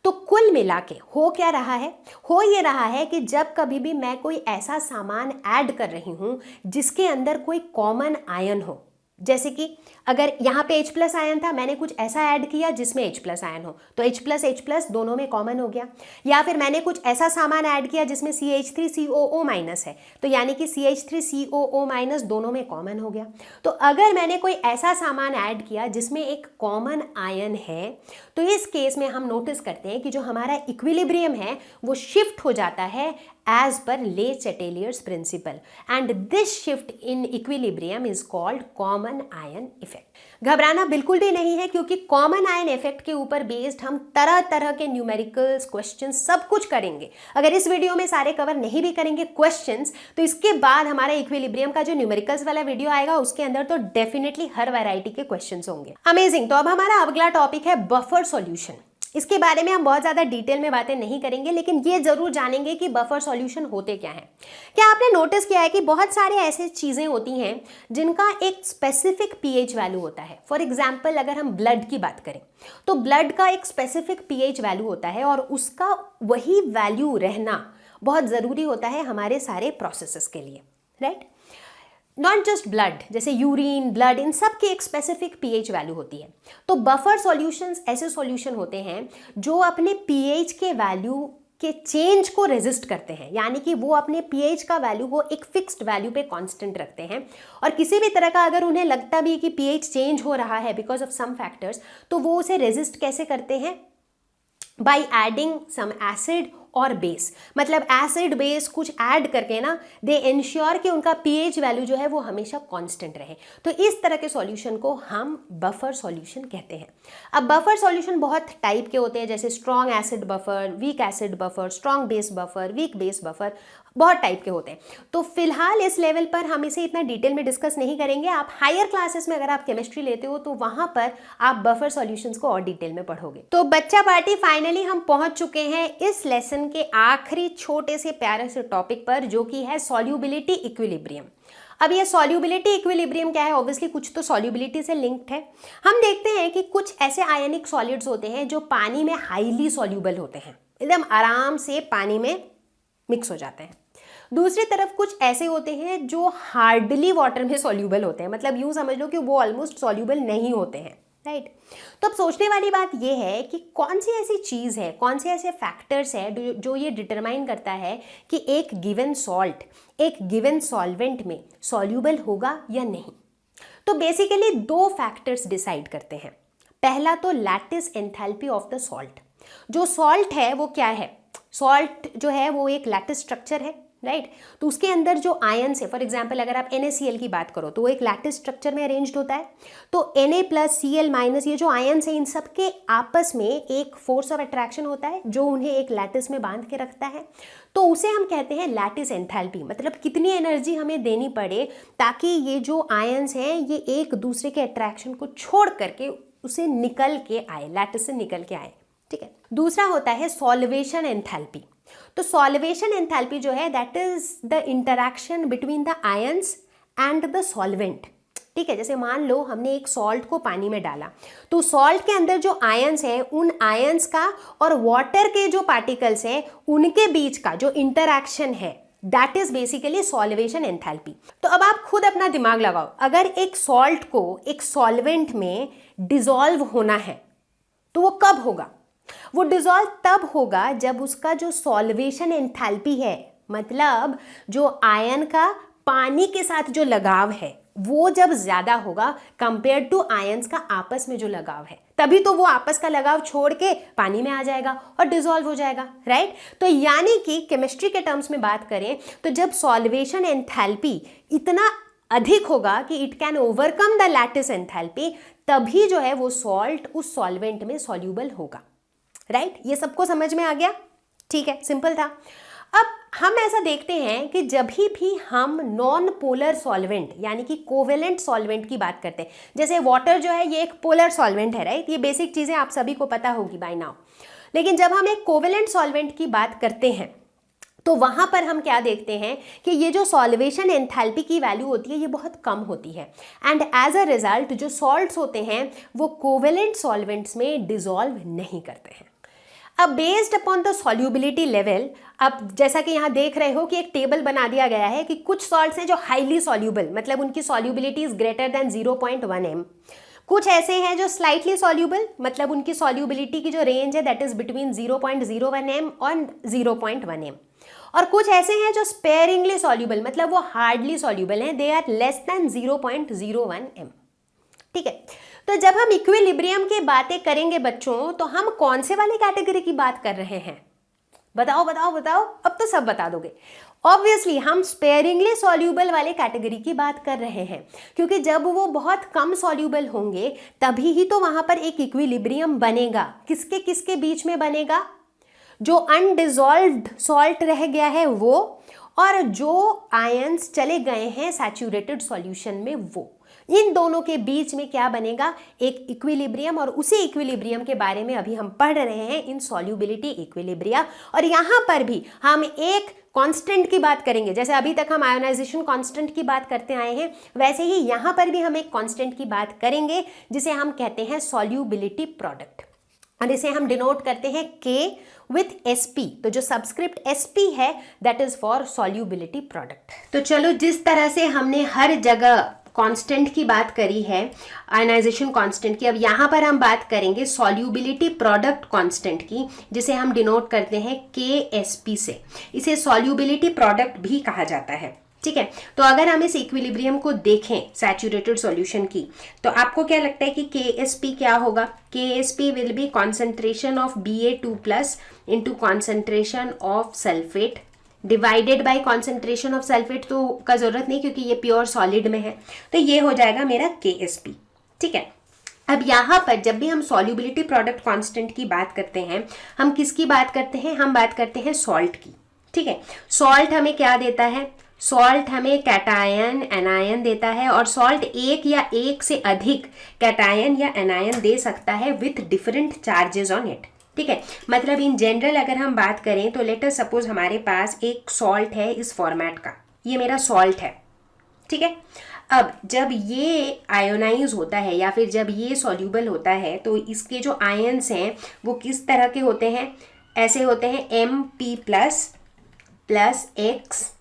तो कुल मिला के हो क्या रहा है? हो ये रहा है कि जब कभी भी मैं कोई ऐसा सामान ऐड कर रही हूँ जिसके अंदर कोई कॉमन आयन हो, जैसे कि अगर यहाँ पे H+ आयन था, मैंने कुछ ऐसा ऐड किया जिसमें H+ आयन हो तो H+ दोनों में कॉमन हो गया। या फिर मैंने कुछ ऐसा सामान ऐड किया जिसमें CH3COO- है तो यानी कि CH3COO- दोनों में कॉमन हो गया। तो अगर मैंने कोई ऐसा सामान ऐड किया जिसमें एक कॉमन आयन है तो इस केस में हम नोटिस करते हैं कि जो हमारा इक्विलिब्रियम है वो शिफ्ट हो जाता है as per Le Chatelier's principle, and this shift in equilibrium is called common ion effect. घबराना बिल्कुल भी नहीं है क्योंकि कॉमन आयन इफेक्ट के ऊपर बेस्ड हम तरह तरह के न्यूमेरिकल्स, क्वेश्चंस सब कुछ करेंगे। अगर इस वीडियो में सारे कवर नहीं भी करेंगे क्वेश्चंस तो इसके बाद हमारा इक्विलिब्रियम का जो न्यूमेरिकल्स वाला वीडियो आएगा उसके अंदर तो डेफिनेटली हर वैरायटी के क्वेश्चंस होंगे। अमेजिंग। तो अब हमारा अगला टॉपिक है बफर सॉल्यूशन। इसके बारे में हम बहुत ज़्यादा डिटेल में बातें नहीं करेंगे, लेकिन ये ज़रूर जानेंगे कि बफर सॉल्यूशन होते क्या हैं। क्या आपने नोटिस किया है कि बहुत सारे ऐसे चीज़ें होती हैं जिनका एक स्पेसिफिक पीएच वैल्यू होता है। फॉर एग्जाम्पल अगर हम ब्लड की बात करें तो ब्लड का एक स्पेसिफिक पीएच वैल्यू होता है और उसका वही वैल्यू रहना बहुत ज़रूरी होता है हमारे सारे प्रोसेसेस के लिए, राइट। नॉट जस्ट ब्लड, जैसे यूरिन, ब्लड, इन सब की एक स्पेसिफिक पीएच वैल्यू होती है। तो बफर सॉल्यूशंस ऐसे सॉल्यूशन होते हैं जो अपने पीएच के वैल्यू के चेंज को रेजिस्ट करते हैं, यानी कि वो अपने पीएच का वैल्यू को एक फिक्स्ड वैल्यू पे कांस्टेंट रखते हैं और किसी भी तरह का अगर उन्हें लगता भी कि पीएच चेंज हो रहा है बिकॉज ऑफ सम फैक्टर्स, तो वो उसे रेजिस्ट कैसे करते हैं? बाई एडिंग सम एसिड और बेस, मतलब एसिड बेस कुछ ऐड करके ना दे इंश्योर कि उनका पीएच वैल्यू जो है वो हमेशा कांस्टेंट रहे। तो इस तरह के सॉल्यूशन को हम बफर सॉल्यूशन कहते हैं। अब बफर सॉल्यूशन बहुत टाइप के होते हैं, जैसे strong acid buffer, weak acid buffer, strong base buffer, weak base buffer, बहुत टाइप के होते हैं। तो फिलहाल इस लेवल पर हम इसे इतना डिटेल में डिस्कस नहीं करेंगे। आप हायर क्लासेस में अगर आप केमिस्ट्री लेते हो तो वहां पर आप बफर सॉल्यूशंस को और डिटेल में पढ़ोगे। तो बच्चा पार्टी फाइनली हम पहुंच चुके हैं इस लेसन के आखिरी छोटे से प्यारे से टॉपिक पर, जो कि है सॉल्युबिलिटी इक्विलिब्रियम। अब ये सॉल्युबिलिटी इक्विलिब्रियम क्या है? ऑब्वियसली कुछ तो सॉल्युबिलिटी से लिंक्ड है। हम देखते हैं कि कुछ ऐसे आयनिक सॉलिड्स होते हैं जो पानी में हाईली सॉल्युबल होते हैं, एकदम आराम से पानी में मिक्स हो जाते हैं। दूसरी तरफ कुछ ऐसे होते हैं जो हार्डली वाटर में सॉल्युबल होते हैं, मतलब यूं समझ लो कि वो ऑलमोस्ट सॉल्युबल नहीं होते हैं, राइट। तो अब सोचने वाली बात यह है कि कौन सी ऐसी चीज़ है, कौन से ऐसे फैक्टर्स है जो ये डिटरमाइन करता है कि एक गिवन सॉल्ट एक गिवन सॉल्वेंट में सॉल्युबल होगा या नहीं। तो बेसिकली दो फैक्टर्स डिसाइड करते हैं। पहला तो lattice enthalpy of the salt. जो सॉल्ट है वो क्या है? सॉल्ट जो है वो एक लैटिस स्ट्रक्चर है, राइट। तो उसके अंदर जो आयन्स है, फॉर एग्जाम्पल अगर आप NaCl की बात करो तो वो एक लैटिस स्ट्रक्चर में अरेंज्ड होता है। तो Na+Cl- ये जो आयन्स है इन सब के आपस में एक फोर्स ऑफ अट्रैक्शन होता है जो उन्हें एक लैटिस में बांध के रखता है। तो उसे हम कहते हैं लैटिस एंथैल्पी, मतलब कितनी एनर्जी हमें देनी पड़े ताकि ये जो आयन्स हैं ये एक दूसरे के अट्रैक्शन को छोड़ करके उसे निकल के आए, लैटिस से निकल के आए, ठीक है। दूसरा होता है सॉल्वेशन एंथैल्पी। तो सॉल्वेशन एंथैल्पी जो है that is the interaction between the ions and the solvent, ठीक है। जैसे मान लो हमने एक सॉल्ट को पानी में डाला, तो सॉल्ट के अंदर जो आयंस हैं उन आयंस का और वाटर के जो पार्टिकल्स हैं उनके बीच का जो इंटरैक्शन है that is basically solvation enthalpy. तो अब आप खुद अपना दिमाग लगाओ, अगर एक सॉल्ट को एक सॉल्वेंट में डिसॉल्व होना है तो वो कब होगा? वो डिसॉल्व तब होगा जब उसका जो सॉल्वेशन एंथैल्पी है, मतलब जो आयन का पानी के साथ जो लगाव है वो जब ज्यादा होगा कंपेयर टू आयंस का आपस में जो लगाव है, तभी तो वो आपस का लगाव छोड़ के पानी में आ जाएगा और डिसॉल्व हो जाएगा, राइट। तो यानी कि केमिस्ट्री के टर्म्स में बात करें तो जब सॉल्वेशन एंथैल्पी इतना अधिक होगा कि it can overcome the lattice enthalpy, तभी जो है वो सॉल्ट उस सॉल्वेंट में सॉल्यूबल होगा, राइट। ये सबको समझ में आ गया? ठीक है, सिंपल था। अब हम ऐसा देखते हैं कि जब भी हम नॉन पोलर सॉल्वेंट यानी कि कोवेलेंट सॉल्वेंट की बात करते हैं, जैसे वाटर जो है ये एक पोलर सॉल्वेंट है, राइट। ये बेसिक चीजें आप सभी को पता होगी बाय नाउ। लेकिन जब हम एक कोवेलेंट सॉल्वेंट की बात करते हैं तो वहां पर हम क्या देखते हैं कि ये जो सॉल्वेशन एंथैल्पी की वैल्यू होती है ये बहुत कम होती है एंड एज अ रिजल्ट जो सॉल्ट्स होते हैं वो कोवेलेंट सॉल्वेंट्स में डिसॉल्व नहीं करते हैं। अब based upon the solubility level, अब जैसा कि यहाँ देख रहे हो कि एक टेबल बना दिया गया है कि कुछ सॉल्ट्स हैं जो हाईली सॉल्युबल, मतलब उनकी solubility is greater than 0.1 m। कुछ ऐसे हैं जो स्लाइटली सॉल्युबल, मतलब उनकी सॉल्युबिलिटी की जो रेंज है दैट इज बिटवीन 0.01 m और 0.1 m। और कुछ ऐसे हैं जो स्पेयरिंगली सॉल्युबल, मतलब वो हार्डली सॉल्युबल हैं, they are less than 0.01 m, ठीक है। तो जब हम इक्विलिब्रियम की बातें करेंगे बच्चों, तो हम कौन से वाले कैटेगरी की बात कर रहे हैं? बताओ बताओ बताओ, अब तो सब बता दोगे। ऑब्वियसली हम स्पेयरिंगली सॉल्यूबल वाले कैटेगरी की बात कर रहे हैं, क्योंकि जब वो बहुत कम सॉल्यूबल होंगे तभी ही तो वहां पर एक इक्विलिब्रियम बनेगा। किसके किसके बीच में बनेगा? जो अनडिसॉल्व्ड सॉल्ट रह गया है वो, और जो आयंस चले गए हैं सैचुरेटेड सॉल्यूशन में वो। इन दोनों के बीच में क्या बनेगा, एक इक्विलिब्रियम, और उसी इक्विलिब्रियम के बारे में अभी हम पढ़ रहे हैं इन सॉल्युबिलिटी इक्विलिब्रिया। और यहाँ पर भी हम एक कांस्टेंट की बात करेंगे, जैसे अभी तक हम आयोनाइजेशन कांस्टेंट की बात करते आए हैं, वैसे ही यहाँ पर भी हम एक कांस्टेंट की बात करेंगे जिसे हम कहते हैं सॉल्युबिलिटी प्रोडक्ट, और इसे हम डिनोट करते हैं K विथ SP। तो जो सबस्क्रिप्ट SP है that is for solubility product. तो चलो, जिस तरह से हमने हर जगह कांस्टेंट की बात करी है, आयनाइजेशन कांस्टेंट की, अब यहाँ पर हम बात करेंगे सॉल्युबिलिटी प्रोडक्ट कांस्टेंट की, जिसे हम डिनोट करते हैं KSP से। इसे सॉल्युबिलिटी प्रोडक्ट भी कहा जाता है, ठीक है। तो अगर हम इस इक्विलिब्रियम को देखें सैचुरेटेड सॉल्यूशन की, तो आपको क्या लगता है कि KSP क्या होगा? KSP will B concentration of Ba2+ into concentration of sulphate divided by concentration of sulphate. तो का जरूरत नहीं क्योंकि ये प्योर सॉलिड में है, तो ये हो जाएगा मेरा KSP, ठीक है। अब यहाँ पर जब भी हम सॉल्युबिलिटी प्रोडक्ट कांस्टेंट की बात करते हैं, हम किसकी बात करते हैं? हम बात करते हैं सॉल्ट की, ठीक है। सॉल्ट हमें क्या देता है? सॉल्ट हमें कैटायन, एनायन देता है, और सॉल्ट एक या एक से अधिक कैटायन या एनायन दे सकता है with different charges on it, ठीक है। मतलब इन जनरल अगर हम बात करें तो लेट अस सपोज हमारे पास एक सॉल्ट है इस फॉर्मेट का, ये मेरा सॉल्ट है, ठीक है। अब जब ये आयोनाइज होता है या फिर जब ये सॉल्यूबल होता है, तो इसके जो आयन्स हैं वो किस तरह के होते हैं? ऐसे होते हैं Mp+ प्लस X⁻,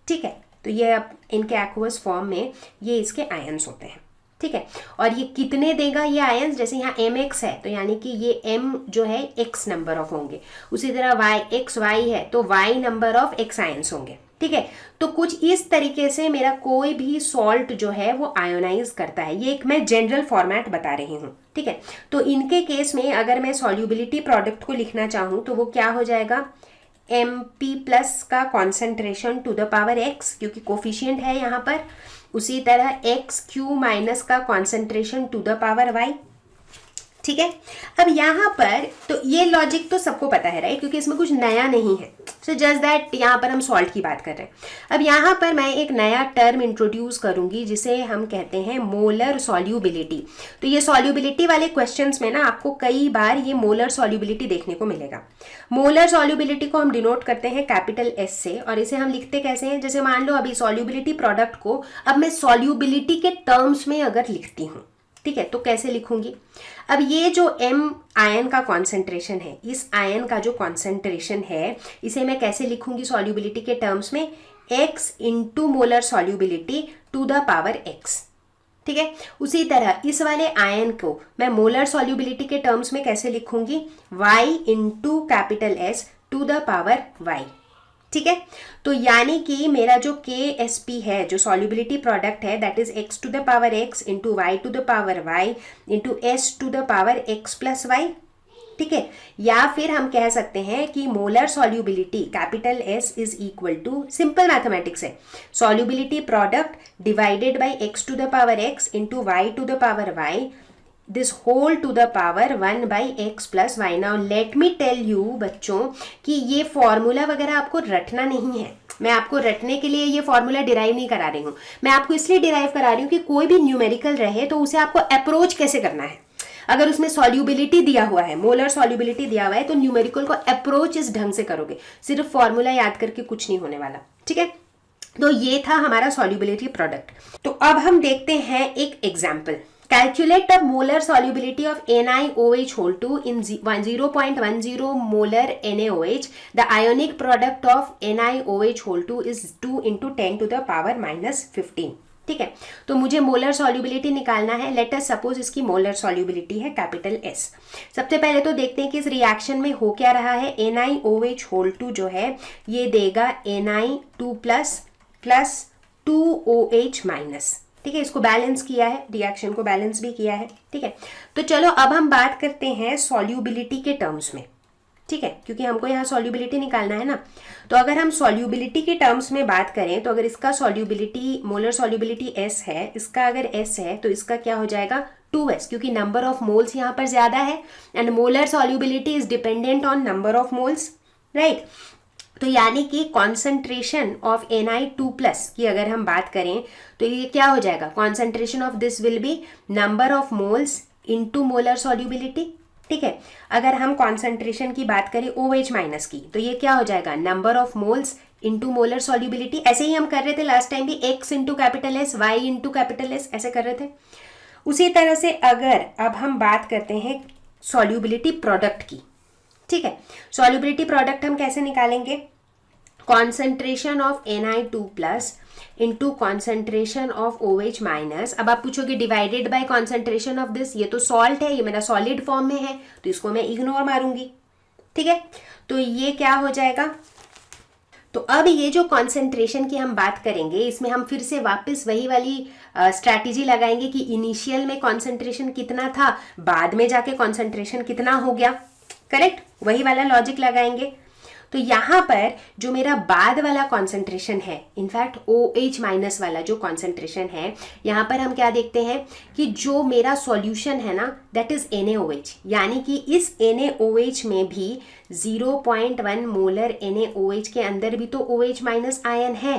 ठीक है। तो ये अब इनके एक्वस फॉर्म में ये इसके आयन्स होते हैं, ठीक है। और ये कितने देगा ये आयन्स? जैसे यहाँ Mx है तो यानी कि ये M जो है X नंबर ऑफ होंगे, उसी तरह XY है तो Y number of X ions होंगे, ठीक है। तो कुछ इस तरीके से मेरा कोई भी सॉल्ट जो है वो आयोनाइज करता है। ये एक मैं जनरल फॉर्मेट बता रही हूँ, ठीक है। तो इनके केस में अगर मैं सॉल्युबिलिटी प्रोडक्ट को लिखना चाहूँ तो वो क्या हो जाएगा? Mp+ का concentration to the power X, क्योंकि कोफिशिएंट है यहाँ पर, उसी तरह X⁻ का concentration to the power Y, ठीक है। अब यहाँ पर तो ये लॉजिक तो सबको पता है, राइट, क्योंकि इसमें कुछ नया नहीं है। सो जस्ट दैट यहाँ पर हम सॉल्ट की बात कर रहे हैं। अब यहाँ पर मैं एक नया टर्म इंट्रोड्यूस करूंगी जिसे हम कहते हैं मोलर सॉल्युबिलिटी। तो ये सॉल्युबिलिटी वाले क्वेश्चंस में ना आपको कई बार ये मोलर सॉल्युबिलिटी देखने को मिलेगा। मोलर सॉल्युबिलिटी को हम डिनोट करते हैं कैपिटल S से, और इसे हम लिखते कैसे हैं? जैसे मान लो अभी सॉल्युबिलिटी प्रोडक्ट को अब मैं सॉल्युबिलिटी के टर्म्स में अगर लिखती हूँ, ठीक है, तो कैसे लिखूंगी? अब ये जो M आयन का कॉन्सेंट्रेशन है, इस आयन का जो कॉन्सेंट्रेशन है, इसे मैं कैसे लिखूंगी सॉल्युबिलिटी के टर्म्स में? X into molar solubility to the power X, ठीक है। उसी तरह इस वाले आयन को मैं मोलर सॉल्युबिलिटी के टर्म्स में कैसे लिखूंगी? Y into capital S to the power Y, ठीक है। तो यानी कि मेरा जो KSP है, जो सॉल्युबिलिटी प्रोडक्ट है, that is X to the power X into Y to the power Y into S to the power X+Y, ठीक है। या फिर हम कह सकते हैं कि molar solubility capital S is equal to, simple mathematics है, solubility product divided by X to the power X into Y to the power Y, this whole to the power 1/X+Y। Now let me tell you बच्चों कि ये फॉर्मूला वगैरह आपको रटना नहीं है। मैं आपको रटने के लिए ये फॉर्मूला डिराइव नहीं करा रही हूँ, मैं आपको इसलिए डिराइव करा रही हूँ कि कोई भी न्यूमेरिकल रहे तो उसे आपको अप्रोच कैसे करना है। अगर उसमें सॉल्युबिलिटी दिया हुआ है, मोलर सॉल्युबिलिटी दिया हुआ है, तो न्यूमेरिकल को अप्रोच इस ढंग से करोगे, सिर्फ फॉर्मूला याद करके कुछ नहीं होने वाला, ठीक है। तो ये था हमारा सॉल्युबिलिटी प्रोडक्ट। तो अब हम देखते हैं एक example. Calculate the molar solubility of NiOH2 in 0.10 molar NaOH. The ionic product of NiOH2 is 2 into 10 to the power -15. ठीक है, तो मुझे मोलर सॉल्युबिलिटी निकालना है। लेट अस सपोज इसकी मोलर सॉल्युबिलिटी है कैपिटल S। सबसे पहले तो देखते हैं कि इस रिएक्शन में हो क्या रहा है। NiOH2 जो है ये देगा Na2+ प्लस 2OH-, ठीक है। इसको बैलेंस किया है, रिएक्शन को बैलेंस भी किया है, ठीक है। तो चलो अब हम बात करते हैं सॉल्युबिलिटी के टर्म्स में, ठीक है, क्योंकि हमको यहाँ सॉल्युबिलिटी निकालना है ना। तो अगर हम सॉल्युबिलिटी के टर्म्स में बात करें तो अगर इसका सॉल्युबिलिटी, मोलर सॉल्युबिलिटी S है, इसका अगर S है तो इसका क्या हो जाएगा? 2S, क्योंकि नंबर ऑफ मोल्स यहाँ पर ज्यादा है and molar solubility is dependent on number of moles, right. तो यानी कि कॉन्सेंट्रेशन ऑफ Na2+ की अगर हम बात करें तो ये क्या हो जाएगा, concentration of this will B number of moles into molar solubility. ठीक है, अगर हम कॉन्सेंट्रेशन की बात करें OH- की तो ये क्या हो जाएगा, number of moles into molar solubility. ऐसे ही हम कर रहे थे लास्ट टाइम भी, X into capital S, Y into capital S, ऐसे कर रहे थे। उसी तरह से अगर अब हम बात करते हैं सॉल्युबिलिटी प्रोडक्ट की, ठीक है, सॉल्युबिलिटी प्रोडक्ट हम कैसे निकालेंगे, concentration of Na2+ into concentration of OH-। अब आप पूछोगे divided by concentration of this, ये तो सॉल्ट है, ये मेरा सॉलिड फॉर्म में है तो इसको मैं इग्नोर मारूंगी। ठीक है, तो ये क्या हो जाएगा, तो अब ये जो कॉन्सेंट्रेशन की हम बात करेंगे इसमें हम फिर से वापस वही वाली स्ट्रैटेजी लगाएंगे कि इनिशियल में कॉन्सेंट्रेशन कितना था, बाद में जाके कॉन्सेंट्रेशन कितना हो गया, करेक्ट, वही वाला लॉजिक लगाएंगे। तो यहाँ पर जो मेरा बाद वाला कॉन्सेंट्रेशन है, इनफैक्ट OH- वाला जो कॉन्सेंट्रेशन है, यहाँ पर हम क्या देखते हैं कि जो मेरा सॉल्यूशन है ना दैट इज NaOH, यानी कि इस NaOH में भी 0.1 मोलर NaOH के अंदर भी तो OH- आयन है,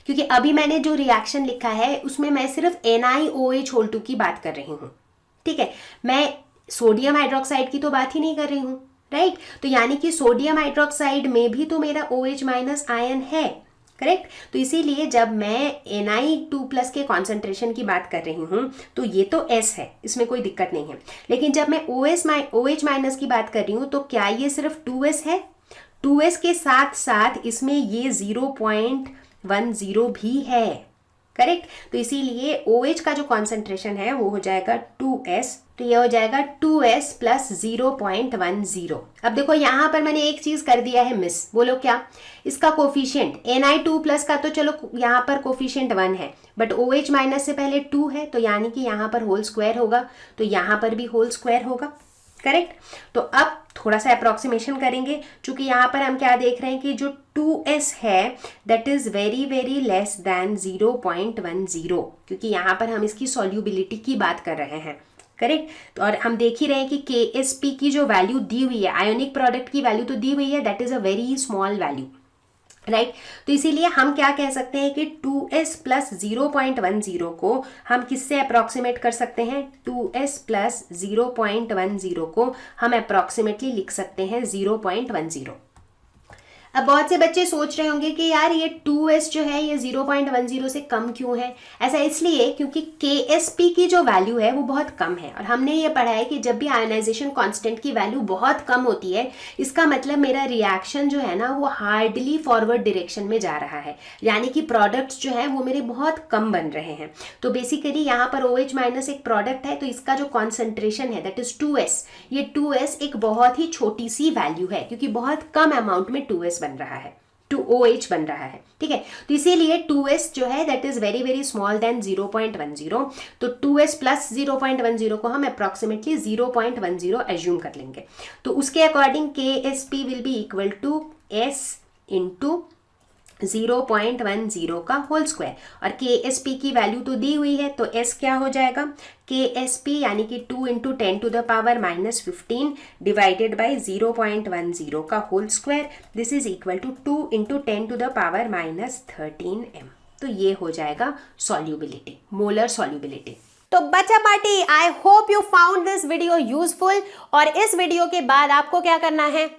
क्योंकि अभी मैंने जो रिएक्शन लिखा है उसमें मैं सिर्फ NiOH2 की बात कर रही हूँ। ठीक है, मैं सोडियम हाइड्रोक्साइड की तो बात ही नहीं कर रही हूँ, राइट। तो यानी कि सोडियम हाइड्रोक्साइड में भी तो मेरा OH- आयन है, करेक्ट। तो इसीलिए जब मैं Na2+ के कॉन्सेंट्रेशन की बात कर रही हूँ तो ये तो S है, इसमें कोई दिक्कत नहीं है, लेकिन जब मैं OH- की बात कर रही हूँ तो क्या ये सिर्फ 2S है, 2S के साथ साथ इसमें ये 0.10 भी है, करेक्ट। तो इसीलिए OH का जो कॉन्सेंट्रेशन है वो हो जाएगा 2S, तो ये हो जाएगा 2S प्लस 0.10। अब देखो यहाँ पर मैंने एक चीज कर दिया है मिस, बोलो क्या, इसका कोफिशिएंट Na2+ का तो चलो यहाँ पर कोफिशिएंट 1 है, बट OH- से पहले 2 है तो यानी कि यहाँ पर होल स्क्वायर होगा, तो यहाँ पर भी होल स्क्वायर होगा, करेक्ट। तो अब थोड़ा सा अप्रोक्सीमेशन करेंगे, क्योंकि यहाँ पर हम क्या देख रहे हैं कि जो 2S है that is very very less than 0.10, क्योंकि यहाँ पर हम इसकी सॉल्युबिलिटी की बात कर रहे हैं, करेक्ट। तो और हम देख ही रहे हैं कि KSP की जो वैल्यू दी हुई है, आयोनिक प्रोडक्ट की वैल्यू तो दी हुई है, that is a very small value, right. तो इसीलिए हम क्या कह सकते हैं कि 2S प्लस 0.10 को हम किससे अप्रॉक्सीमेट कर सकते हैं, 2S प्लस 0.10 को हम अप्रॉक्सीमेटली लिख सकते हैं 0.10। अब बहुत से बच्चे सोच रहे होंगे कि यार ये 2S जो है ये 0.10 से कम क्यों है। ऐसा इसलिए क्योंकि KSP की जो वैल्यू है वो बहुत कम है, और हमने ये पढ़ा है कि जब भी आयोनाइजेशन कांस्टेंट की वैल्यू बहुत कम होती है इसका मतलब मेरा रिएक्शन जो है ना वो हार्डली फॉरवर्ड डायरेक्शन में जा रहा है, यानी कि प्रोडक्ट्स जो है वो मेरे बहुत कम बन रहे हैं। तो बेसिकली यहाँ पर OH- एक प्रोडक्ट है तो इसका जो कॉन्सेंट्रेशन है दैट इज 2S, ये 2S एक बहुत ही छोटी सी वैल्यू है क्योंकि बहुत कम अमाउंट में 2S बन रहा है, 2OH बन रहा है, ठीक है। तो इसीलिए 2S जो है that is very very small then 0.10, तो 2S प्लस 0.10 को हम अप्रॉक्सीमेटली 0.10 एज्यूम कर लेंगे। तो उसके according KSP will be equal to S into 0.10 का होल स्क्वायर, और KSP की वैल्यू तो दी हुई है तो S क्या हो जाएगा, KSP यानी कि 2 into 10 to the power -15 divided by 0.10 का whole square, this is equal to 2 into 10 to the power -13 m। तो ये हो जाएगा सॉल्युबिलिटी, मोलर सॉल्युबिलिटी। तो बच्चा party, I hope you found this video useful, और इस वीडियो के बाद आपको क्या करना है,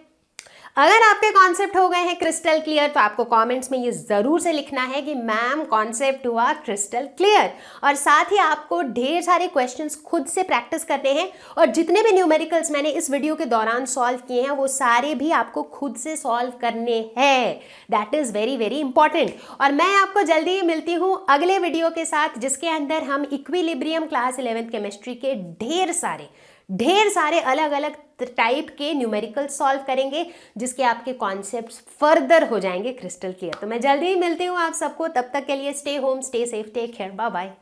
अगर आपके कॉन्सेप्ट हो गए हैं क्रिस्टल क्लियर तो आपको कमेंट्स में ये जरूर से लिखना है कि मैम कॉन्सेप्ट हुआ क्रिस्टल क्लियर, और साथ ही आपको ढेर सारे क्वेश्चंस खुद से प्रैक्टिस करने हैं, और जितने भी न्यूमेरिकल्स मैंने इस वीडियो के दौरान सॉल्व किए हैं वो सारे भी आपको खुद से सॉल्व करने हैं, that is very very important. और मैं आपको जल्दी ही मिलती हूँ अगले वीडियो के साथ जिसके अंदर हम इक्विलिब्रियम क्लास 11th केमिस्ट्री के ढेर सारे अलग अलग टाइप के न्यूमेरिकल सॉल्व करेंगे, जिसके आपके कॉन्सेप्ट्स फर्दर हो जाएंगे क्रिस्टल क्लियर। तो मैं जल्दी ही मिलती हूँ आप सबको, तब तक के लिए stay home, stay safe, take care, bye bye.